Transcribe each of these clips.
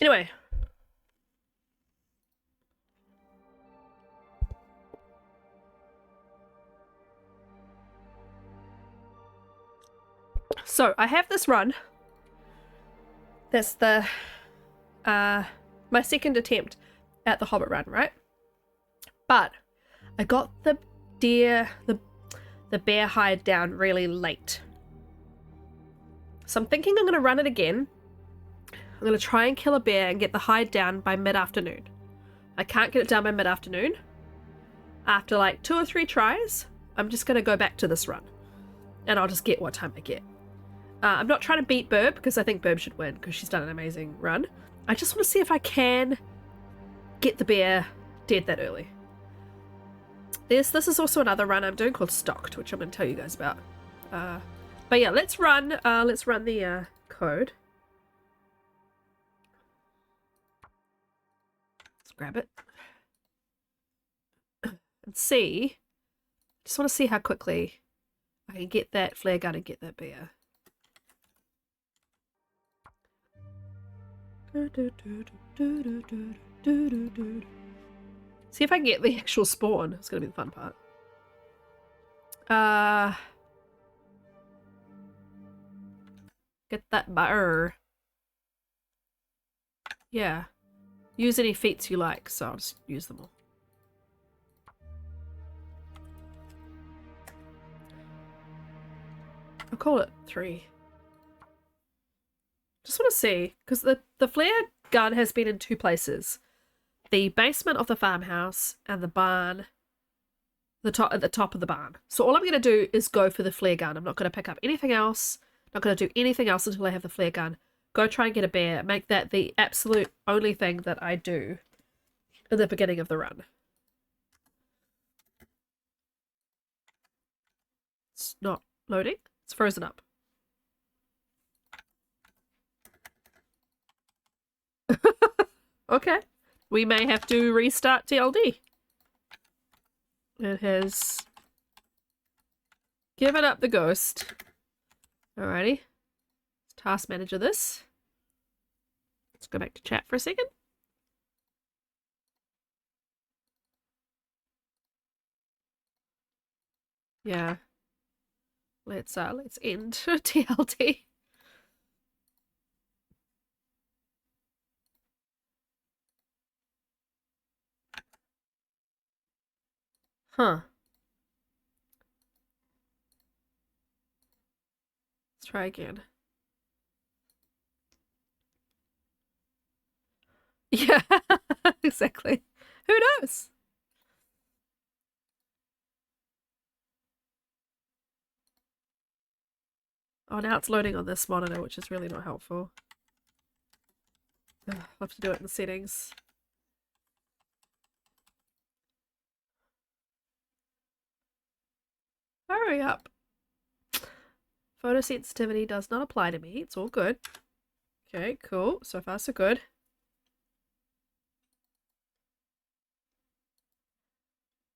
Anyway. So, I have this run. That's the, my second attempt at the Hobbit run, right? But I got the bear hide down really late. So I'm thinking I'm going to run it again. I'm going to try and kill a bear and get the hide down by mid-afternoon. I can't get it down by mid-afternoon. After like 2 or 3 tries, I'm just going to go back to this run. And I'll just get what time I get. I'm not trying to beat Burb because I think Burb should win because she's done an amazing run. I just want to see if I can get the bear dead that early. This is also another run I'm doing called Stocked, which I'm going to tell you guys about. But yeah, let's run the code. Let's grab it. And see. Just want to see how quickly I can get that flare gun and get that bear. See if I can get the actual spawn. It's gonna be the fun part. Get that butter. Yeah. Use any feats you like, so I'll just use them all. I'll call it 3. Just want to see, because the flare gun has been in 2 places. The basement of the farmhouse and the barn, at the top of the barn. So all I'm going to do is go for the flare gun. I'm not going to pick up anything else. Not going to do anything else until I have the flare gun. Go try and get a bear. Make that the absolute only thing that I do in the beginning of the run. It's not loading. It's frozen up. Okay. We may have to restart TLD. It has given up the ghost. Alrighty. Let's task manager this. Let's go back to chat for a second. Yeah. Let's end TLD. Huh. Let's try again. Yeah, exactly. Who knows? Oh, now it's loading on this monitor, which is really not helpful. Ugh, I'll have to do it in the settings. Hurry up. Photosensitivity does not apply to me. It's all good. Okay, cool. So far, so good.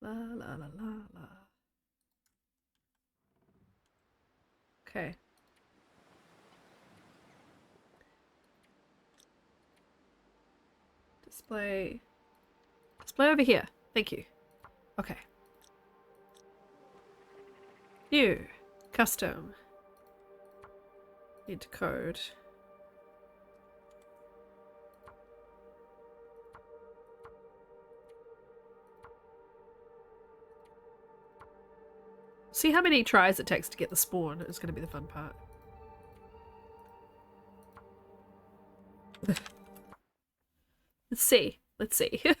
La la la la la. Okay. Display. Display over here. Thank you. Okay. New. Custom. Into code. See how many tries it takes to get the spawn is going to be the fun part. Let's see. Let's see. TLD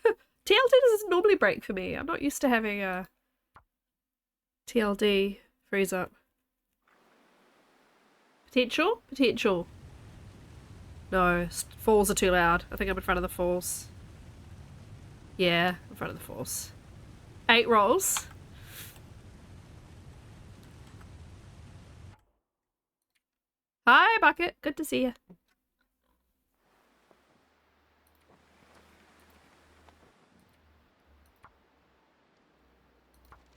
doesn't normally break for me. I'm not used to having a TLD freeze up. Potential? Potential. No, falls are too loud. I think I'm in front of the falls. Yeah, in front of the falls. 8 rolls. Hi, Bucket. Good to see you.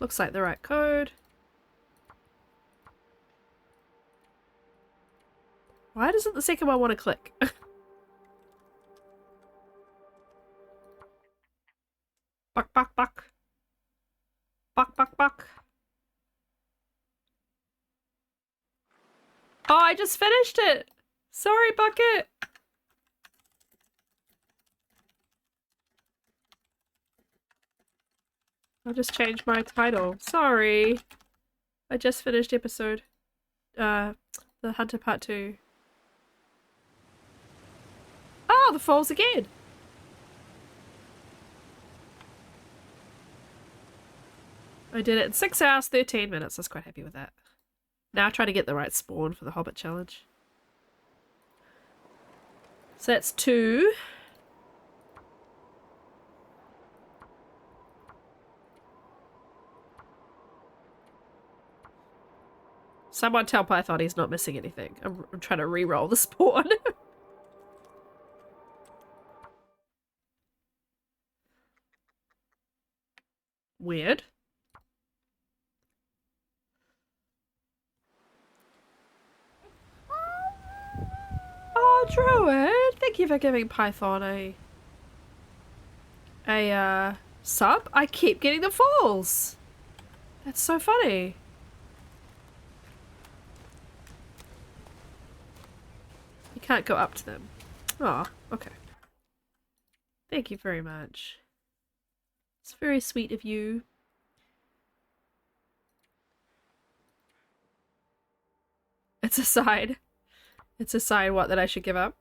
Looks like the right code. Why doesn't the second one want to click? Buck, buck, buck. Buck, buck, buck. Oh, I just finished it. Sorry, Bucket. I'll just change my title. Sorry. I just finished episode, the Hunter Part 2. Oh, the falls again. I did it in 6 hours, 13 minutes. I was quite happy with that. Now try to get the right spawn for the Hobbit challenge. So that's 2. Someone tell Python he's not missing anything. I'm trying to re-roll the spawn. Weird. Oh, Druid! Thank you for giving Python a sub. I keep getting the falls. That's so funny. You can't go up to them. Oh, okay. Thank you very much. It's very sweet of you. It's a side. It's a side what that I should give up.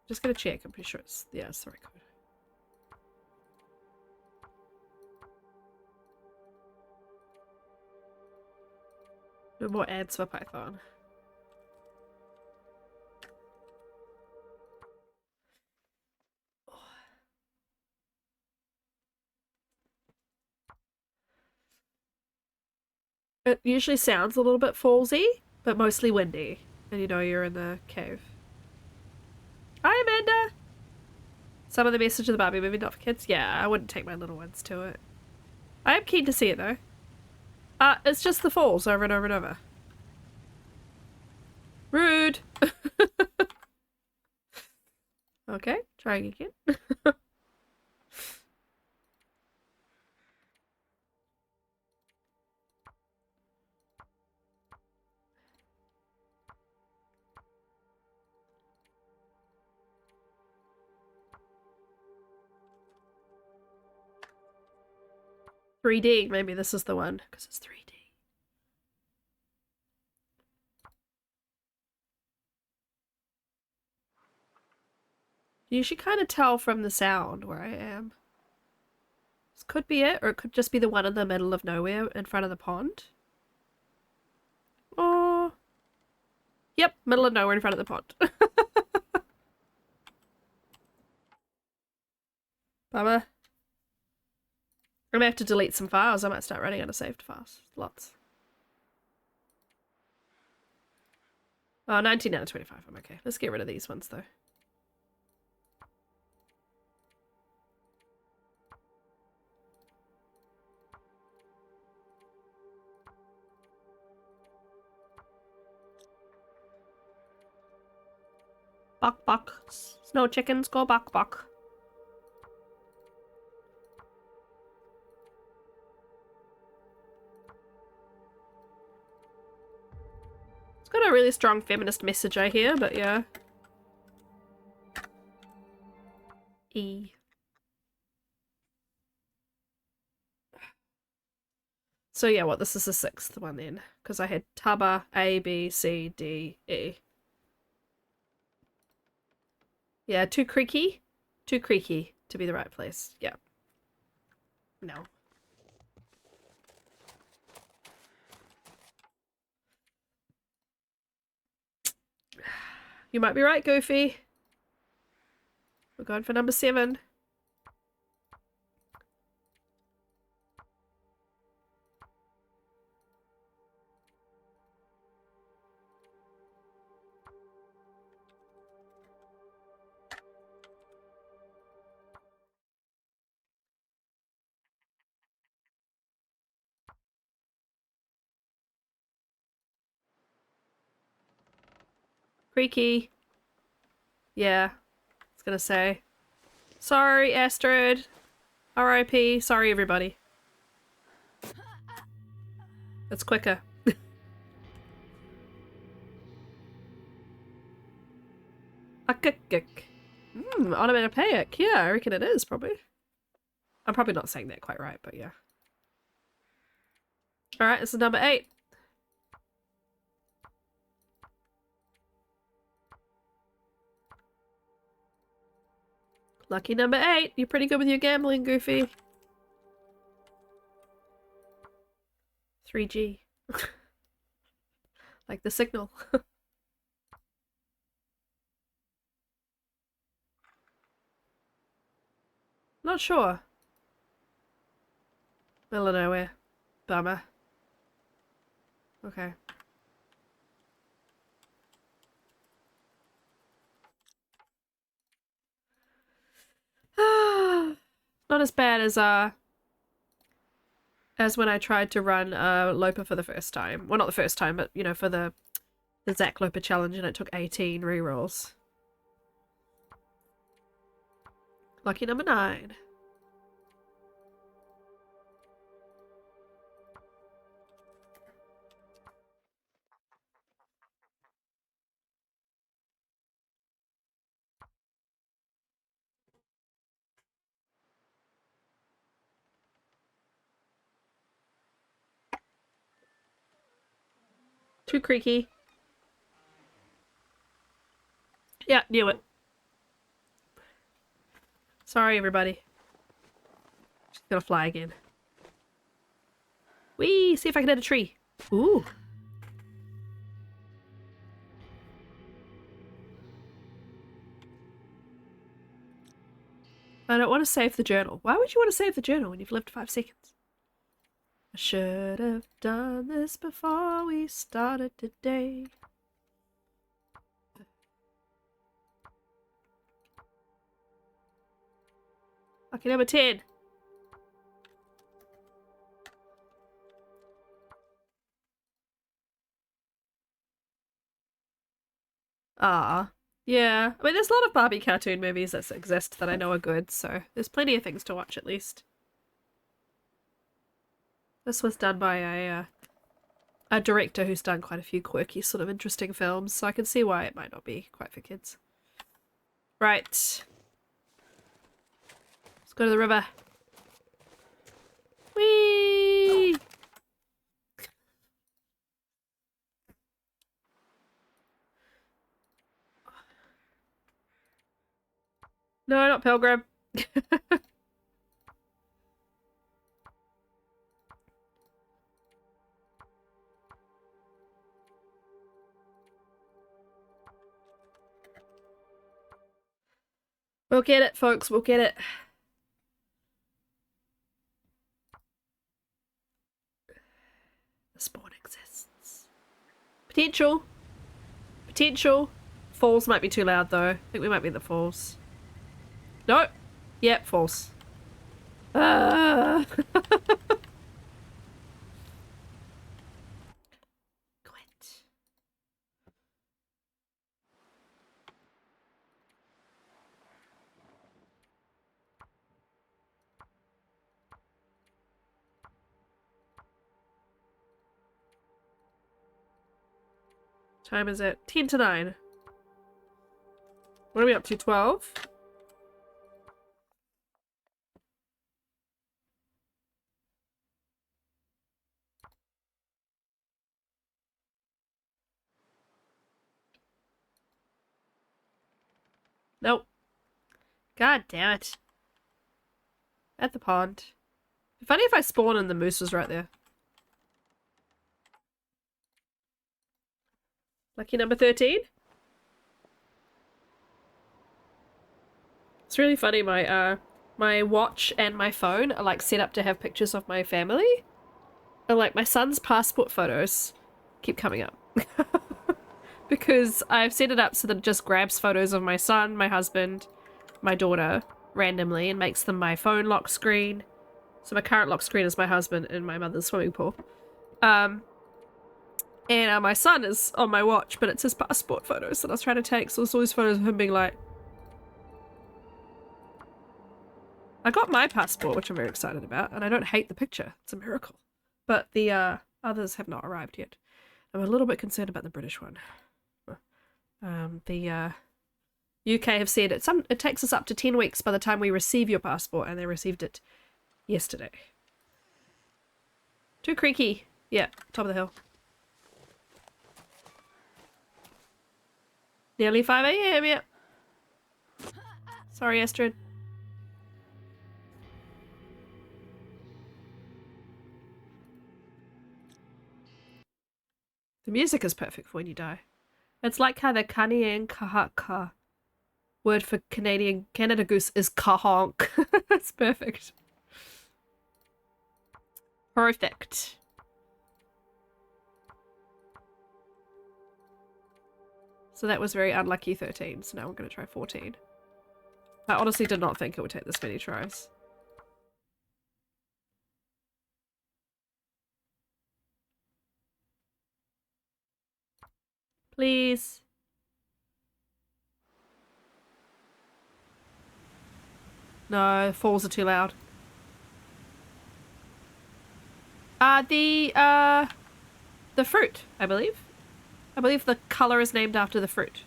Just gonna check. I'm pretty sure it's it's the right code. No more ads for Python. It usually sounds a little bit fallsy, but mostly windy. And you know you're in the cave. Hi, Amanda! Some of the message of the Barbie movie not for kids? Yeah, I wouldn't take my little ones to it. I am keen to see it though. It's just the falls over and over and over. Rude! Okay, trying again. 3D, maybe this is the one, because it's 3D. You should kind of tell from the sound where I am. This could be it, or it could just be the one in the middle of nowhere in front of the pond. Oh. Yep, middle of nowhere in front of the pond. Bummer. I'm gonna have to delete some files. I might start running out of saved files. Lots. Oh, 19 out of 25. I'm okay. Let's get rid of these ones though. Buck buck. Snow chickens go buck buck. It's got a really strong feminist message I hear, but yeah. E. So yeah, what, this is the 6th one then. Because I had Taba, A, B, C, D, E. Yeah, too creaky. Too creaky to be the right place. Yeah. No. You might be right, Goofy. We're going for number 7. Creaky. Yeah. I was gonna say. Sorry, Astrid. R.I.P. Sorry, everybody. It's quicker. Onomatopoeic. Yeah, I reckon it is, probably. I'm probably not saying that quite right, but yeah. Alright, this is number 8. Lucky number 8. You're pretty good with your gambling, Goofy. 3G. Like the signal. Not sure. Middle of nowhere. Bummer. Okay. Not as bad as when I tried to run Loper for the first time. Well, not the first time, but you know, for the Zach Loper challenge, and it took 18 rerolls. Lucky number 9. Too creaky. Yeah, knew it. Sorry, everybody. She's gonna fly again. Whee! See if I can hit a tree. Ooh. I don't want to save the journal. Why would you want to save the journal when you've lived 5 seconds? I should have done this before we started today. Okay, number 10. Ah. Yeah. I mean, there's a lot of Barbie cartoon movies that exist that I know are good, so there's plenty of things to watch at least. This was done by a director who's done quite a few quirky, sort of interesting films, so I can see why it might not be quite for kids. Right. Let's go to the river. Whee! No, not Pilgrim. We'll get it, folks. We'll get it. The spawn exists. Potential. Potential. Falls might be too loud, though. I think we might be in the falls. No. Yep, false. Quit. Time is it? 10 to 9. What are we up to? 12? Nope. God damn it. At the pond. It'd be funny if I spawn and the moose was right there. Lucky number 13? It's really funny, my watch and my phone are like set up to have pictures of my family. And like my son's passport photos keep coming up. Because I've set it up so that it just grabs photos of my son, my husband, my daughter randomly and makes them my phone lock screen. So my current lock screen is my husband in my mother's swimming pool. And my son is on my watch, but it's his passport photos that I was trying to take. So there's all these photos of him being like... I got my passport, which I'm very excited about, and I don't hate the picture. It's a miracle. But the others have not arrived yet. I'm a little bit concerned about the British one. The UK have said it takes us up to 10 weeks by the time we receive your passport, and they received it yesterday. Too creaky. Yeah, top of the hill. Nearly 5 AM, yeah. Sorry, Astrid. The music is perfect for when you die. It's like how the Canadian kahaka word for Canada goose is kahonk. It's perfect. Perfect. So that was very unlucky 13, so now we're going to try 14. I honestly did not think it would take this many tries. Please. No, falls are too loud. The fruit, I believe. I believe the color is named after the fruit.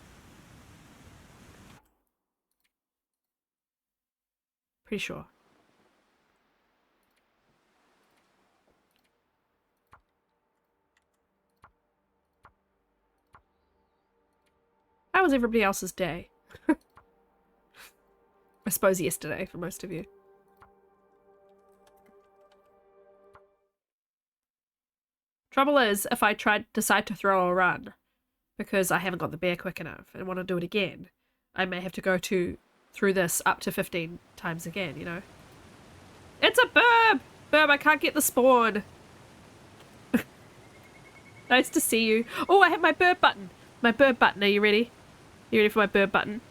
Pretty sure. How was everybody else's day? I suppose yesterday for most of you. Trouble is, if I decide to throw a run, because I haven't got the bear quick enough and want to do it again, I may have to go through this up to 15 times again, you know? It's a burb! Burb, I can't get the spawn. Nice to see you. Oh, I have my burb button. My burb button, are you ready? You ready for my burb button?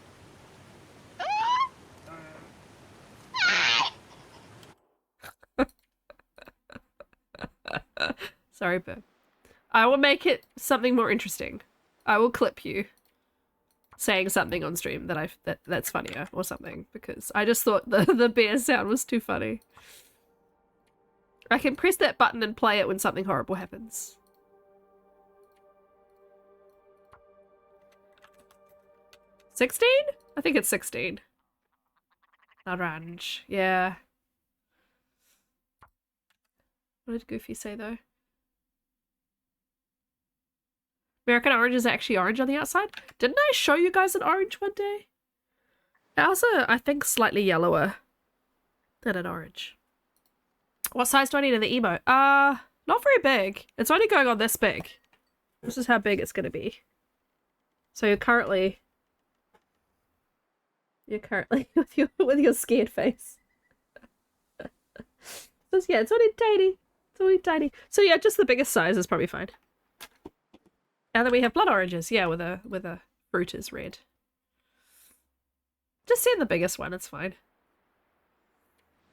Sorry, burb. I will make it something more interesting. I will clip you saying something on stream that's funnier or something, because I just thought the bear sound was too funny. I can press that button and play it when something horrible happens. $16? I think it's 16. Orange, yeah. What did Goofy say though? American orange is actually orange on the outside? Didn't I show you guys an orange one day? Ours are, I think, slightly yellower than an orange. What size do I need in the emote? Not very big. It's only going on this big. This is how big it's gonna be. So you're currently with your scared face. So yeah, it's only tiny. It's only tiny. So yeah, just the biggest size is probably fine. And then we have blood oranges, yeah, with a fruit is red. Just send the biggest one, it's fine.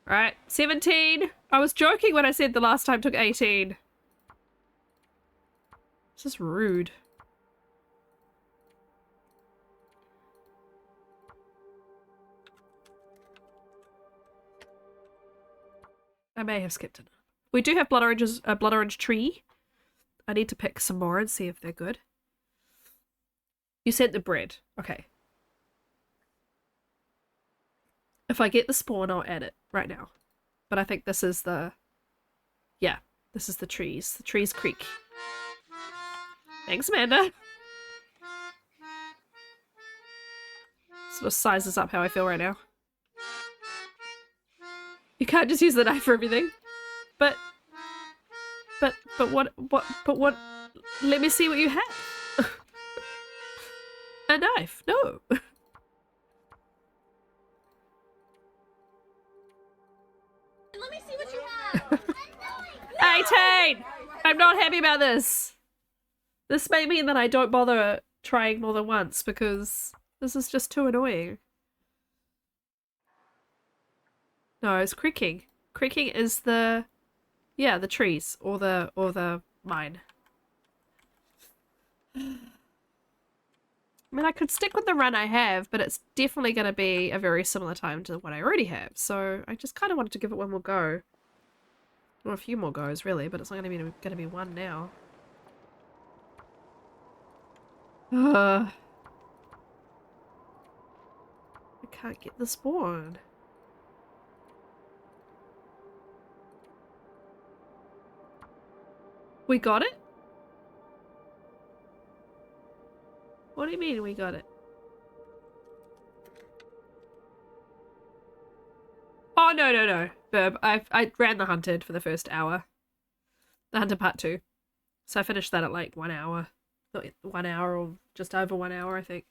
Alright, 17. I was joking when I said the last time took 18. This is rude. I may have skipped it. We do have blood oranges, a blood orange tree. I need to pick some more and see if they're good. You sent the bread. Okay. If I get the spawn, I'll add it right now. But I think this is the... Yeah, this is the trees. The trees creek. Thanks, Amanda. Sort of sizes up how I feel right now. You can't just use the knife for everything. But what, let me see what you have. A knife, no. Let me see what you have. 18! I'm not happy about this. This may mean that I don't bother trying more than once because this is just too annoying. No, it's creaking. Creaking is the... Yeah, the trees or the mine. I mean, I could stick with the run I have, but it's definitely going to be a very similar time to what I already have. So I just kind of wanted to give it one more go. Or a few more goes, really, but it's not going to be one now. I can't get the spawn. We got it? What do you mean we got it? Oh, no, no, no. Burb, I ran the Hunted for the first hour. The Hunted Part 2. So I finished that at like 1 hour. 1 hour or just over 1 hour, I think.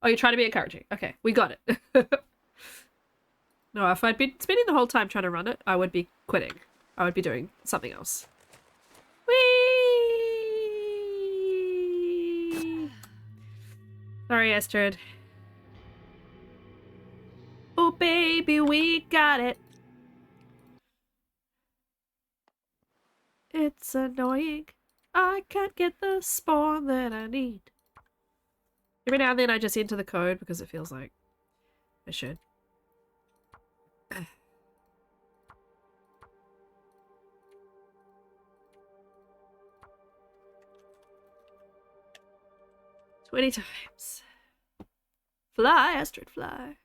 Oh, you're trying to be encouraging. Okay, we got it. No, if I'd been spending the whole time trying to run it, I would be quitting. I would be doing something else. Whee! Sorry, Astrid. Oh, baby, we got it. It's annoying. I can't get the spawn that I need. Every now and then I just enter the code because it feels like I should. 20 times. Fly, Astrid, fly.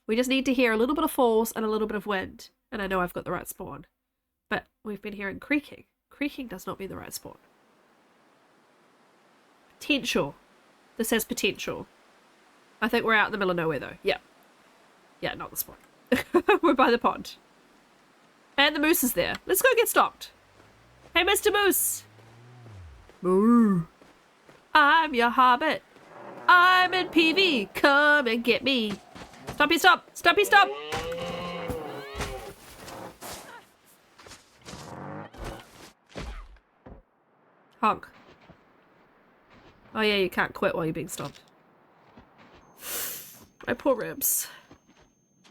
We just need to hear a little bit of force and a little bit of wind. And I know I've got the right spawn. But we've been hearing creaking. Creaking does not mean the right spawn. Potential. This says potential. I think we're out in the middle of nowhere though. Yeah. Yeah, not the spawn. We're by the pond. And the moose is there. Let's go get stocked. Hey, Mr. Moose. Moo. I'm your hobbit. I'm in PV. Come and get me. Stompy stop. Stompy stop. Honk. Oh yeah, you can't quit while you're being stomped. My poor ribs.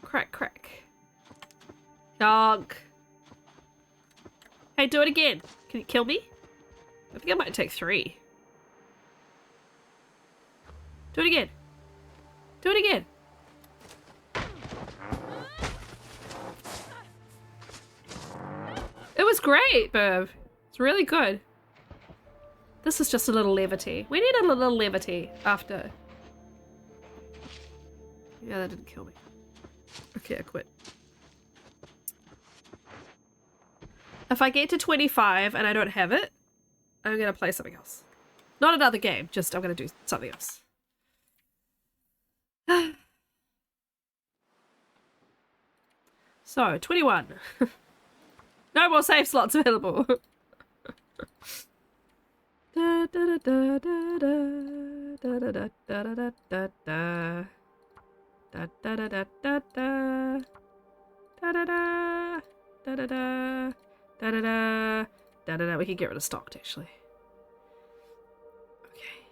Crack, crack. Honk. Hey, do it again. Can you kill me? I think I might take 3. Do it again. Do it again. It was great, Burb. It's really good. This is just a little levity. We need a little levity after. Yeah, that didn't kill me. Okay, I quit. If I get to 25 and I don't have it, I'm gonna play something else. Not another game, just I'm gonna do something else. So, 21. No more save slots available. Da, da, da, da, da, da, da, da, da, da, da. Da da da da da da da da da da da da da da da da. We can get rid of stocked actually. Okay.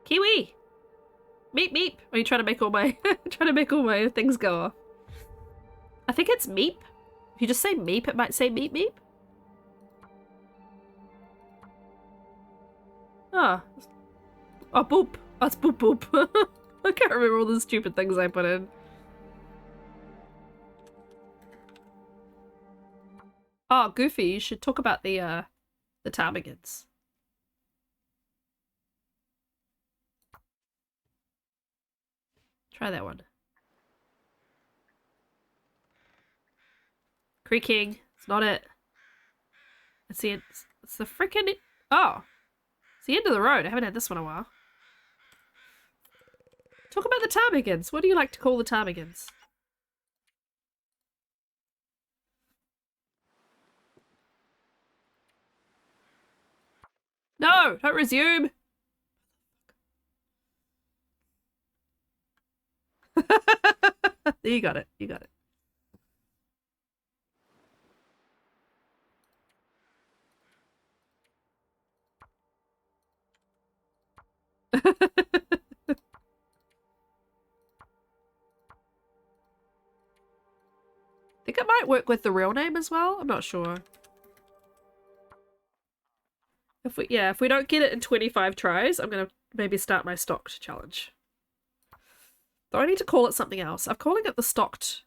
Kiwi! Meep meep! Are you trying to make all my things go off? I think it's meep. If you just say meep, it might say meep meep. Ah. Oh, boop. Oh, it's boop boop. I can't remember all the stupid things I put in. Oh, Goofy, you should talk about the ptarmigans. Try that one. Creaking. It's not it. It's the frickin'... Oh. It's the end of the road. I haven't had this one in a while. Talk about the ptarmigans. What do you like to call the ptarmigans? No! Don't resume! You got it. You got it. I think it might work with the real name as well. I'm not sure. If we don't get it in 25 tries, I'm gonna maybe start my stocked challenge. Though I need to call it something else. I'm calling it the Stocked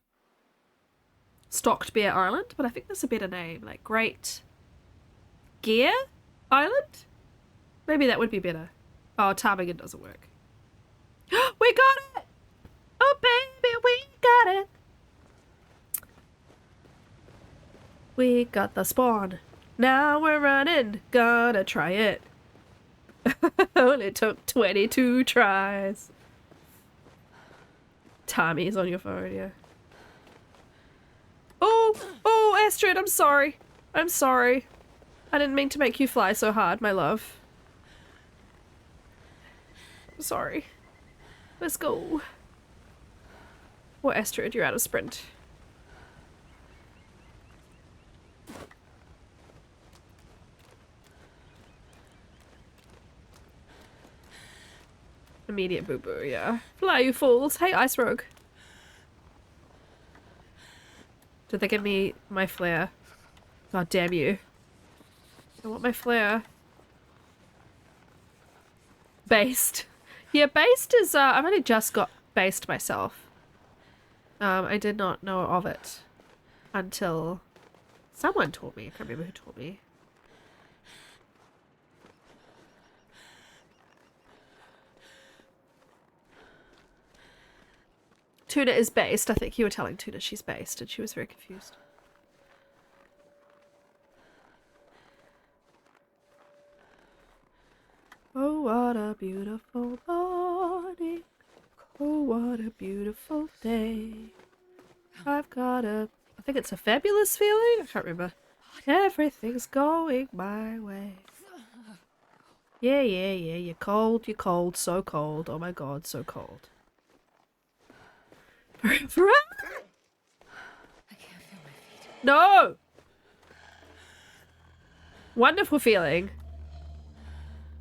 Bear Island, but I think there's a better name, like Great Gear Island? Maybe that would be better. Oh, ptarmigan doesn't work. We got it! Oh, baby, we got it! We got the spawn. Now we're running. Gonna try it. Only took 22 tries. Tommy's on your phone, yeah. Oh, Astrid, I'm sorry. I'm sorry. I didn't mean to make you fly so hard, my love. I'm sorry. Let's go. Oh, Astrid, you're out of sprint. Immediate boo-boo, yeah. Fly, you fools. Hey, Ice Rogue. Did they give me my flare? God damn you. I want my flare. Based. Yeah, based is, I've only just got based myself. I did not know of it until someone taught me. I can't remember who taught me. Tuna is based. I think you were telling Tuna she's based, and she was very confused. Oh, what a beautiful morning. Oh, what a beautiful day. I've got a... I think it's a fabulous feeling? I can't remember. Everything's going my way. Yeah, you're cold, so cold. Oh my god, so cold. Forever? I can't feel my feet. No! Wonderful feeling.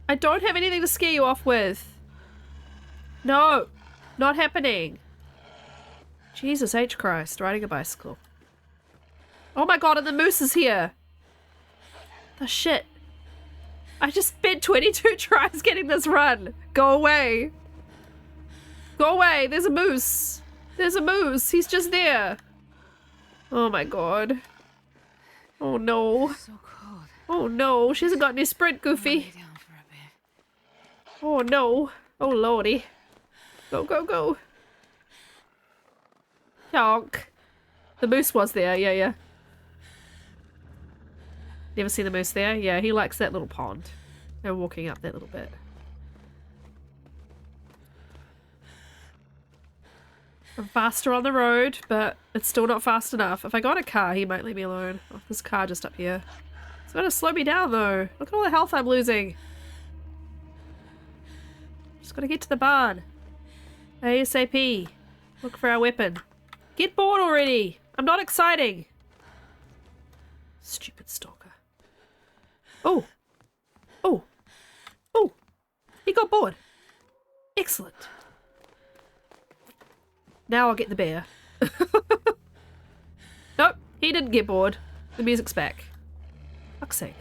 I don't have anything to scare you off with. No! Not happening. Jesus H. Christ, riding a bicycle. Oh my god, and the moose is here! The shit. I just spent 22 tries getting this run. Go away. Go away, there's a moose. There's a moose, he's just there. Oh my god. Oh no. So cold. Oh no, she hasn't got any sprint, Goofy. Lay down for a bit. Oh no. Oh lordy. Go, go, go. Yonk. The moose was there, yeah. Never seen the moose there? Yeah, he likes that little pond. They're walking up that little bit. I'm faster on the road, but it's still not fast enough. If I got a car, he might leave me alone. Oh, this car just up here. It's gonna slow me down though. Look at all the health I'm losing. Just gotta get to the barn. ASAP. Look for our weapon. Get bored already! I'm not exciting! Stupid stalker. Oh! Oh! Oh! He got bored! Excellent. Now I'll get the bear. Nope, he didn't get bored. The music's back. Fuck's sake.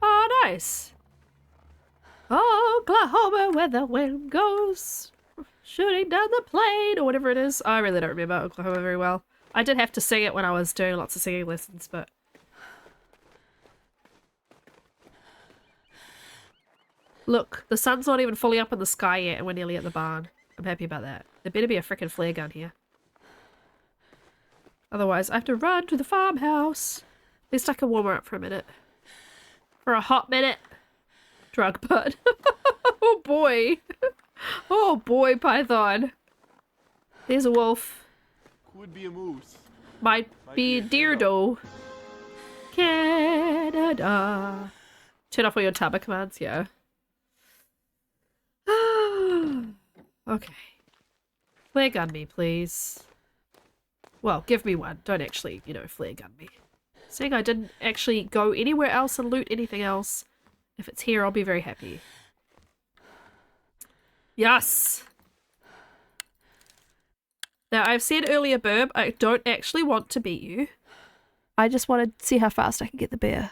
Oh, nice. Oklahoma, where the wind goes. Shooting down the plain, or whatever it is. I really don't remember Oklahoma very well. I did have to sing it when I was doing lots of singing lessons, but... Look, the sun's not even fully up in the sky yet and we're nearly at the barn. I'm happy about that. There better be a frickin' flare gun here. Otherwise, I have to run to the farmhouse. At least I can warm her up for a minute. For a hot minute. Drug bud. Oh boy. Oh boy, Python. There's a wolf. Could be a moose. Might be a deer though. Canada. Turn off all your tabber commands, yeah. Okay. Flare gun me, please. Well, give me one. Don't actually, flare gun me. Seeing I didn't actually go anywhere else and loot anything else, if it's here, I'll be very happy. Yes! Now, I've said earlier, Burb, I don't actually want to beat you. I just want to see how fast I can get the bear.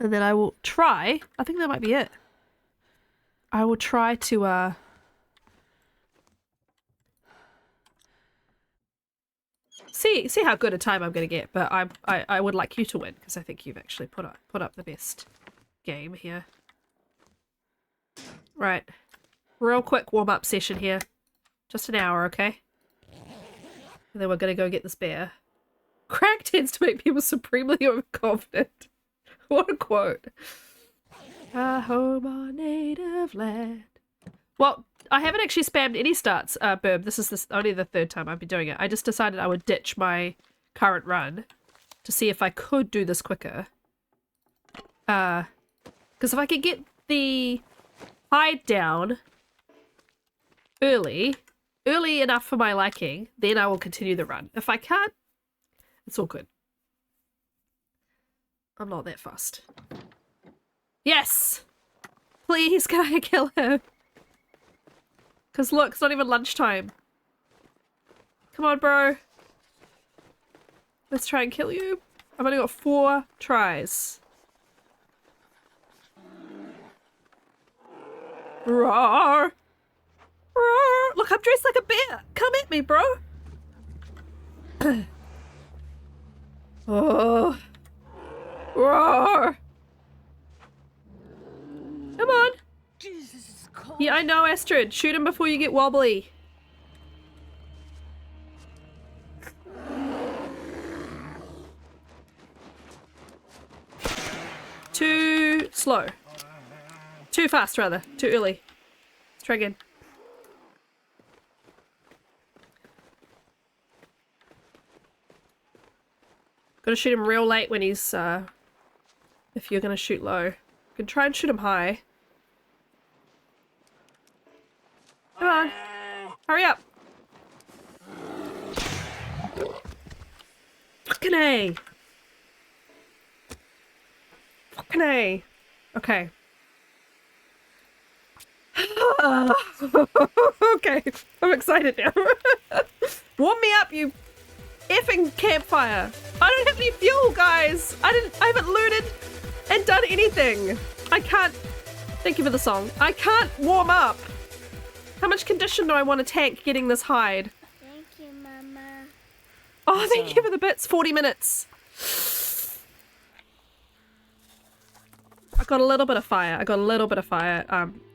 And then I will try, I think that might be it. I will try to, see how good a time I'm gonna get, but I would like you to win, because I think you've actually put up the best game here. Right. Real quick warm-up session here. Just an hour, okay? And then we're gonna go get this bear. Crack tends to make people supremely overconfident. What a quote. A home on native land. Well, I haven't actually spammed any starts, Burb. This is only the third time I've been doing it. I just decided I would ditch my current run to see if I could do this quicker. Because if I could get the hide down early enough for my liking, then I will continue the run. If I can't, it's all good. I'm not that fussed. Yes! Please, can I kill him? Because look, it's not even lunchtime. Come on, bro. Let's try and kill you. I've only got 4 tries. Roar! Roar! Look, I'm dressed like a bear. Come at me, bro. Oh. Roar! Come on. Jesus, it's cold. Yeah, I know, Astrid. Shoot him before you get wobbly. Too slow. Too fast, rather. Too early. Let's try again. Gotta shoot him real late when he's, if you're gonna shoot low. You can try and shoot him high. Come on. Hurry up. Fucking A. Fucking A. Okay. Okay. I'm excited now. Warm me up, you effing campfire. I don't have any fuel, guys. I haven't looted and done anything. I can't. Thank you for the song. I can't warm up. How much condition do I want to tank getting this hide? Thank you, Mama. Oh, thank you for the bits. 40 minutes. I got a little bit of fire.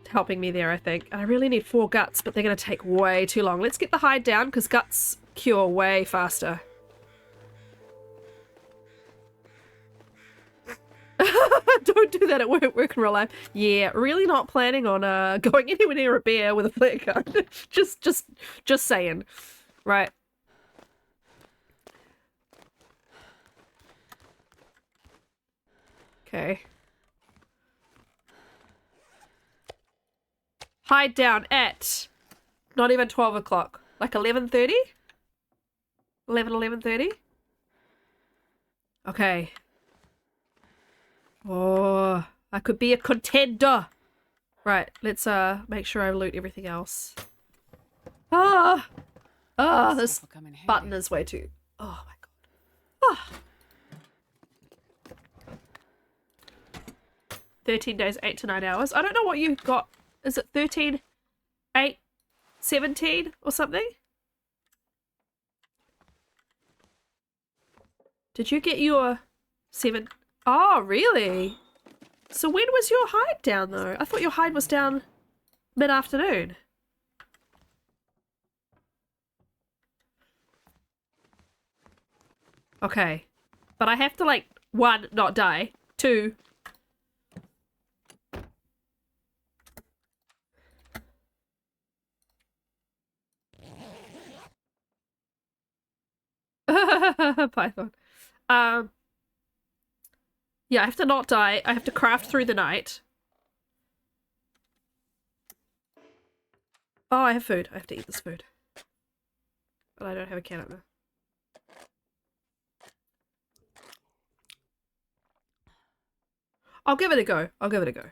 Helping me there, I think. And I really need 4 guts, but they're going to take way too long. Let's get the hide down, because guts cure way faster. Don't do that at work in real life. Yeah, really not planning on going anywhere near a bear with a flare gun. just saying. Right. Okay. Hide down at not even 12 o'clock. Like 11:30? 11:30? Okay. Oh, I could be a contender. Right, let's make sure I loot everything else. This Will come in handy. button is way too. Oh my god. Ah. 13 days, 8 to 9 hours. I don't know what you got. Is it 13, 8, 17 or something? Did you get your 7? Oh, really? So when was your hide down, though? I thought your hide was down mid-afternoon. Okay. But I have to, like, 1, not die. 2... Python. Yeah, I have to not die. I have to craft through the night. Oh, I have food. I have to eat this food. But I don't have a can opener. I'll give it a go. I'll give it a go.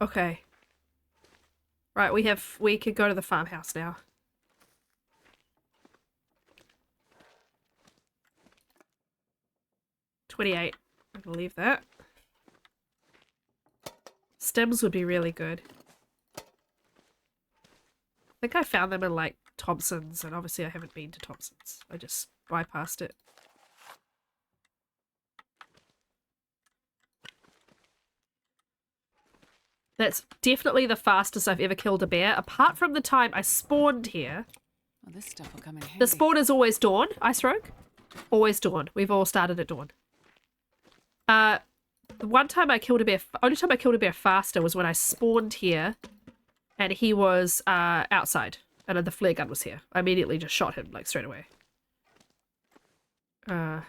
Okay. Right, we can go to the farmhouse now. $28. gonna leave that. Stems would be really good. I think I found them in like Thompson's, and obviously I haven't been to Thompson's. I just bypassed it. That's definitely the fastest I've ever killed a bear, apart from the time I spawned here. Well, this stuff will come in handy. The spawn is always dawn, Ice Rogue. Always dawn. We've all started at dawn. The one time I killed a bear, only time I killed a bear faster was when I spawned here and he was outside and then the flare gun was here. I immediately just shot him like straight away. Oh,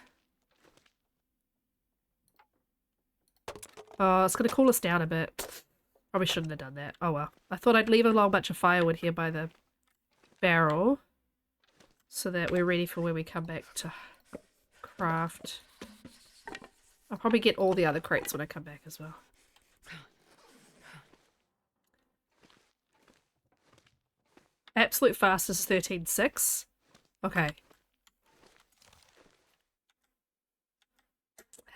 it's gonna cool us down a bit. Probably shouldn't have done that. Oh well. I thought I'd leave a long bunch of firewood here by the barrel so that we're ready for when we come back to craft. I'll probably get all the other crates when I come back as well. Absolute fastest 13.6. Okay.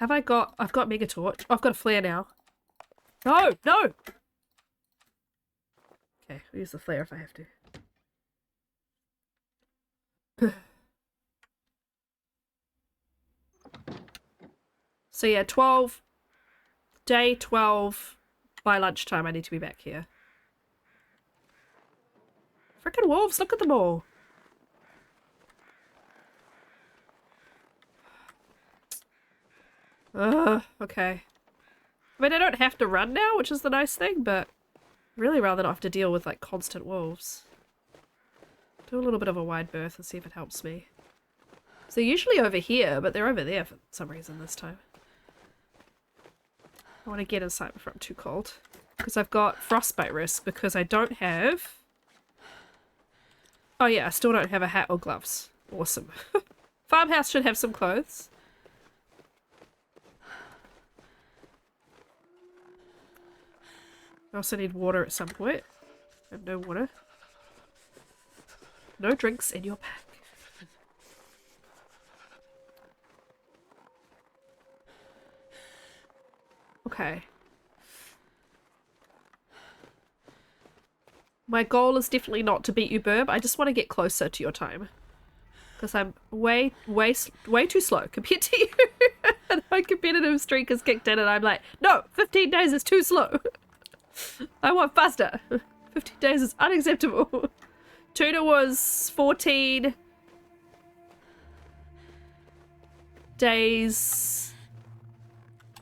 I've got Mega Torch. Oh, I've got a flare now. No! No! Okay, I'll use the flare if I have to. So yeah, 12. Day 12. By lunchtime I need to be back here. Frickin' wolves, look at them all. Okay. I mean, I don't have to run now, which is the nice thing, but I'd really rather not have to deal with, like, constant wolves. Do a little bit of a wide berth and see if it helps me. So they're usually over here, but they're over there for some reason this time. I want to get inside before I'm too cold. Because I've got frostbite risk, because I don't have... Oh yeah, I still don't have a hat or gloves. Awesome. Farmhouse should have some clothes. I also need water at some point. I have no water. No drinks in your pack. Okay. My goal is definitely not to beat you, Burb. I just want to get closer to your time. Because I'm way too slow compared to you. And my competitive streak has kicked in and I'm like, no, 15 days is too slow. I want faster. 15 days is unacceptable. Tuna was 14 days.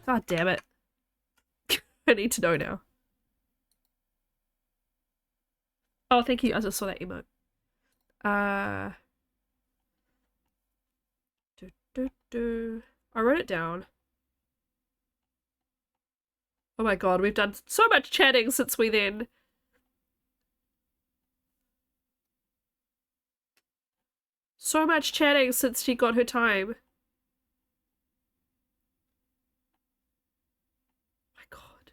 God damn it. I need to know now. Oh, thank you. I just saw that emote. I wrote it down. Oh my god, we've done so much chatting since we then. So much chatting since she got her time. My god.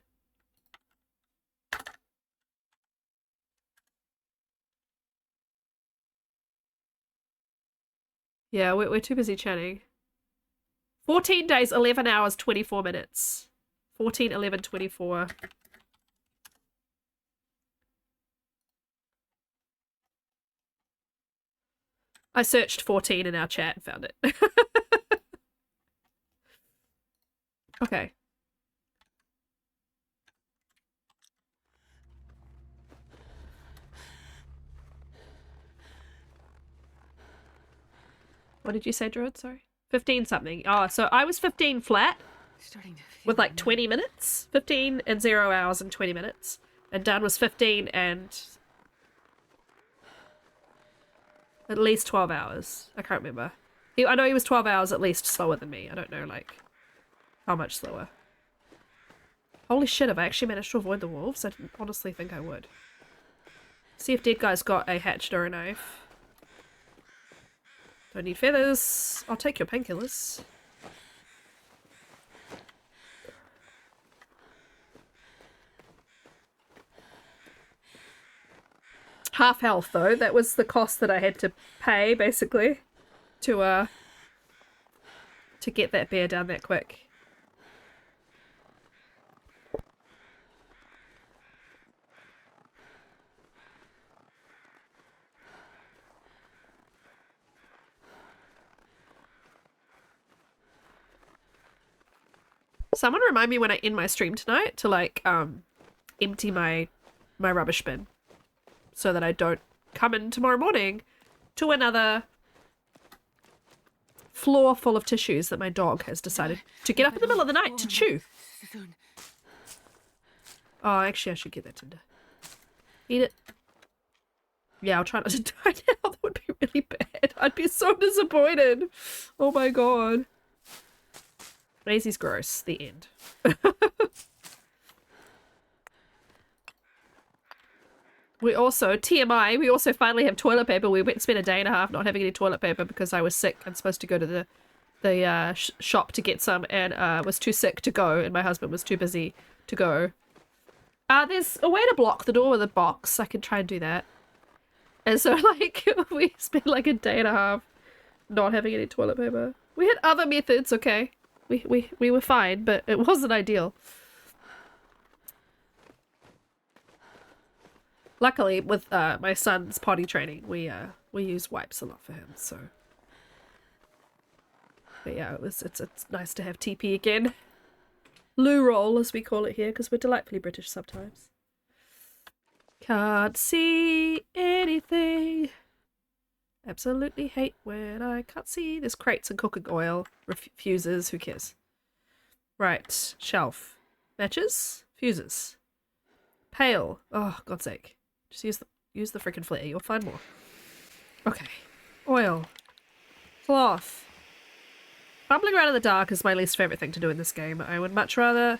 Yeah, we're too busy chatting. 14 days, 11 hours, 24 minutes. 14, 11, 24. I searched 14 in our chat and found it. Okay. What did you say, Druid? Sorry. 15 something. Oh, so I was 15 flat. Starting to feel With like 20 minutes? 15 and 0 hours and 20 minutes. And Dan was 15 and at least 12 hours. I can't remember. I know he was 12 hours at least slower than me. I don't know, like, how much slower. Holy shit, have I actually managed to avoid the wolves? I didn't honestly think I would. See if Dead Guy's got a hatchet or a knife. Don't need feathers. I'll take your painkillers. Half health though. That was the cost that I had to pay basically to get that bear down that quick. Someone remind me when I end my stream tonight to like empty my rubbish bin so that I don't come in tomorrow morning to another floor full of tissues that my dog has decided to get up in the middle of the night to chew. Soon. Oh, actually I should get that Tinder. Eat it. Yeah, I'll try not to die now. That would be really bad. I'd be so disappointed. Oh my god. Maisie's gross. The end. We also, TMI, we also finally have toilet paper. We went and spent a day and a half not having any toilet paper because I was sick and supposed to go to the shop to get some and was too sick to go and my husband was too busy to go. There's a way to block the door with a box. I can try and do that. And so, like, we spent like a day and a half not having any toilet paper. We had other methods, okay? We were fine, but it wasn't ideal. Luckily, with my son's potty training, we use wipes a lot for him, so. But yeah, it's nice to have TP again. Loo roll, as we call it here, because we're delightfully British sometimes. Can't see anything. Absolutely hate when I can't see. There's crates and cooking oil. Fuses, who cares? Right, shelf. Matches, fuses. Pail. Oh, God's sake. Just use the freaking flare. You'll find more. Okay. Oil. Cloth. Bumbling around in the dark is my least favorite thing to do in this game. I would much rather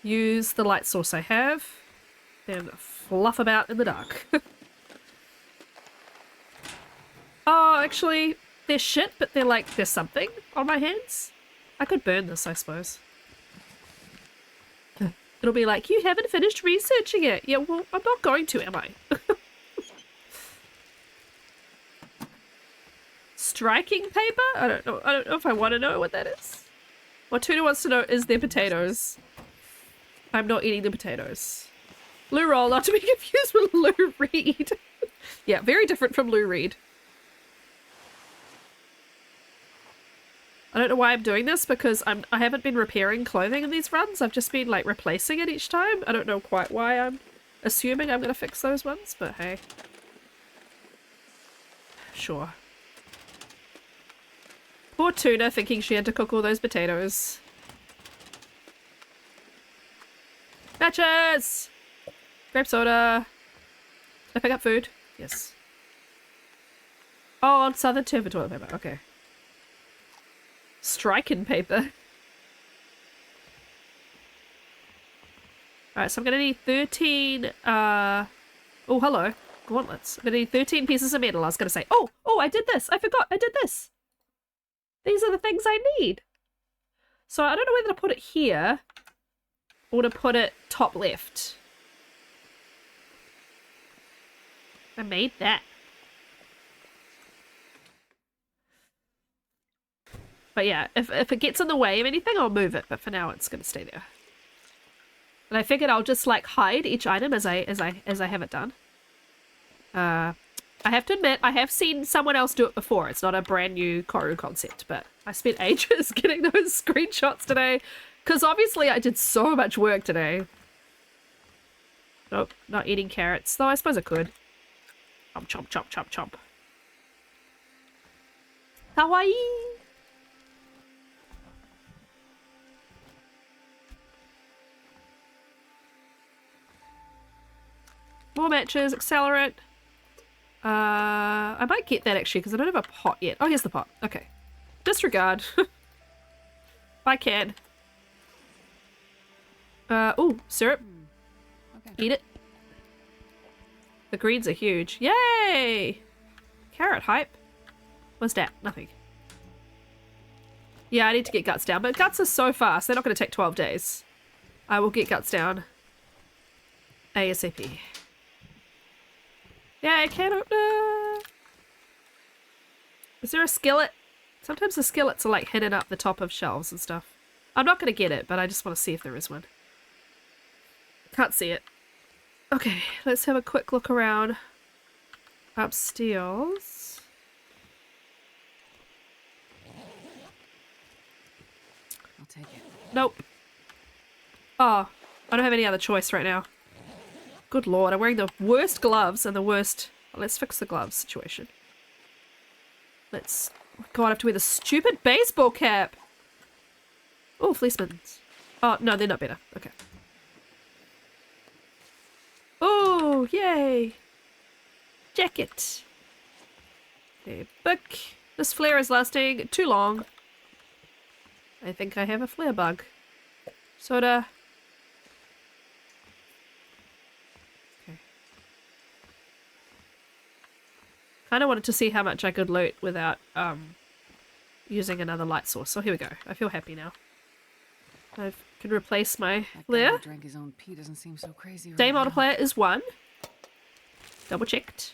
use the light source I have than fluff about in the dark. Oh, actually, they're shit, but they're like, there's something on my hands. I could burn this, I suppose. It'll be like, you haven't finished researching it. Yeah, well, I'm not going to, am I? Striking paper? I don't know if I want to know what that is. What Tuna wants to know is their potatoes. I'm not eating the potatoes. Lou Roll, not to be confused with Lou Reed. Yeah, very different from Lou Reed. I don't know why I'm doing this because I haven't been repairing clothing in these runs. I've just been like replacing it each time. I don't know quite why I'm assuming I'm gonna fix those ones, but hey. Sure. Poor Tuna thinking she had to cook all those potatoes. Matches! Grape soda. Did I pick up food? Yes. Oh, on Southern Tier for toilet paper. Okay. Striking paper. Alright, so I'm gonna need 13, oh, hello. Gauntlets. I'm gonna need 13 pieces of metal. I was gonna say, oh, I did this. I forgot. I did this. These are the things I need. So I don't know whether to put it here or to put it top left. I made that. But yeah, if it gets in the way of anything, I'll move it. But for now, it's gonna stay there. And I figured I'll just like hide each item as I have it done. I have to admit, I have seen someone else do it before. It's not a brand new Koru concept, but I spent ages getting those screenshots today because obviously I did so much work today. Nope, not eating carrots. Though I suppose I could. Chomp, chomp, chomp, chomp, chomp. Kawaii! More matches, accelerant. I might get that actually because I don't have a pot yet. Oh, here's the pot. Okay. Disregard. I can. Oh, syrup. Okay. Eat it. The greens are huge. Yay! Carrot hype. What's that? Nothing. Yeah, I need to get guts down, but guts are so fast. They're not going to take 12 days. I will get guts down. ASAP. Yeah, can opener. Is there a skillet? Sometimes the skillets are like hidden up the top of shelves and stuff. I'm not going to get it, but I just want to see if there is one. Can't see it. Okay, let's have a quick look around upstairs. I'll take it. Nope. Oh, I don't have any other choice right now. Good lord, I'm wearing the worst gloves and the worst... Let's fix the gloves situation. Let's... Oh god, I have to wear the stupid baseball cap! Oh, fleece mittens. Oh, no, they're not better. Okay. Oh, yay! Jacket. Okay, book. This flare is lasting too long. I think I have a flare bug. Soda. Okay. Kind of wanted to see how much I could loot without using another light source. So here we go. I feel happy now. I can replace my That guy flare. who drank his own pee doesn't seem so crazy right Day now. multiplier is 1. Double checked.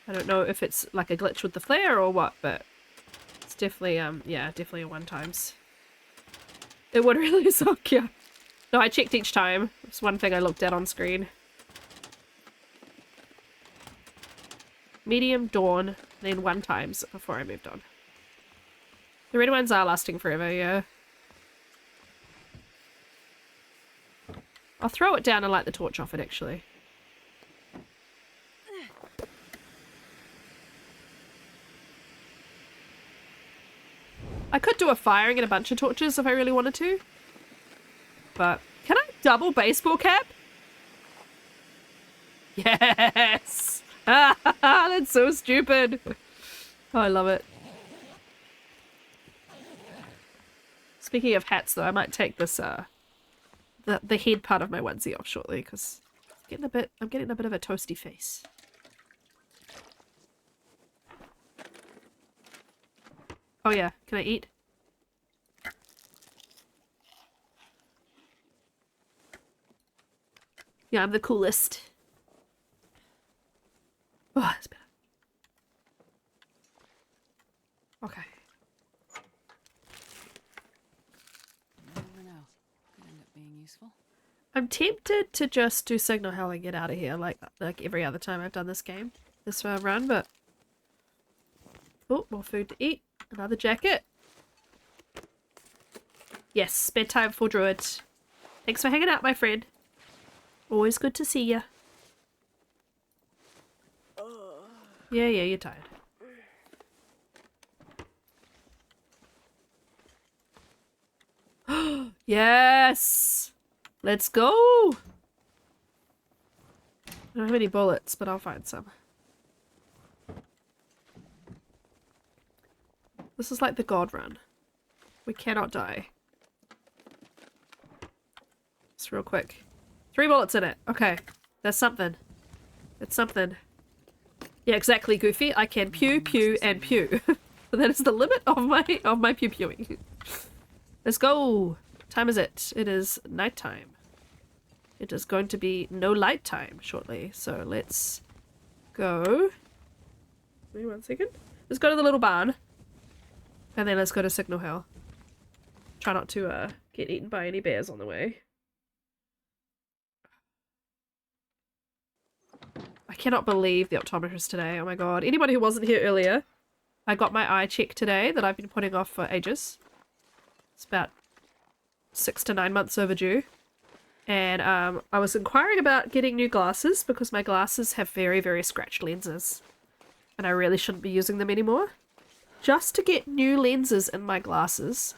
I don't know if it's like a glitch with the flare or what, but it's definitely, yeah, definitely a 1 times. It would really suck, yeah. No, I checked each time. It's one thing I looked at on screen. Medium, dawn, then 1 times before I moved on. The red ones are lasting forever, yeah. I'll throw it down and light the torch off it, actually. I could do a firing and a bunch of torches if I really wanted to. But, can I double baseball cap? Yes! That's so stupid. Oh, I love it. Speaking of hats, though, I might take this, the head part of my onesie off shortly, because I'm getting a bit of a toasty face. Oh yeah, can I eat? Yeah, I'm the coolest. Oh, that's better. Okay. You never know. Could end up being useful. I'm tempted to just do signal hell and get out of here like every other time I've done this game, this run, but... Oh, more food to eat. Another jacket. Yes, bedtime for Druid. Thanks for hanging out, my friend. Always good to see ya. Yeah, you're tired. Yes! Let's go! I don't have any bullets, but I'll find some. This is like the God run. We cannot die. Just real quick. 3 bullets in it. Okay. That's something. It's something. Yeah, exactly, Goofy. I can pew, pew, and pew. That is the limit of my pew pewing. Let's go. What time is it? It is nighttime. It is going to be no light time shortly. So let's go. Wait 1 second. Let's go to the little barn. And then let's go to Signal Hill. Try not to get eaten by any bears on the way. I cannot believe the optometrist today. Oh my god. Anybody who wasn't here earlier, I got my eye check today that I've been putting off for ages. It's about 6 to 9 months overdue. And I was inquiring about getting new glasses because my glasses have very, very scratched lenses. And I really shouldn't be using them anymore. Just to get new lenses in my glasses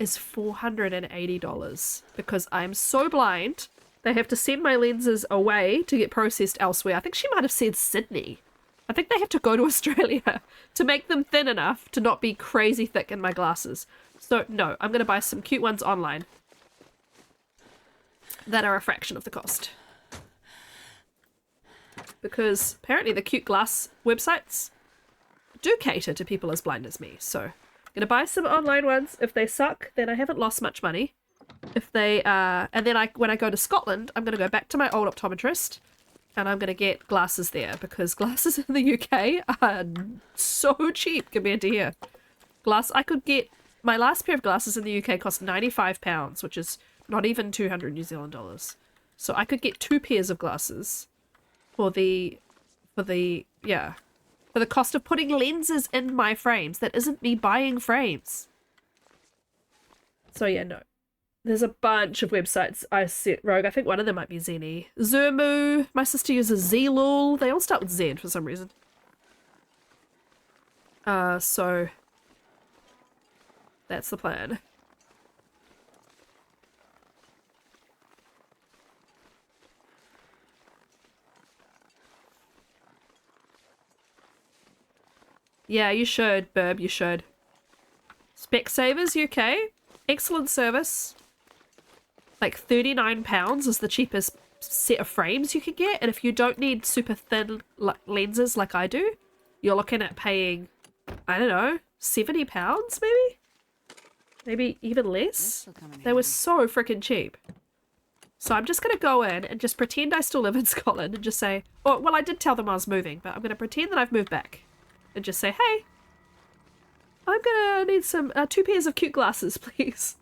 is $480 because I'm so blind. They have to send my lenses away to get processed elsewhere. I think she might have said Sydney. I think they have to go to Australia to make them thin enough to not be crazy thick in my glasses. So no, I'm going to buy some cute ones online that are a fraction of the cost. Because apparently the cute glass websites do cater to people as blind as me. So I'm going to buy some online ones. If they suck, then I haven't lost much money. If they, and then when I go to Scotland, I'm going to go back to my old optometrist and I'm going to get glasses there because glasses in the UK are so cheap compared to here. I could get, my last pair of glasses in the UK cost £95, which is not even 200 New Zealand dollars. So I could get 2 pairs of glasses for the cost of putting lenses in my frames. That isn't me buying frames. So yeah, no. There's a bunch of websites I set rogue. I think one of them might be Zenny. Zermu. My sister uses Zlul. They all start with Z for some reason. So that's the plan. Yeah, you should, Burb, you should. Specsavers UK, excellent service. Like £39 is the cheapest set of frames you can get, and if you don't need super thin lenses like I do, you're looking at paying, I don't know, £70 maybe? Maybe even less? They were so freaking cheap. So I'm just going to go in and just pretend I still live in Scotland and just say, oh, well, I did tell them I was moving, but I'm going to pretend that I've moved back. And just say, hey, I'm gonna need some 2 pairs of cute glasses, please.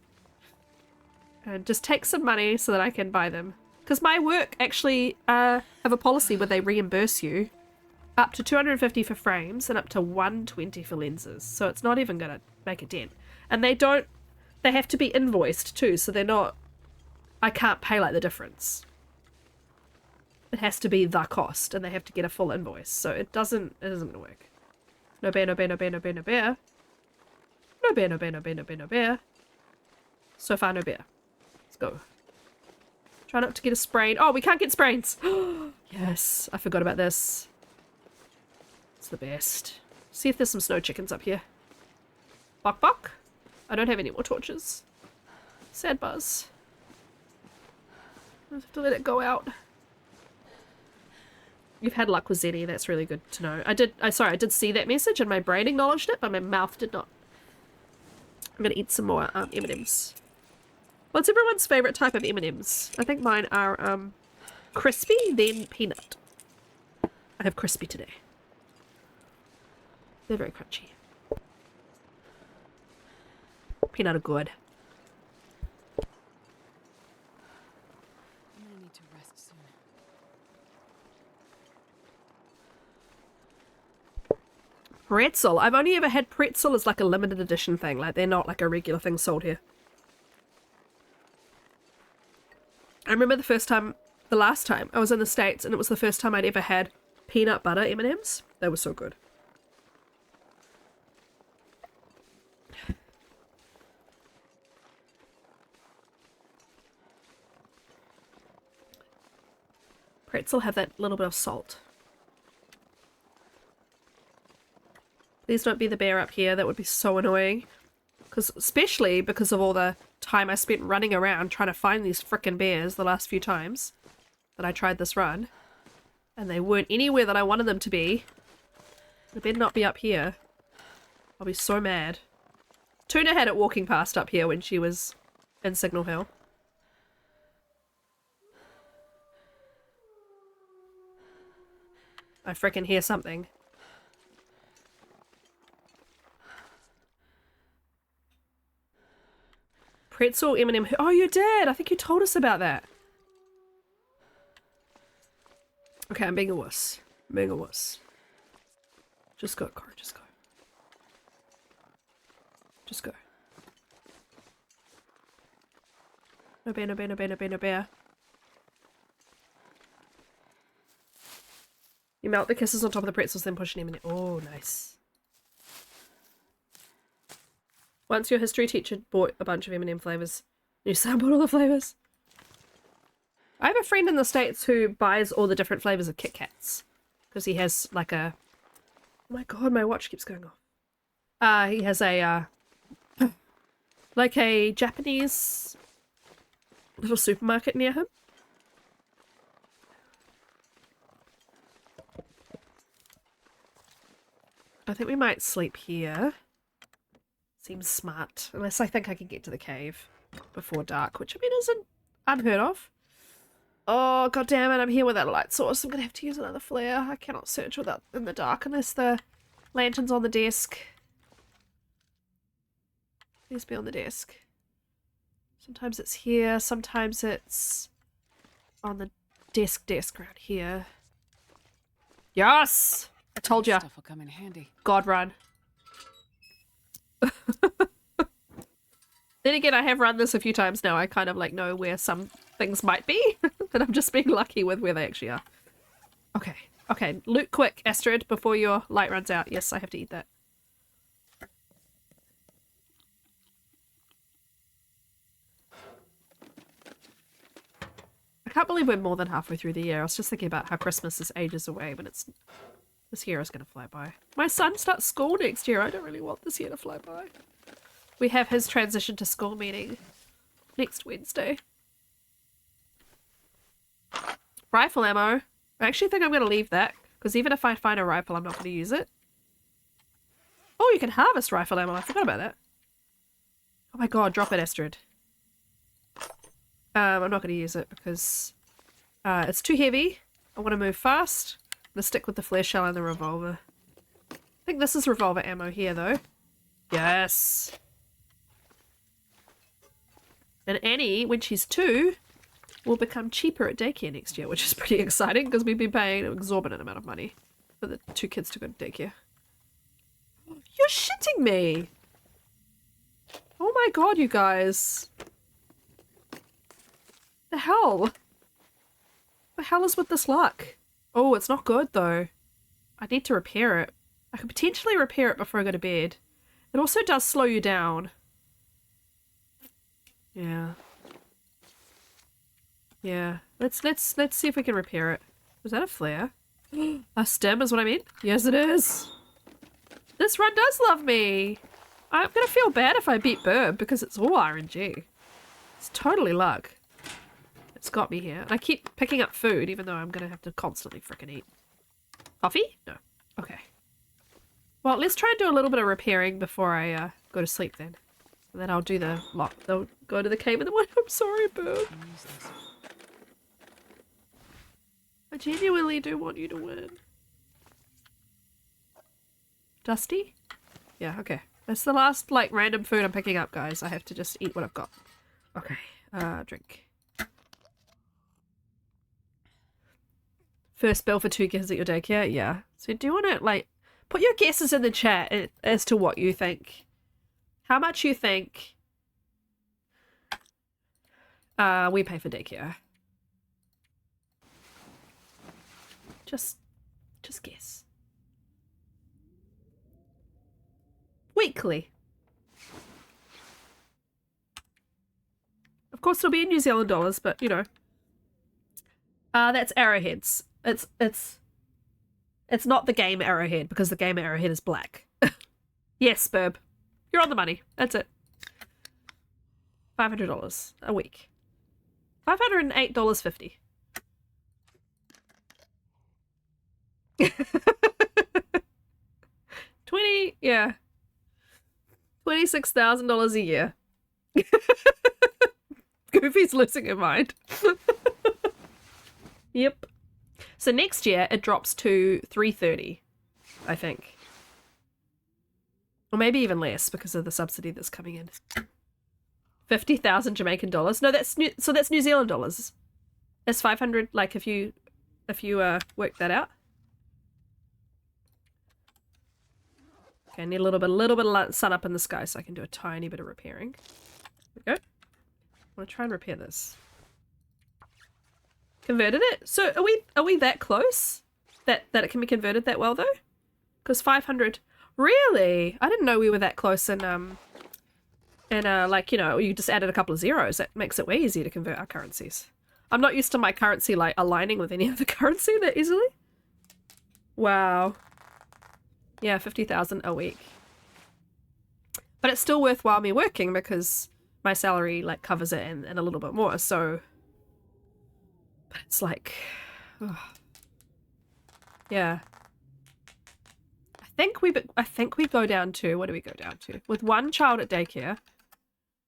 And just take some money so that I can buy them. Because my work actually have a policy where they reimburse you up to $250 for frames and up to $120 for lenses. So it's not even gonna make a dent. And they have to be invoiced too, so they're not, I can't pay like the difference. It has to be the cost and they have to get a full invoice. So it isn't gonna work. No bear, no bear, no bear, no bear, no bear. No bear, no bear, no bear, no bear, no bear. So far, no bear. Let's go. Try not to get a sprain. Oh, we can't get sprains. Yes, I forgot about this. It's the best. See if there's some snow chickens up here. Bok bok. I don't have any more torches. Sad buzz. I have to let it go out. You've had luck with Zenny, that's really good to know. I did see that message and my brain acknowledged it, but my mouth did not. I'm gonna eat some more M&Ms. What's everyone's favourite type of M&Ms? I think mine are crispy, then peanut. I have crispy today. They're very crunchy. Peanut are good. I'm gonna need to rest soon. Pretzel. I've only ever had pretzel as like a limited edition thing. Like they're not like a regular thing sold here. I remember the last time I was in the States and it was the first time I'd ever had peanut butter M&Ms. They were so good. Pretzel have that little bit of salt. Please don't be the bear up here. That would be so annoying. Especially because of all the time I spent running around trying to find these frickin' bears the last few times that I tried this run. And they weren't anywhere that I wanted them to be. They better not be up here. I'll be so mad. Tuna had it walking past up here when she was in Signal Hill. I frickin' hear something. Pretzel M&M. Oh, you did! I think you told us about that. Okay, I'm being a wuss. I'm being a wuss. Just go, Cora. Just go. Just go. No bear, no bear, no bear, no bear, no bear. You melt the kisses on top of the pretzels, then push an M&M. Oh, nice. Once your history teacher bought a bunch of M&M flavours, you sampled all the flavours. I have a friend in the States who buys all the different flavours of Kit Kats. Because he has like a... Oh my god, my watch keeps going off. He has a, like a Japanese little supermarket near him. I think we might sleep here. Seems smart. Unless I think I can get to the cave before dark, which I mean isn't unheard of. Oh, god damn it, I'm here without a light source. I'm gonna have to use another flare. I cannot search without in the dark unless the lantern's on the desk. Please be on the desk. Sometimes it's here, sometimes it's on the desk around here. Yes! I told ya. Stuff will come in handy. God run. Then again, I have run this a few times now. I kind of like know where some things might be. And I'm just being lucky with where they actually are. Okay. Okay. Loot quick, Astrid, before your light runs out. Yes, I have to eat that. I can't believe we're more than halfway through the year. I was just thinking about how Christmas is ages away, but it's... This year is going to fly by. My son starts school next year. I don't really want this year to fly by. We have his transition to school meeting next Wednesday. Rifle ammo. I actually think I'm going to leave that, because even if I find a rifle, I'm not going to use it. Oh, you can harvest rifle ammo. I forgot about that. Oh my god, drop it, Astrid. I'm not going to use it because it's too heavy. I want to move fast. I'm going to stick with the flare shell and the revolver. I think this is revolver ammo here, though. Yes! And Annie, when she's 2, will become cheaper at daycare next year, which is pretty exciting because we've been paying an exorbitant amount of money for the 2 kids to go to daycare. You're shitting me! Oh my god, you guys. The hell? The hell is with this luck? Oh, it's not good though. I need to repair it. I could potentially repair it before I go to bed. It also does slow you down. Yeah. Yeah. Let's see if we can repair it. Was that a flare? A stem is what I mean? Yes, it is. This run does love me. I'm gonna feel bad if I beat Burb because it's all RNG. It's totally luck. It's got me here. And I keep picking up food even though I'm gonna have to constantly frickin' eat. Coffee? No. Okay. Well, let's try and do a little bit of repairing before I go to sleep then. And then I'll do the lock. They'll go to the cave in the morning. I'm sorry, Burb. I genuinely do want you to win. Dusty? Yeah, okay. That's the last, like, random food I'm picking up, guys. I have to just eat what I've got. Okay. Drink. First bill for 2 kids at your daycare? Yeah. So do you want to, like, put your guesses in the chat as to what you think. How much you think we pay for daycare. Just guess. Weekly. Of course it'll be in New Zealand dollars, but you know. That's arrowheads. It's not the game arrowhead because the game arrowhead is black. Yes, Burb. You're on the money. That's it. $500 a week. $508.50. Yeah. $26,000 a year. Goofy's losing her mind. Yep. So next year it drops to $330, I think. Or maybe even less because of the subsidy that's coming in. 50,000 Jamaican dollars. No, that's New Zealand dollars. That's 500. Like if you work that out. Okay, I need a little bit of sun up in the sky so I can do a tiny bit of repairing. There we go. I want to try and repair this. Converted it. So are we that close that it can be converted that well though? Because 500. Really? I didn't know we were that close and like, you know, you just added a couple of zeros. That makes it way easier to convert our currencies. I'm not used to my currency like aligning with any other currency that easily. Wow. Yeah, 50,000 a week. But it's still worthwhile me working because my salary like covers it and a little bit more. So, but it's like, oh. Yeah. I think we go down to, what do we go down to? With 1 child at daycare,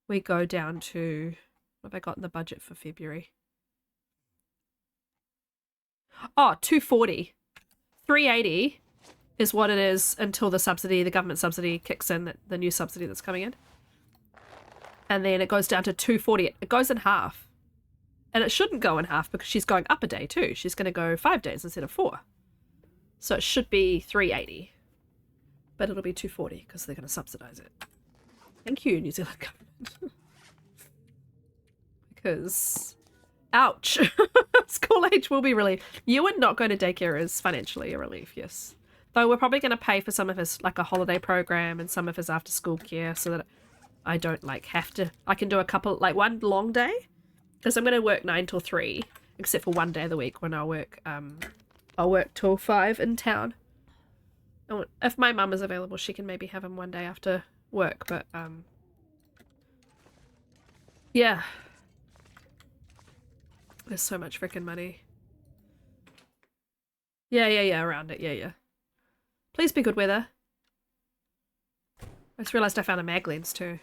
we go down to, what have I got in the budget for February? Oh, 240. 380 is what it is until the government subsidy kicks in, the new subsidy that's coming in. And then it goes down to 240. It goes in half. And it shouldn't go in half because she's going up a day too. She's going to go 5 days instead of 4. So it should be 380. But it'll be 240 because they're going to subsidize it. Thank you, New Zealand government. Because, ouch. School age will be relief. You would not go to daycare is financially a relief, yes. Though we're probably going to pay for some of his, like a holiday program and some of his after school care so that I don't like have to, I can do a couple, like one long day. Because I'm going to work 9 till 3, except for one day of the week when I'll work till 5 in town. If my mum is available, she can maybe have him one day after work, but, yeah. There's so much freaking money. Yeah, around it, yeah. Please be good weather. I just realised I found a mag lens too.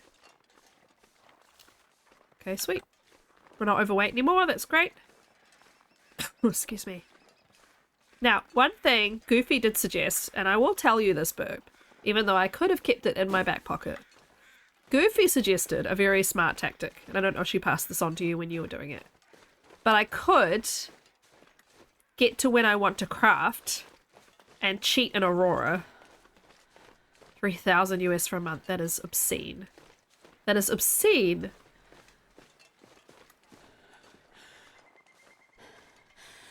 Okay, sweet. We're not overweight anymore, that's great. Oh, excuse me. Now, one thing Goofy did suggest, and I will tell you this, Burp, even though I could have kept it in my back pocket. Goofy suggested a very smart tactic, and I don't know if she passed this on to you when you were doing it. But I could get to when I want to craft and cheat an Aurora. 3,000 US for a month, that is obscene. That is obscene.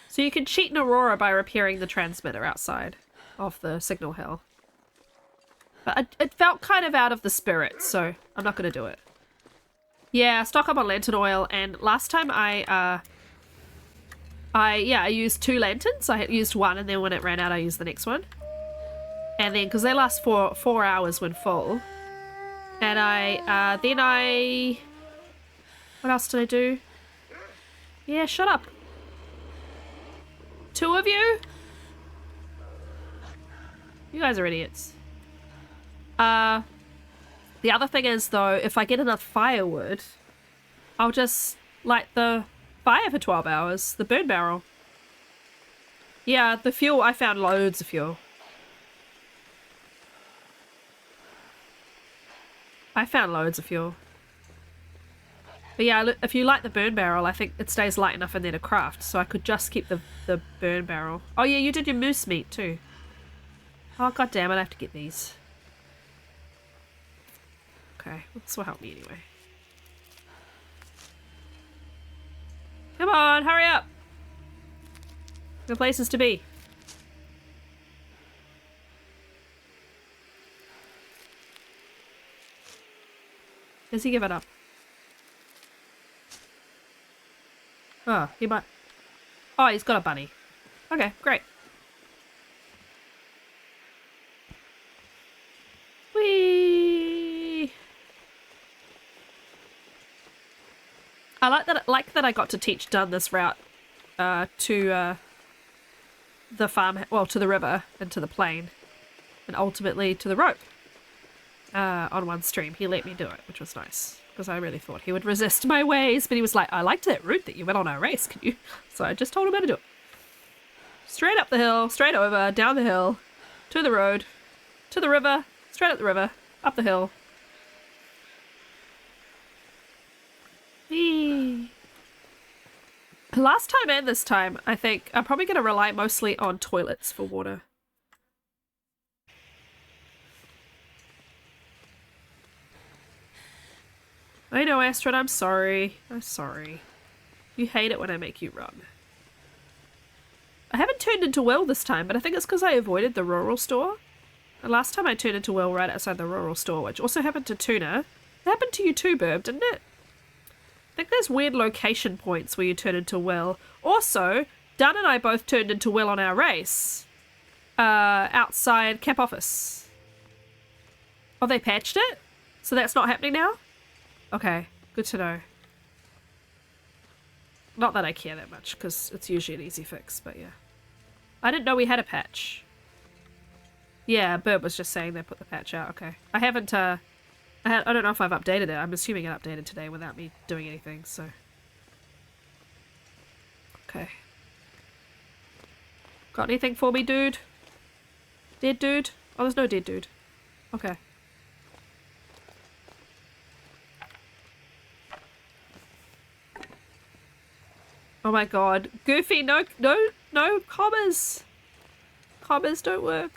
So you can cheat an Aurora by repairing the transmitter outside of the signal hill. But it felt kind of out of the spirit, so I'm not going to do it. Yeah, stock up on lantern oil, and last time I used 2 lanterns. I used one, and then when it ran out, I used the next one. And then, because they last for 4 hours when full. And what else did I do? Yeah, shut up. 2 of you? You guys are idiots. The other thing is, though, if I get enough firewood, I'll just light the fire for 12 hours. The burn barrel. Yeah, the fuel, I found loads of fuel. But yeah, if you light the burn barrel, I think it stays light enough in there to craft, so I could just keep the burn barrel. Oh yeah, you did your moose meat too. Oh god damn it, I have to get these. Okay, this will help me anyway. Come on, hurry up! Good places to be. Does he give it up? Oh, he might... Oh, he's got a bunny. Okay, great. Whee! I like that I got to teach Dunn this route to the farm, well, to the river and to the plain, and ultimately to the rope on one stream. He let me do it, which was nice, because I really thought he would resist my ways, but he was like, I liked that route that you went on our race, can you? So I just told him how to do it. Straight up the hill, straight over, down the hill, to the road, to the river, straight up the river, up the hill. Whee! Last time and this time, I think I'm probably going to rely mostly on toilets for water. I know, Astrid, I'm sorry. I'm sorry. You hate it when I make you run. I haven't turned into Will this time, but I think it's because I avoided the rural store. The last time I turned into Will right outside the rural store, which also happened to Tuna. It happened to you too, Burb, didn't it? I think there's weird location points where you turn into Will. Also, Dunn and I both turned into Will on our race. Outside camp office. Oh, they patched it? So that's not happening now? Okay, good to know. Not that I care that much, because it's usually an easy fix, but yeah. I didn't know we had a patch. Yeah, Burb was just saying they put the patch out, okay. I haven't, I don't know if I've updated it. I'm assuming it updated today without me doing anything, so. Okay. Got anything for me, dude? Dead dude? Oh, there's no dead dude. Okay. Oh my god. Goofy, no commas. Commas don't work.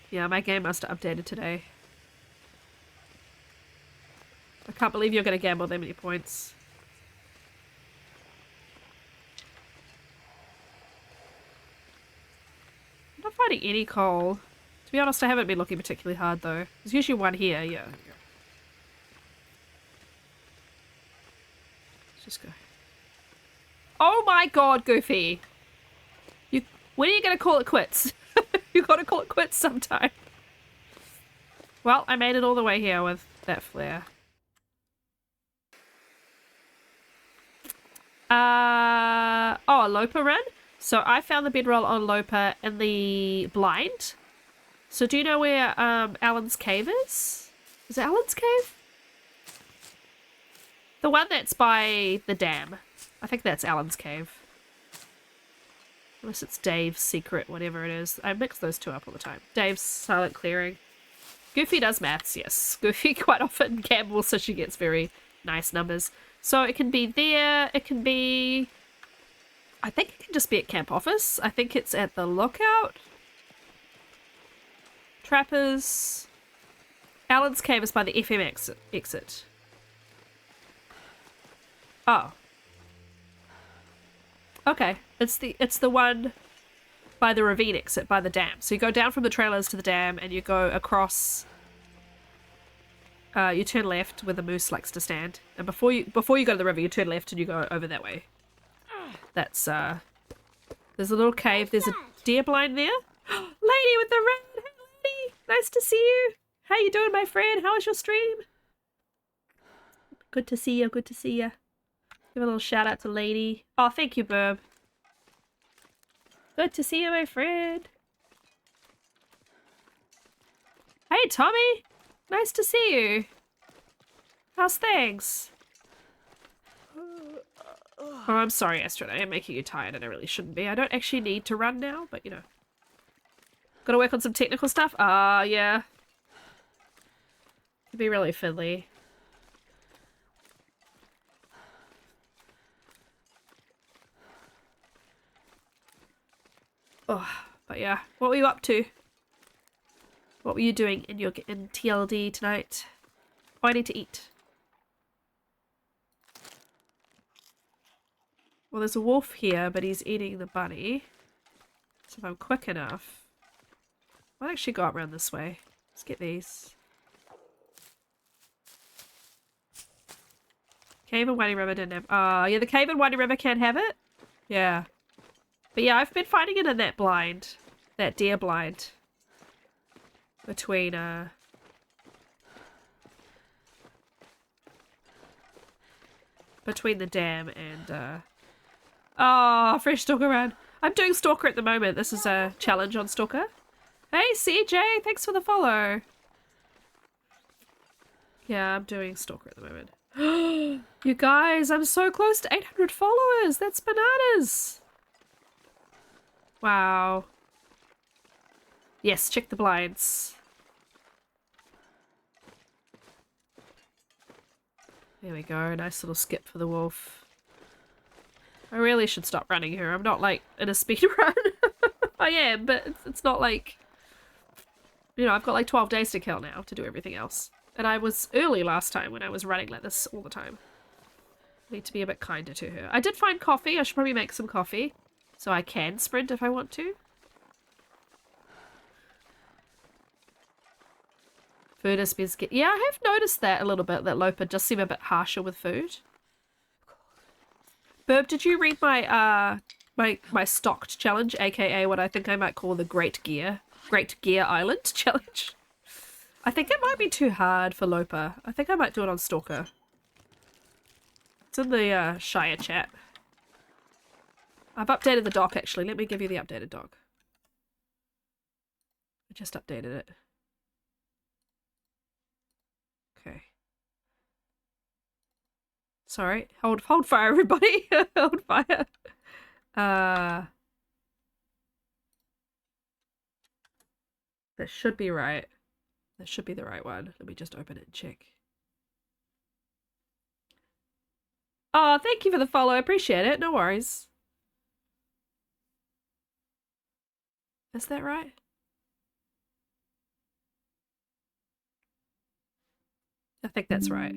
Yeah, my game must have updated today. Can't believe you're going to gamble that many points. I'm not finding any coal. To be honest, I haven't been looking particularly hard though. There's usually one here, yeah. Let's just go. Oh my god, Goofy! When are you gonna call it quits? You gotta call it quits sometime. Well, I made it all the way here with that flare. Oh, a Lopa run? So I found the bedroll on Lopa in the blind. So do you know where Alan's cave is? Is it Alan's cave? The one that's by the dam. I think that's Alan's cave. Unless it's Dave's secret, whatever it is. I mix those two up all the time. Dave's silent clearing. Goofy does maths, yes. Goofy quite often gambles, so she gets very nice numbers. So it can be there, it can be... I think it can just be at camp office. I think it's at the lookout. Trappers. Alan's cave is by the FM exit. Oh. Okay. It's the one by the ravine exit, by the dam. So you go down from the trailers to the dam and you go across. You turn left where the moose likes to stand. And before you go to the river, you turn left and you go over that way. That's there's a little cave. There's a deer blind there. Lady with the red. Hey lady. Nice to see you. How you doing, my friend? How was your stream? Good to see you. Good to see you. Give a little shout out to Lady. Oh, thank you, Burb. Good to see you, my friend. Hey, Tommy. Nice to see you. How's things? Oh, I'm sorry, Astrid. I am making you tired and I really shouldn't be. I don't actually need to run now, but you know. Gotta work on some technical stuff? Yeah. It'd be really fiddly. Oh, but yeah. What were you up to? What were you doing in TLD tonight? Oh, I need to eat. Well, there's a wolf here, but he's eating the bunny. So if I'm quick enough, I might actually go up around this way. Let's get these. Cave and Waddy River didn't have... yeah, the Cave and Waddy River can't have it? Yeah. But yeah, I've been finding it in that blind. That deer blind. Between, between the dam and, oh, fresh Stalker run. I'm doing Stalker at the moment. This is a challenge on Stalker. Hey, CJ, thanks for the follow. Yeah, I'm doing Stalker at the moment. You guys, I'm so close to 800 followers. That's bananas. Wow. Yes, check the blinds. There we go, nice little skip for the wolf. I really should stop running here. I'm not like in a speed run. I am, but it's not like, you know, I've got like 12 days to kill now to do everything else. And I was early last time when I was running like this all the time. Need to be a bit kinder to her. I did find coffee. I should probably make some coffee so I can sprint if I want to. Food has been scarce. Yeah, I have noticed that a little bit, that Lopa just seem a bit harsher with food. Burb, did you read my my stocked challenge, aka what I think I might call the Great Gear Island challenge? I think it might be too hard for Lopa. I think I might do it on Stalker. It's in the Shire chat. I've updated the doc actually. Let me give you the updated doc. I just updated it. Okay. Sorry. Hold fire, everybody. Hold fire. That should be right. That should be the right one. Let me just open it and check. Oh, thank you for the follow. I appreciate it. No worries. Is that right? I think that's right.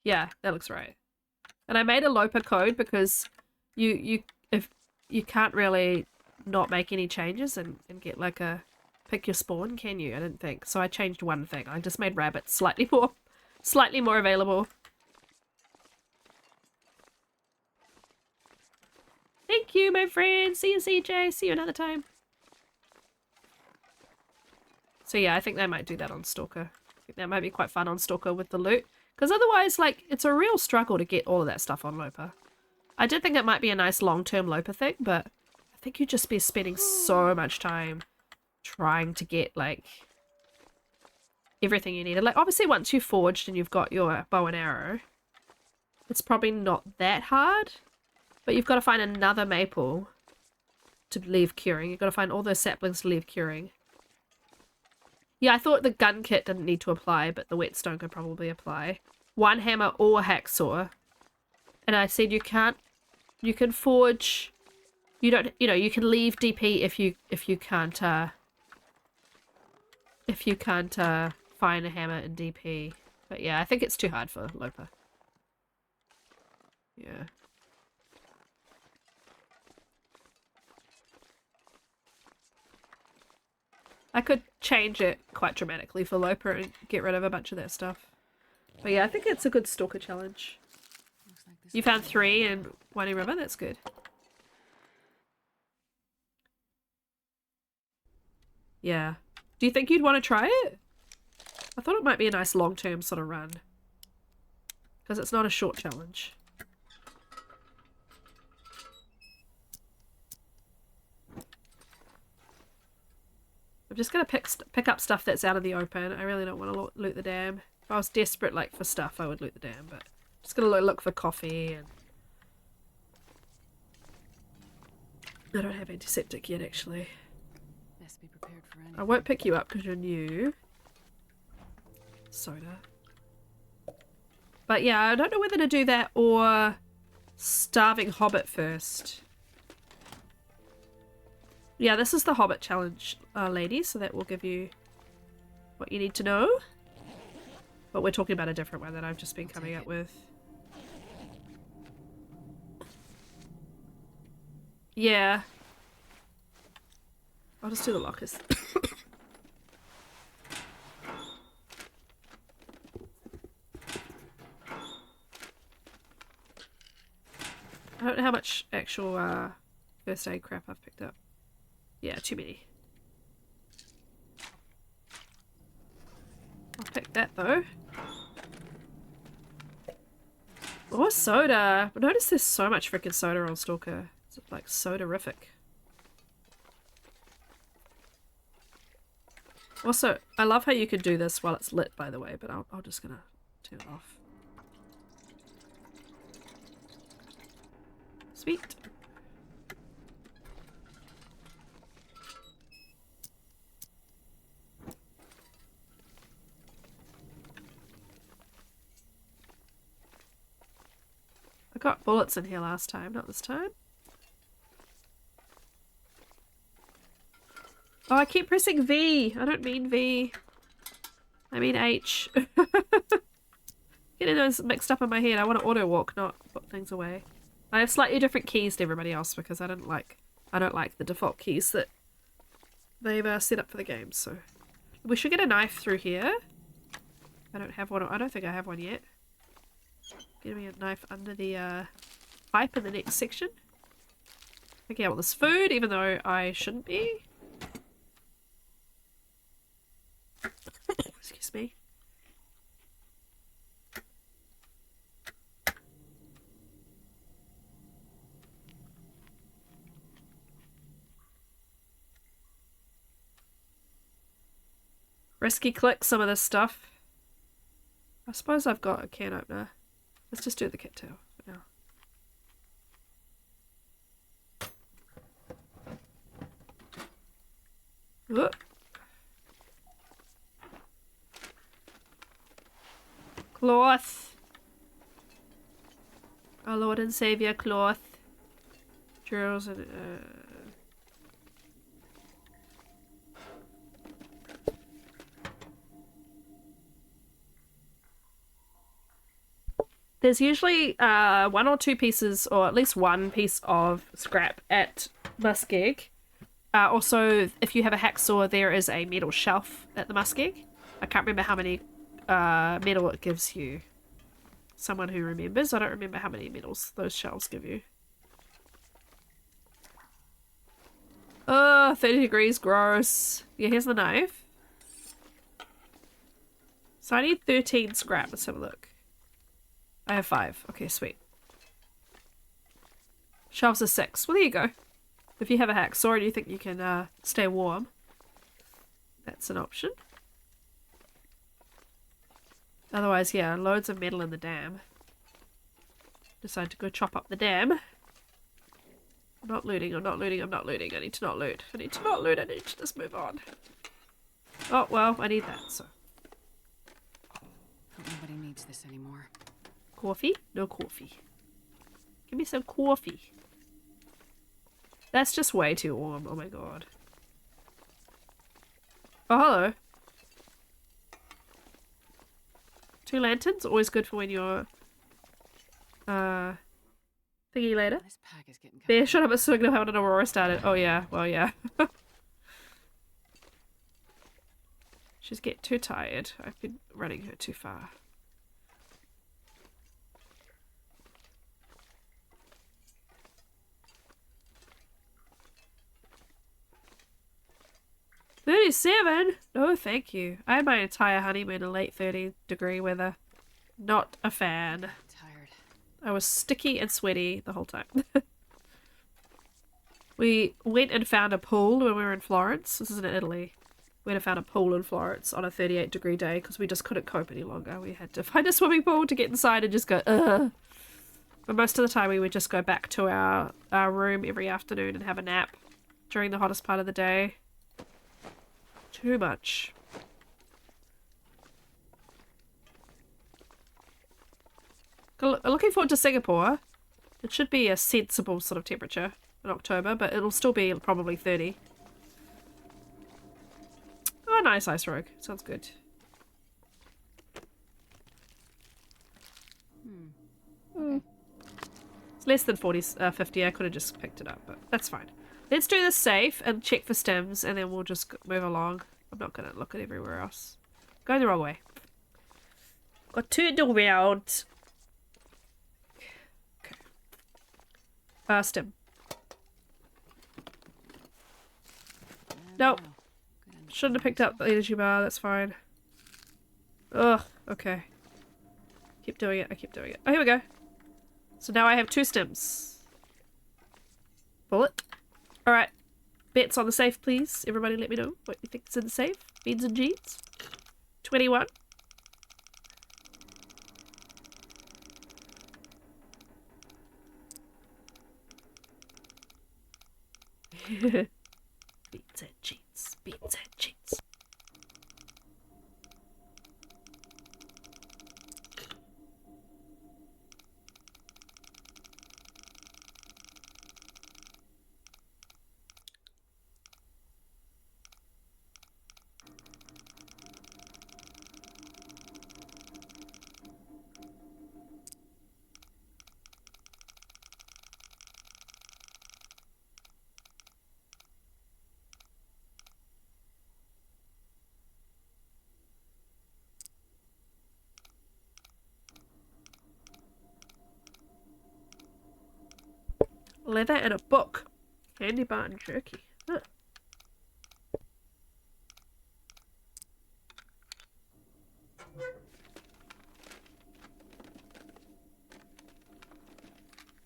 Yeah, that looks right. And I made a Lopa code because if you can't really not make any changes and get like a pick your spawn, can you? I didn't think. So I changed one thing. I just made rabbits slightly more available. Thank you, my friend. See you, CJ. See you another time. So yeah, I think they might do that on Stalker. I think that might be quite fun on Stalker with the loot. Because otherwise, like, it's a real struggle to get all of that stuff on Lopa. I did think it might be a nice long-term Lopa thing, but I think you'd just be spending so much time trying to get, like, everything you needed. Like, obviously, once you've forged and you've got your bow and arrow, it's probably not that hard. But you've got to find another maple to leave curing. You've got to find all those saplings to leave curing. Yeah, I thought the gun kit didn't need to apply, but the whetstone could probably apply. One hammer or hacksaw. And I said you can forge, you can leave DP if you can't find a hammer in DP. But yeah, I think it's too hard for Lopa. Yeah. I could change it quite dramatically for Lopa and get rid of a bunch of that stuff. But yeah, I think it's a good stalker challenge. Like You found 3 in Wani River, that's good. Yeah. Do you think you'd want to try it? I thought it might be a nice long-term sort of run. Because it's not a short challenge. I'm just gonna pick up stuff that's out of the open. I really don't want to loot the dam. If I was desperate like for stuff, I would loot the dam, but I'm just gonna look for coffee and I don't have antiseptic yet, actually. Best be prepared for anything. I won't pick you up because you're new. Soda. But yeah, I don't know whether to do that or starving hobbit first. Yeah, this is the Hobbit challenge, ladies, so that will give you what you need to know. But we're talking about a different one that I've just been coming up with. Yeah. I'll just do the lockers. I don't know how much actual first aid crap I've picked up. Yeah, too many. I'll pick that though. Oh, soda! I noticed there's so much freaking soda on Stalker. It's like soderific. Also, I love how you can do this while it's lit, by the way, but I'm just gonna turn it off. Sweet. I got bullets in here last time, not this time. Oh, I keep pressing V. I don't mean V. I mean H. Getting those mixed up in my head. I want to auto walk, not put things away. I have slightly different keys to everybody else because I don't like the default keys that they've set up for the game. So we should get a knife through here. I don't have one. I don't think I have one yet. Get me a knife under the pipe in the next section. Okay, I want this food, even though I shouldn't be. Excuse me. Risky click some of this stuff. I suppose I've got a can opener. Let's just do the cattail for now. Whoop. Cloth. Our Lord and Savior cloth. Jewels and There's usually one or two pieces, or at least one piece of scrap at Muskeg. Also, if you have a hacksaw, there is a metal shelf at the Muskeg. I can't remember how many metal it gives you. Someone who remembers. I don't remember how many metals those shelves give you. Oh, 30 degrees, gross. Yeah, here's the knife. So I need 13 scrap. Let's have a look. I have 5. Okay, sweet. Shelves are 6. Well, there you go. If you have a hacksaw and you think you can stay warm, that's an option. Otherwise, yeah, loads of metal in the dam. Decide to go chop up the dam. I'm not looting, I'm not looting, I'm not looting. I need to not loot. I need to not loot, I need to just move on. Oh, well, I need that, so. Hope nobody needs this anymore. Coffee? No coffee. Give me some coffee. That's just way too warm, oh my god. Oh, hello. 2 lanterns, always good for when you're thingy later. This pack is getting Bear shut up a signal how an aurora started. Oh yeah, well yeah. She's getting too tired. I've been running her too far. $37? No, thank you. I had my entire honeymoon in late 30-degree weather. Not a fan. tired. I was sticky and sweaty the whole time. We went and found a pool when we were in Florence. This is in Italy. We went and found a pool in Florence on a 38-degree day because we just couldn't cope any longer. We had to find a swimming pool to get inside and just go, ugh. But most of the time we would just go back to our room every afternoon and have a nap during the hottest part of the day. Too much. Looking forward to Singapore. It should be a sensible sort of temperature in October, but it'll still be probably 30. Oh, nice ice rogue. Sounds good. Okay. It's less than 50. I could have just picked it up, but that's fine. Let's do this safe and check for stems, and then we'll just move along. I'm not going to look at everywhere else. Going the wrong way. Got turned around. Okay. Stem. Nope. Shouldn't have picked up the energy bar, that's fine. Ugh, okay. Keep doing it, I keep doing it. Oh, here we go. So now I have 2 stems. Bullet. Alright. Bets on the safe, please. Everybody let me know what you think is in the safe. Beans and jeans. 21. Beans and jeans. Beans and jeans. Leather and a book. Candy bar and jerky. Huh.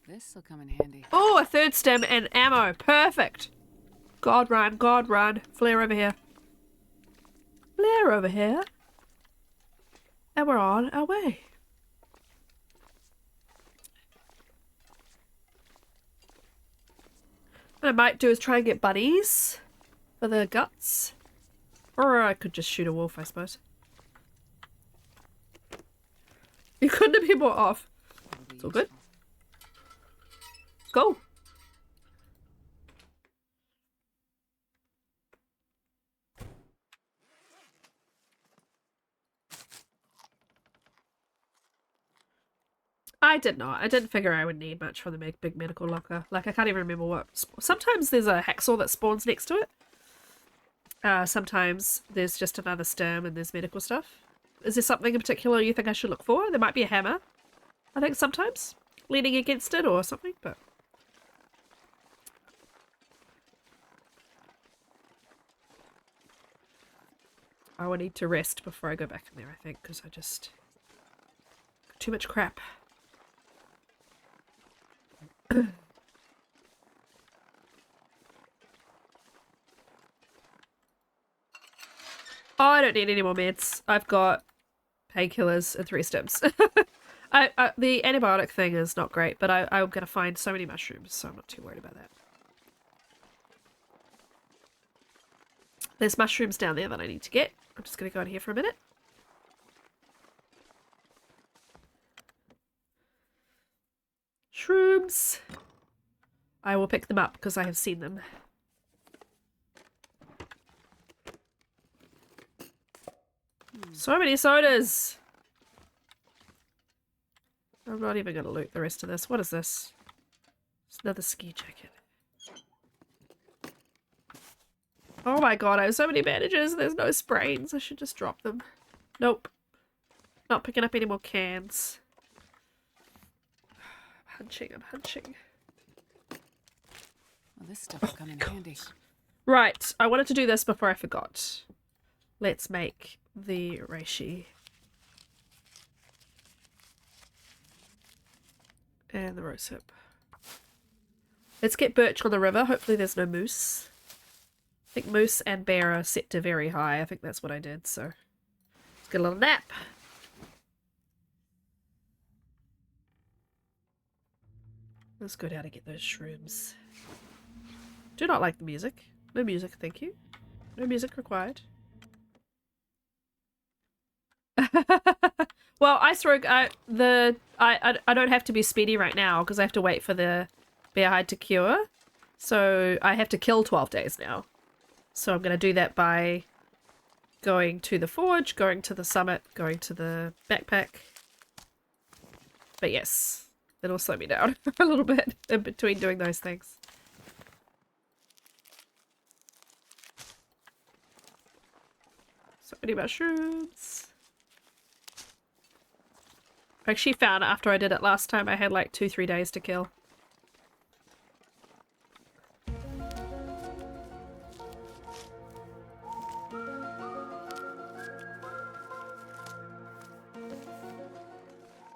This'll come in handy. Oh, a 3rd stem and ammo. Perfect. God run, God run. Flare over here. Flare over here. And we're on our way. What I might do is try and get bunnies for the guts. Or I could just shoot a wolf, I suppose. You couldn't have been more off. It's all good. Go. I did not. I didn't figure I would need much from the big medical locker. Like, I can't even remember what... Sometimes there's a hacksaw that spawns next to it. Sometimes there's just another stem and there's medical stuff. Is there something in particular you think I should look for? There might be a hammer, I think, sometimes. Leaning against it or something, but... I will need to rest before I go back in there, I think, because I just... got too much crap. Oh, I don't need any more meds. I've got painkillers and 3 stems. The antibiotic thing is not great, but I'm going to find so many mushrooms, so I'm not too worried about that. There's mushrooms down there that I need to get. I'm just going to go in here for a minute. Shrooms. I will pick them up because I have seen them. So many sodas! I'm not even going to loot the rest of this. What is this? It's another ski jacket. Oh my god, I have so many bandages. There's no sprains. I should just drop them. Nope. Not picking up any more cans. I'm hunching. Well, this stuff will come in handy. Right, I wanted to do this before I forgot. Let's make the reishi. And the rosehip. Let's get birch on the river. Hopefully there's no moose. I think moose and bear are set to very high. I think that's what I did, so let's get a little nap. Let's go down and get those shrooms. Do not like the music. No music, thank you. No music required. Well, Ice Rogue, I don't have to be speedy right now because I have to wait for the bear hide to cure. So I have to kill 12 days now. So I'm going to do that by going to the forge, going to the summit, going to the backpack. But yes, it'll slow me down a little bit in between doing those things. So many mushrooms. I actually found after I did it last time I had like 2-3 days to kill.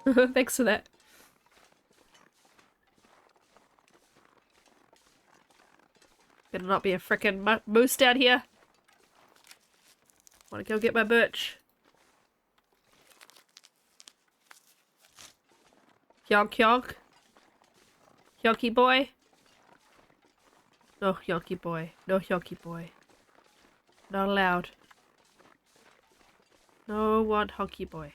Thanks for that. Better not be a frickin' moose down here. Wanna go get my birch. Yonk yonk. Yonky boy. No yonky boy. No yonky boy. Not allowed. No one honky boy.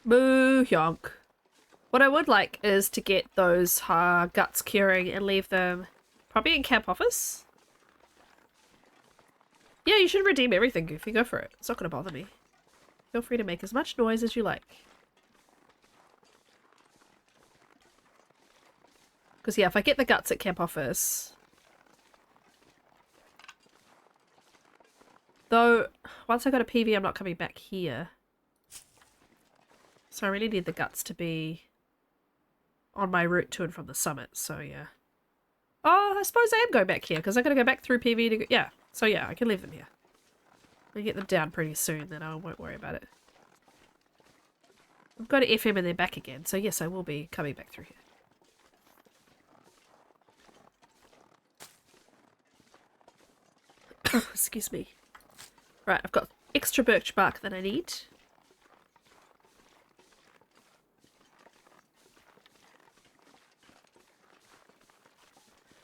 Moo yonk. What I would like is to get those guts curing and leave them probably in camp office. Yeah, you should redeem everything, Goofy. Go for it. It's not going to bother me. Feel free to make as much noise as you like. Because yeah, if I get the guts at camp office... Though, once I got a PV, I'm not coming back here. So I really need the guts to be on my route to and from the summit, so yeah. Oh, I suppose I am going back here, because I got to go back through PV to go... Yeah, so yeah, I can leave them here. I'll get them down pretty soon, then I won't worry about it. I've got to FM and then back again, so yes, I will be coming back through here. Excuse me. Right, I've got extra birch bark that I need.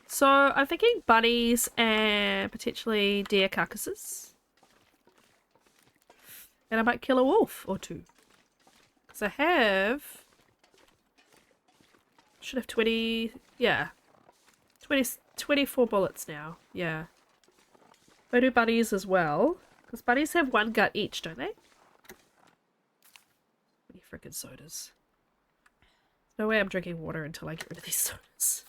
So I'm thinking bunnies and potentially deer carcasses. And I might kill a wolf or 2. Because I have... should have 20... yeah. 24 bullets now. Yeah. I do bunnies as well. Because bunnies have 1 gut each, don't they? frickin' sodas. No way I'm drinking water until I get rid of these sodas.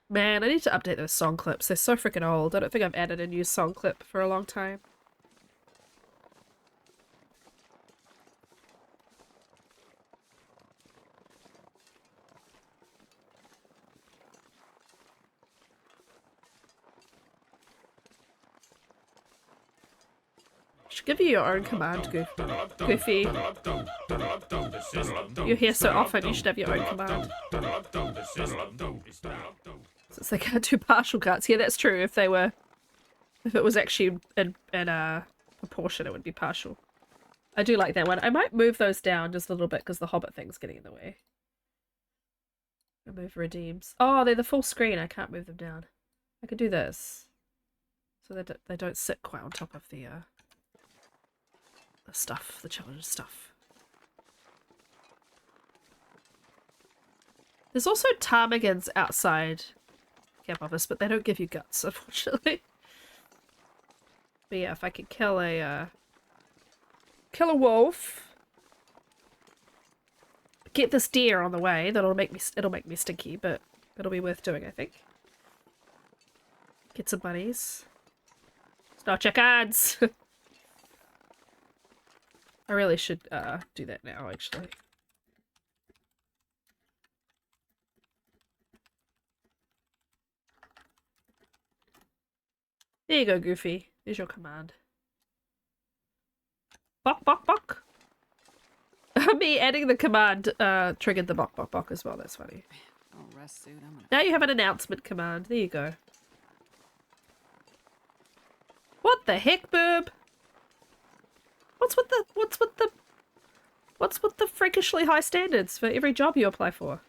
Man, I need to update those song clips. They're so freaking old. I don't think I've added a new song clip for a long time. Should give you your own command, Goofy. You're here so often, you should have your own command. Since they can't do partial cuts. Yeah, that's true. If it was actually in proportion, it would be partial. I do like that one. I might move those down just a little bit because the Hobbit thing's getting in the way. Remove redeems. Oh, they're the full screen. I can't move them down. I could do this. So they don't sit quite on top of the stuff, the challenge stuff. There's also ptarmigans outside camp office, but they don't give you guts, unfortunately. But yeah, if I could kill a wolf, get this deer on the way, it'll make me stinky, but it'll be worth doing, I think. Get some bunnies. Start your cards. I really should do that now, actually. There you go, Goofy. There's your command. Bok, bok, bok. Me adding the command triggered the bok, bok, bok as well. That's funny. I'll rest soon. Now you have an announcement command. There you go. What the heck, Burb? What's with the freakishly high standards for every job you apply for?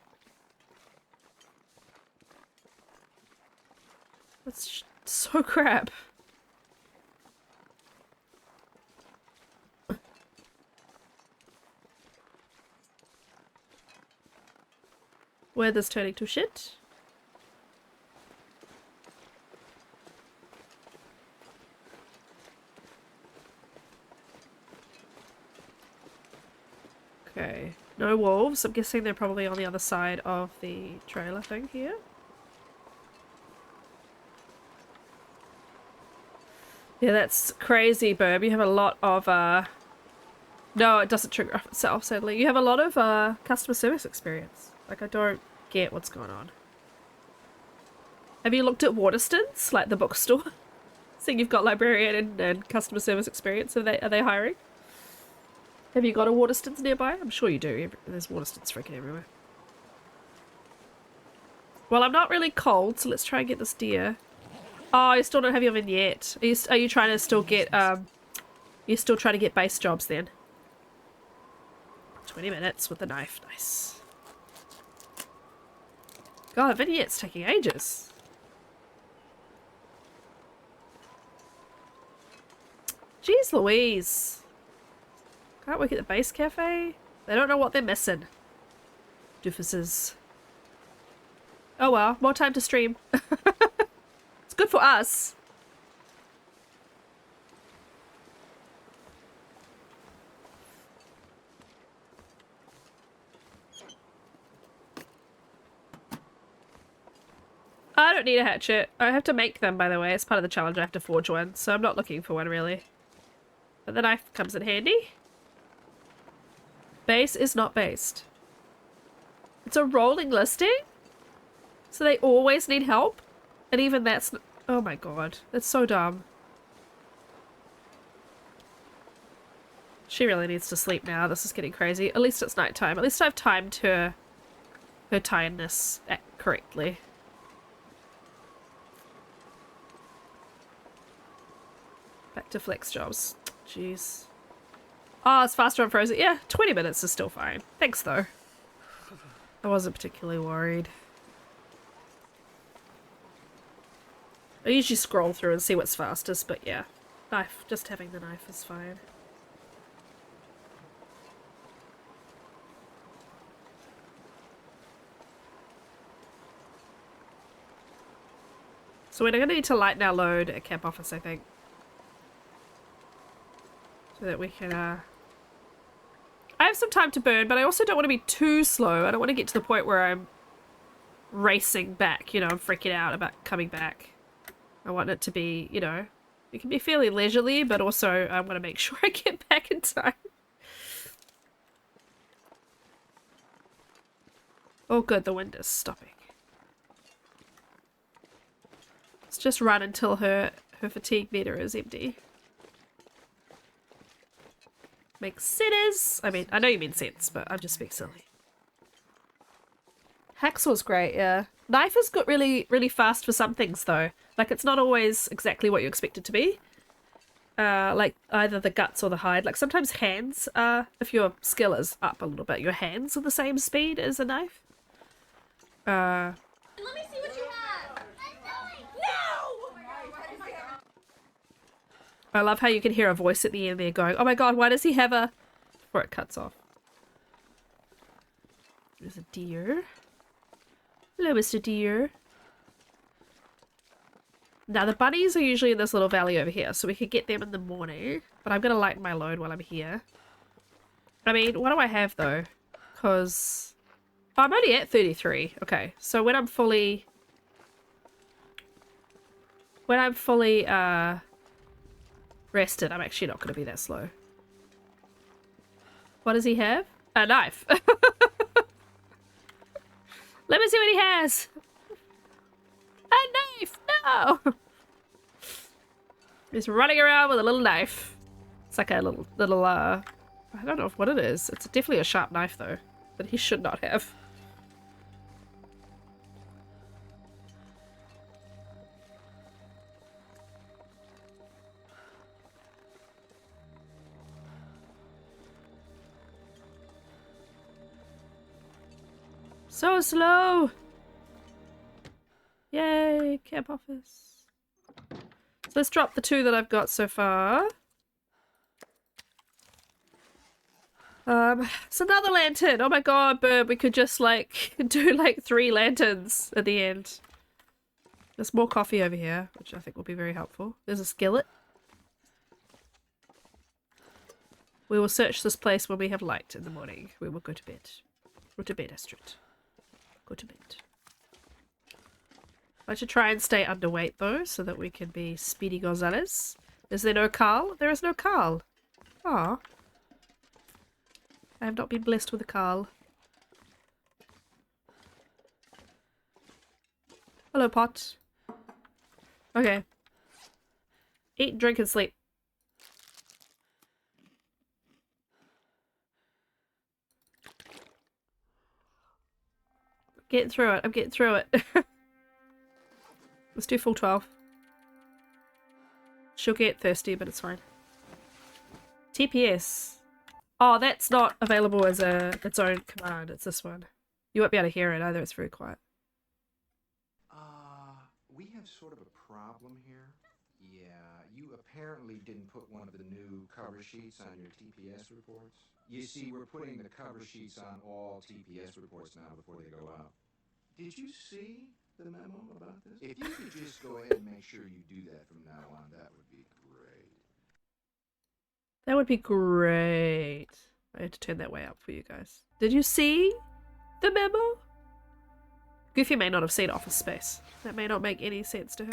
That's so crap. Weather's turning to shit. Okay, no wolves. I'm guessing they're probably on the other side of the trailer thing here. Yeah, that's crazy, Burb. You have a lot of, No, it doesn't trigger off itself, sadly. You have a lot of, customer service experience. Like, I don't get what's going on. Have you looked at Waterstones, like the bookstore? So you've got librarian and customer service experience. Are they hiring? Have you got a Waterstones nearby? I'm sure you do. There's Waterstones freaking everywhere. Well, I'm not really cold, so let's try and get this deer. Oh, you still don't have your vignette. Are you trying to still get, you're still trying to get base jobs then? 20 minutes with the knife. Nice. God, the vignette's taking ages. Jeez Louise. Can't work at the base cafe? They don't know what they're missing. Doofuses. Oh well, more time to stream. It's good for us. I don't need a hatchet. I have to make them, by the way. As part of the challenge, I have to forge one, so I'm not looking for one, really. But the knife comes in handy. Base is not based. It's a rolling listing? So they always need help? And even that's... Oh my god. That's so dumb. She really needs to sleep now. This is getting crazy. At least it's nighttime. At least I've timed her tiredness correctly. Back to flex jobs. Jeez. Oh, it's faster on Frozen. Yeah, 20 minutes is still fine. Thanks, though. I wasn't particularly worried. I usually scroll through and see what's fastest, but yeah. Knife. Just having the knife is fine. So we're going to need to lighten our load at camp office, I think. So that we can, I have some time to burn, but I also don't want to be too slow. I don't want to get to the point where I'm racing back, you know, I'm freaking out about coming back. I want it to be, you know, it can be fairly leisurely, but also I want to make sure I get back in time. Oh good, the wind is stopping. Let's just run until her fatigue meter is empty. Makes sense. I mean, I know you mean sense, but I'm just being silly. Hacksaw's great, yeah. Knife is good, really, really fast for some things though. Like it's not always exactly what you expect it to be. Like either the guts or the hide. Like sometimes hands are, if your skill is up a little bit, your hands are the same speed as a knife. Let me see what you have. No! I love how you can hear a voice at the end there going, oh my god, why does he have a... Before it cuts off. There's a deer. Hello, Mr. Deer. Now, the bunnies are usually in this little valley over here, so we could get them in the morning. But I'm going to lighten my load while I'm here. I mean, what do I have, though? Because... Oh, I'm only at 33. Okay, so when I'm fully... rested, I'm actually not going to be that slow. What does he have? A knife. Let me see what he has. A knife! No! He's running around with a little knife. It's like a little, I don't know what it is. It's definitely a sharp knife, though. That he should not have. So slow! Yay, camp office. So let's drop the 2 that I've got so far. It's another lantern! Oh my god, Burb, we could just like do like 3 lanterns at the end. There's more coffee over here, which I think will be very helpful. There's a skillet. We will search this place when we have light in the morning. We will go to bed. Go to bed, Astrid. Go to bed. I should try and stay underweight though, so that we can be Speedy Gonzalez. Is there no Carl? There is no Carl. Ah. I have not been blessed with a Carl. Hello, Pot. Okay. Eat, drink, and sleep. Getting through it. I'm getting through it. Let's do full 12. She'll get thirsty, but it's fine. TPS. Oh, that's not available as its own command. It's this one. You won't be able to hear it either. It's very quiet. We have sort of a problem here. Yeah, you apparently didn't put one of the new cover sheets on your TPS reports. You see, we're putting the cover sheets on all TPS reports now before they go out. Did you see the memo about this? If you could just go ahead and make sure you do that from now on, that would be great. That would be great. I had to turn that way up for you guys. Did you see the memo? Goofy may not have seen Office Space. That may not make any sense to her.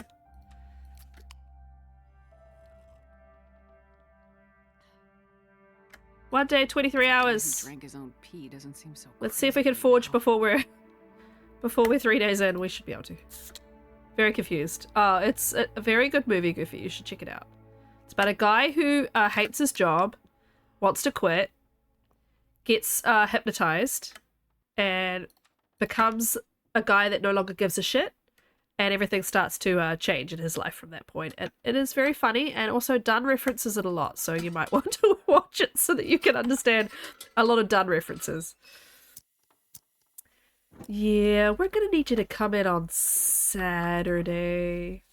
One day, 23 hours. Who drank his own pee doesn't seem so. Let's see if we can forge before we're 3 days in. We should be able to. Very confused. Oh, it's a very good movie, Goofy. You should check it out. It's about a guy who hates his job, wants to quit, gets hypnotized, and becomes a guy that no longer gives a shit, and everything starts to change in his life from that point. It is very funny, and also Dunn references it a lot, so you might want to watch it so that you can understand a lot of Dunn references. Yeah, we're gonna need you to come in on Saturday.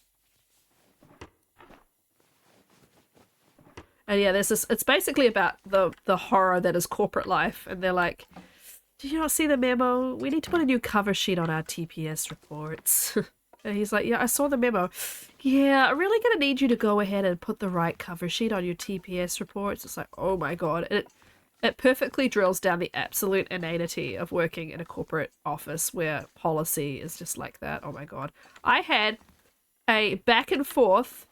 And yeah, there's this, it's basically about the horror that is corporate life, and they're like, did you not see the memo? We need to put a new cover sheet on our TPS reports. And he's like, yeah, I saw the memo. Yeah, I'm really gonna need you to go ahead and put the right cover sheet on your TPS reports. It's like, oh my god. It perfectly drills down the absolute inanity of working in a corporate office where policy is just like that. Oh my god. I had a back and forth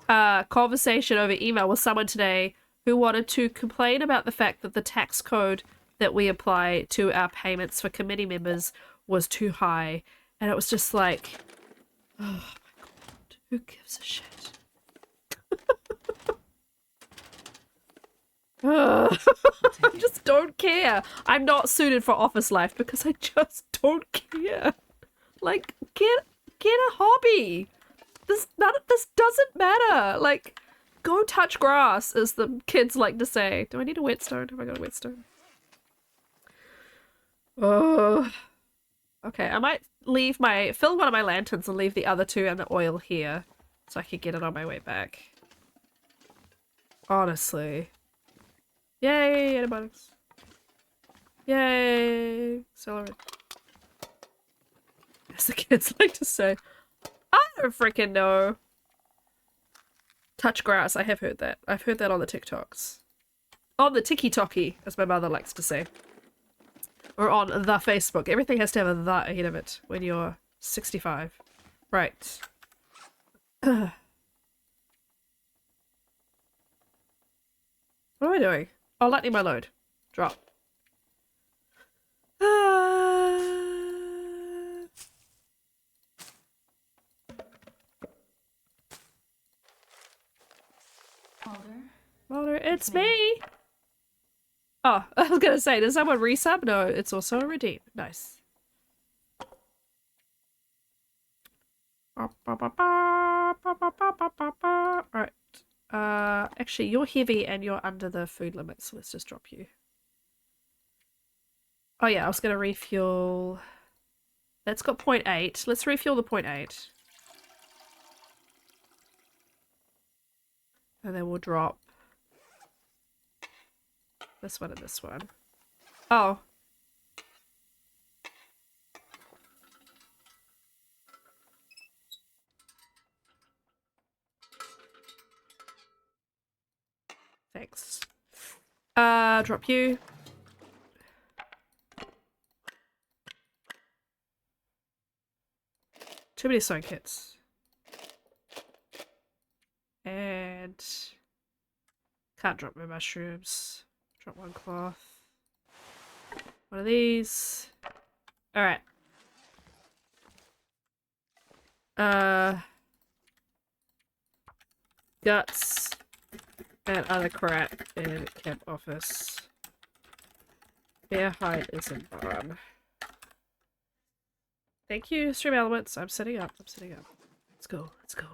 conversation over email with someone today who wanted to complain about the fact that the tax code that we apply to our payments for committee members was too high. And it was just like, oh my god, who gives a shit? I just don't care. I'm not suited for office life because I just don't care. Like, get a hobby. This doesn't matter. Like, go touch grass, as the kids like to say. Do I need a whetstone? Have I got a whetstone? Oh. Okay, I might fill one of my lanterns and leave the other two and the oil here so I can get it on my way back. Honestly. Yay, antibiotics. Yay, celery. As the kids like to say. I don't freaking know. Touch grass, I have heard that. I've heard that on the TikToks. On the tiki-toki, as my mother likes to say. Or on the Facebook. Everything has to have a the ahead of it when you're 65. Right. What am I doing? Oh, lightning my load. Drop. Mulder, it's me! Oh, I was gonna say, does someone resub? No, it's also a redeem. Nice. Alright. Actually, you're heavy and you're under the food limit, so let's just drop you. Oh yeah, I was gonna refuel... That's got 0.8. Let's refuel the 0.8. And then we'll drop this one and this one. Oh. Thanks. Drop you. Too many sewing kits. And can't drop my mushrooms. Drop one cloth. One of these. Alright. Guts and other crap in camp office. Bear hide is in barn. Thank you, Stream Elements. I'm setting up. Let's go. Let's go.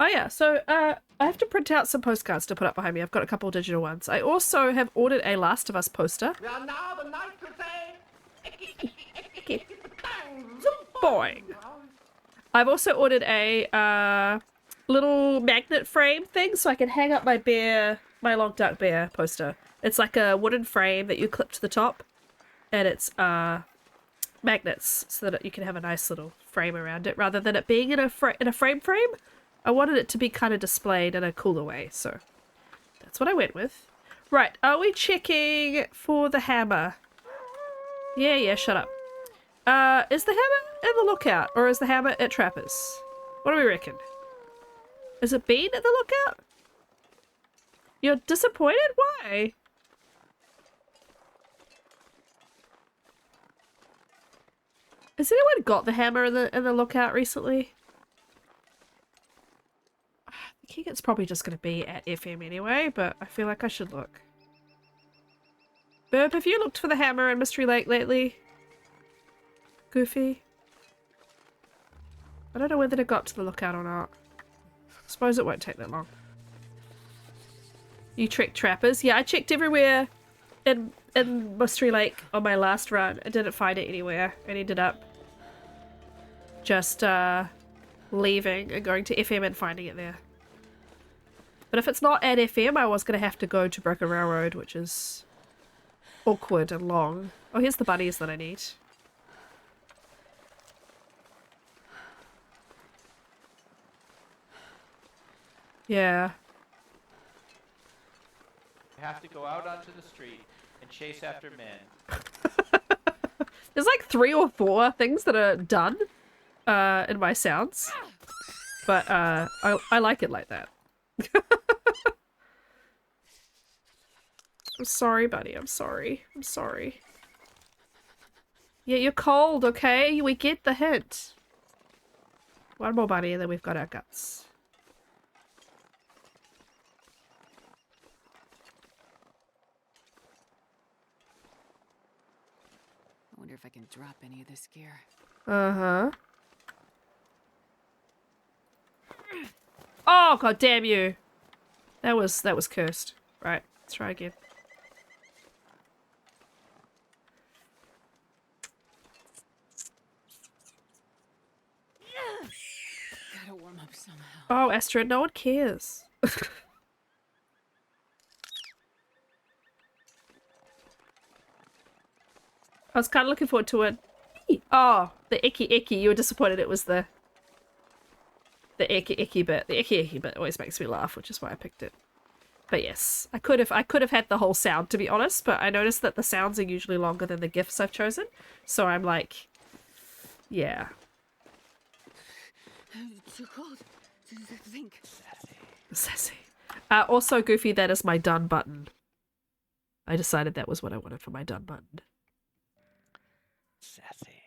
Oh yeah, so I have to print out some postcards to put up behind me. I've got a couple of digital ones. I also have ordered a Last of Us poster. Boing. I've also ordered a little magnet frame thing so I can hang up my long dark bear poster. It's like a wooden frame that you clip to the top, and it's magnets so that you can have a nice little frame around it rather than it being in a frame. I wanted it to be kind of displayed in a cooler way, so that's what I went with. Right, are we checking for the hammer? Yeah, shut up. Is the hammer in the lookout, or is the hammer at Trappers? What do we reckon? Is it been at the lookout? You're disappointed? Why? Has anyone got the hammer in the lookout recently? I think it's probably just going to be at FM anyway, but I feel like I should look. Burp, have you looked for the hammer in Mystery Lake lately? Goofy? I don't know whether to go up to the lookout or not. Suppose it won't take that long. You tricked Trappers? Yeah, I checked everywhere in Mystery Lake on my last run. I didn't find it anywhere and ended up just leaving and going to FM and finding it there. But if it's not at FM, I was going to have to go to Broken Railroad, which is awkward and long. Oh, here's the bunnies that I need. Yeah. You have to go out onto the street and chase after men. There's like 3 or 4 things that are done in my sounds. But I like it like that. I'm sorry, buddy. I'm sorry. I'm sorry. Yeah, you're cold, okay? We get the hint. One more bunny and then we've got our guts. I wonder if I can drop any of this gear. Uh-huh. Oh, god damn you. That was cursed. Right, let's try again. Gotta warm up somehow. Oh, Astrid, no one cares. I was kind of looking forward to it. Oh, the icky. You were disappointed it was the icky bit. The icky bit always makes me laugh, which is why I picked it. But yes, I could have had the whole sound, to be honest, but I noticed that the sounds are usually longer than the GIFs I've chosen. So I'm like, yeah. It's too cold to think. Sassy. Also, Goofy, that is my done button. I decided that was what I wanted for my done button. Sassy.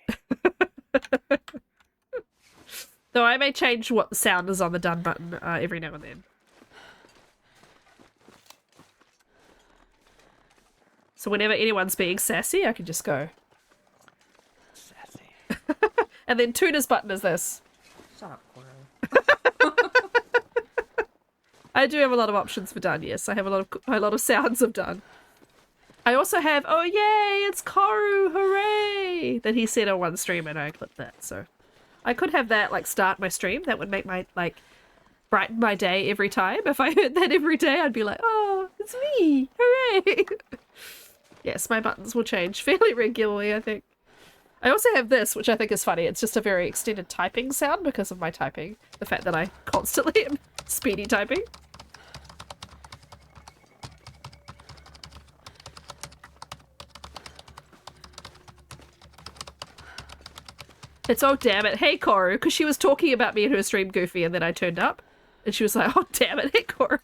Though I may change what the sound is on the done button every now and then. So whenever anyone's being sassy, I can just go. Sassy. And then Tuna's button is this. Shut up, Coro. I do have a lot of options for done, yes. I have a lot of sounds of done. I also have, oh yay, it's Karu, hooray! That he said on one stream and I clipped that, so. I could have that, like, start my stream. That would make my, like, brighten my day every time. If I heard that every day, I'd be like, oh, it's me, hooray! Yes, my buttons will change fairly regularly, I think. I also have this, which I think is funny. It's just a very extended typing sound because of my typing. The fact that I constantly am speedy typing. It's oh damn it, hey Koru, because she was talking about me in her stream, Goofy, and then I turned up, and she was like, oh damn it, hey Koru.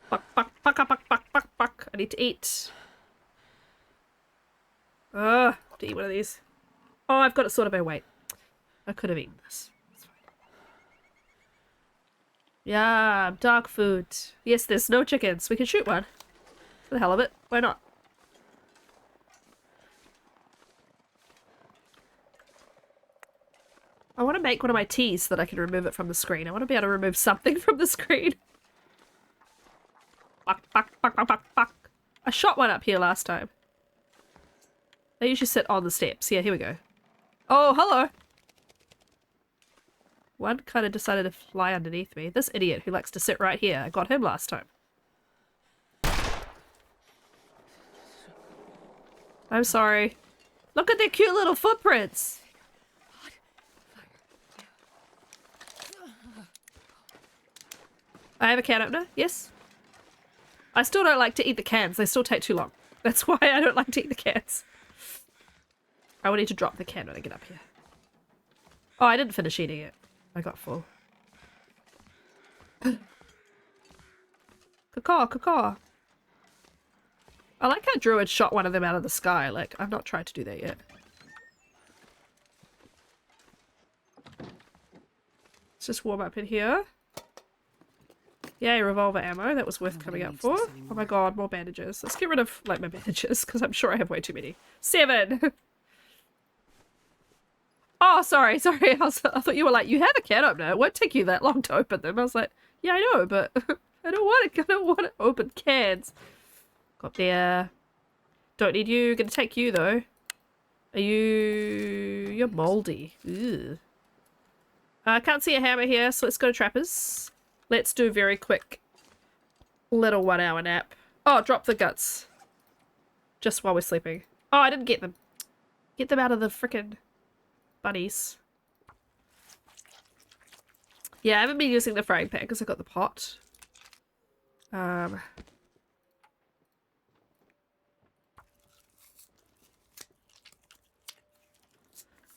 Fuck. I need to eat. Ugh, to eat one of these. Oh, I've got it sorted by weight. I could have eaten this. It's fine. Yeah, dog food. Yes, there's no chickens. We can shoot one. For the hell of it. Why not? I want to make one of my teas so that I can remove it from the screen. I want to be able to remove something from the screen. Fuck. I shot one up here last time. They usually sit on the steps. Yeah, here we go. Oh, hello. One kind of decided to fly underneath me. This idiot who likes to sit right here. I got him last time. I'm sorry. Look at their cute little footprints. I have a can opener, yes. I still don't like to eat the cans. They still take too long. That's why I don't like to eat the cans. I will need to drop the can when I get up here. Oh, I didn't finish eating it. I got full. Caw. I like how Druid shot one of them out of the sky. Like, I've not tried to do that yet. Let's just warm up in here. Yay, revolver ammo. That was worth coming up for. Oh my god, more bandages. Let's get rid of, like, my bandages, because I'm sure I have way too many. 7! Oh, sorry. I thought you were like, you have a can opener. It won't take you that long to open them. I was like, yeah, I know, but I don't want to open cans. Got there. Don't need you. Gonna take you, though. Are you... You're moldy. Ew. I can't see a hammer here, so let's go to Trappers. Let's do a very quick little 1 hour nap. Oh, drop the guts. Just while we're sleeping. Oh, I didn't get them. Get them out of the frickin' bunnies. Yeah, I haven't been using the frying pan because I got the pot. I'm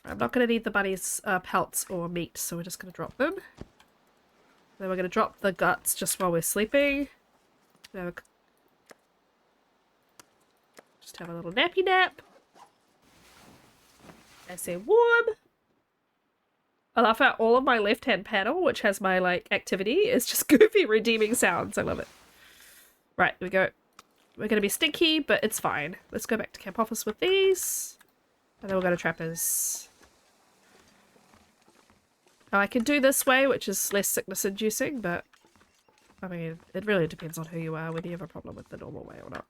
not going to need the bunny's pelts or meat, so we're just going to drop them. Then we're going to drop the guts just while we're sleeping. Then just have a little nappy nap. Nice and warm. I love how all of my left-hand panel, which has my, like, activity, is just goofy redeeming sounds. I love it. Right, here we go. We're going to be stinky, but it's fine. Let's go back to camp office with these. And then we'll go to trappers. Now, I can do this way, which is less sickness-inducing, but... I mean, it really depends on who you are, whether you have a problem with the normal way or not.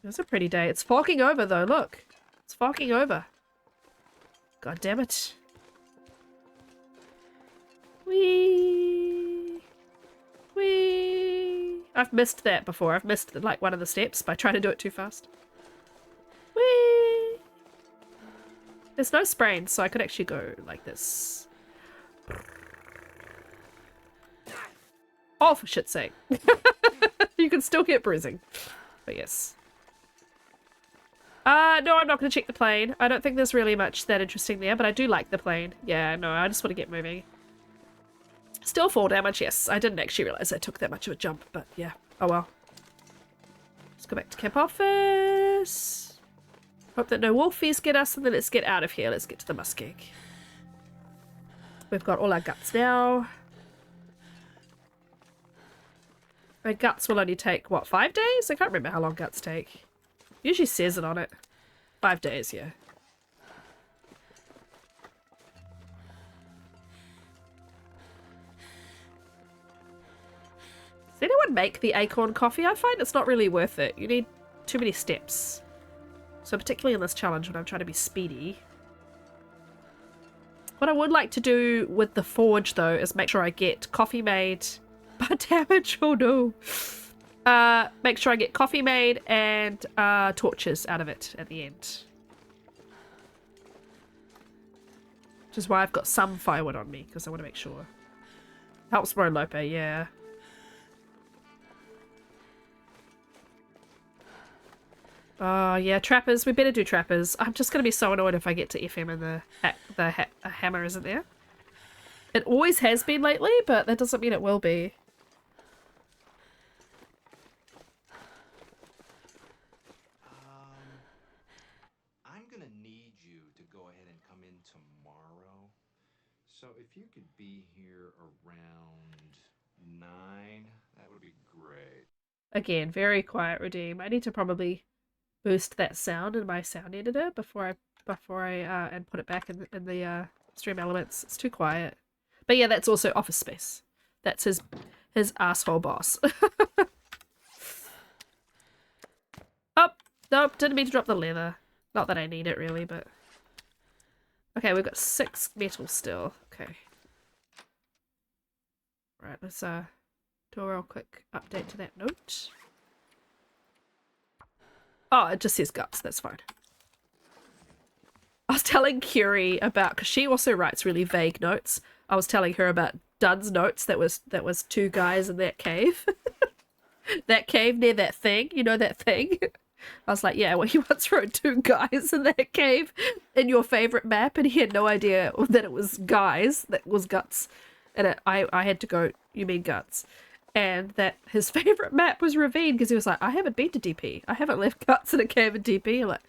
It's a pretty day. It's fogging over, though, look. It's fogging over. God damn it. Whee! Whee! I've missed that before. I've missed, like, one of the steps by trying to do it too fast. Whee! There's no sprains, so I could actually go like this. Oh, for shit's sake. You can still get bruising. But yes. No, I'm not going to check the plane. I don't think there's really much that interesting there, but I do like the plane. Yeah, no, I just want to get moving. Still 4 damage, yes. I didn't actually realize I took that much of a jump, but yeah. Oh well. Let's go back to camp office. Hope that no wolfies get us, and then let's get out of here. Let's get to the muskeg. We've got all our guts now. My guts will only take, what, 5 days? I can't remember how long guts take. Usually says it on it. 5 days, yeah. Does anyone make the acorn coffee? I find it's not really worth it. You need too many steps. So particularly in this challenge when I'm trying to be speedy. What I would like to do with the forge, though, is make sure I get coffee made. But damage, oh no. Make sure I get coffee made and torches out of it at the end. Which is why I've got some firewood on me, because I want to make sure. Helps more Lope, yeah. Oh, yeah, trappers. We better do trappers. I'm just going to be so annoyed if I get to FM and the hammer isn't there. It always has been lately, but that doesn't mean it will be. I'm gonna need you to go ahead and come in tomorrow. So if you could be here around 9, that would be great. Again, very quiet redeem. I need to probably boost that sound in my sound editor before I and put it back in the stream elements. It's too quiet. But yeah, that's also office space. That's his asshole boss. Oh, nope, didn't mean to drop the leather. Not that I need it really, but okay, we've got 6 metal still. Okay. Right, let's do a real quick update to that note. Oh, it just says guts, that's fine. I was telling Curie about, because she also writes really vague notes. I was telling her about Dun's notes that was 2 guys in that cave. That cave near that thing, you know that thing? I was like, yeah, well, he once wrote 2 guys in that cave in your favorite map, and he had no idea that it was guys, that was guts. And I had to go, you mean guts. And that his favorite map was Ravine, because he was like, I haven't been to DP. I haven't left guts in a cave in DP. I'm like,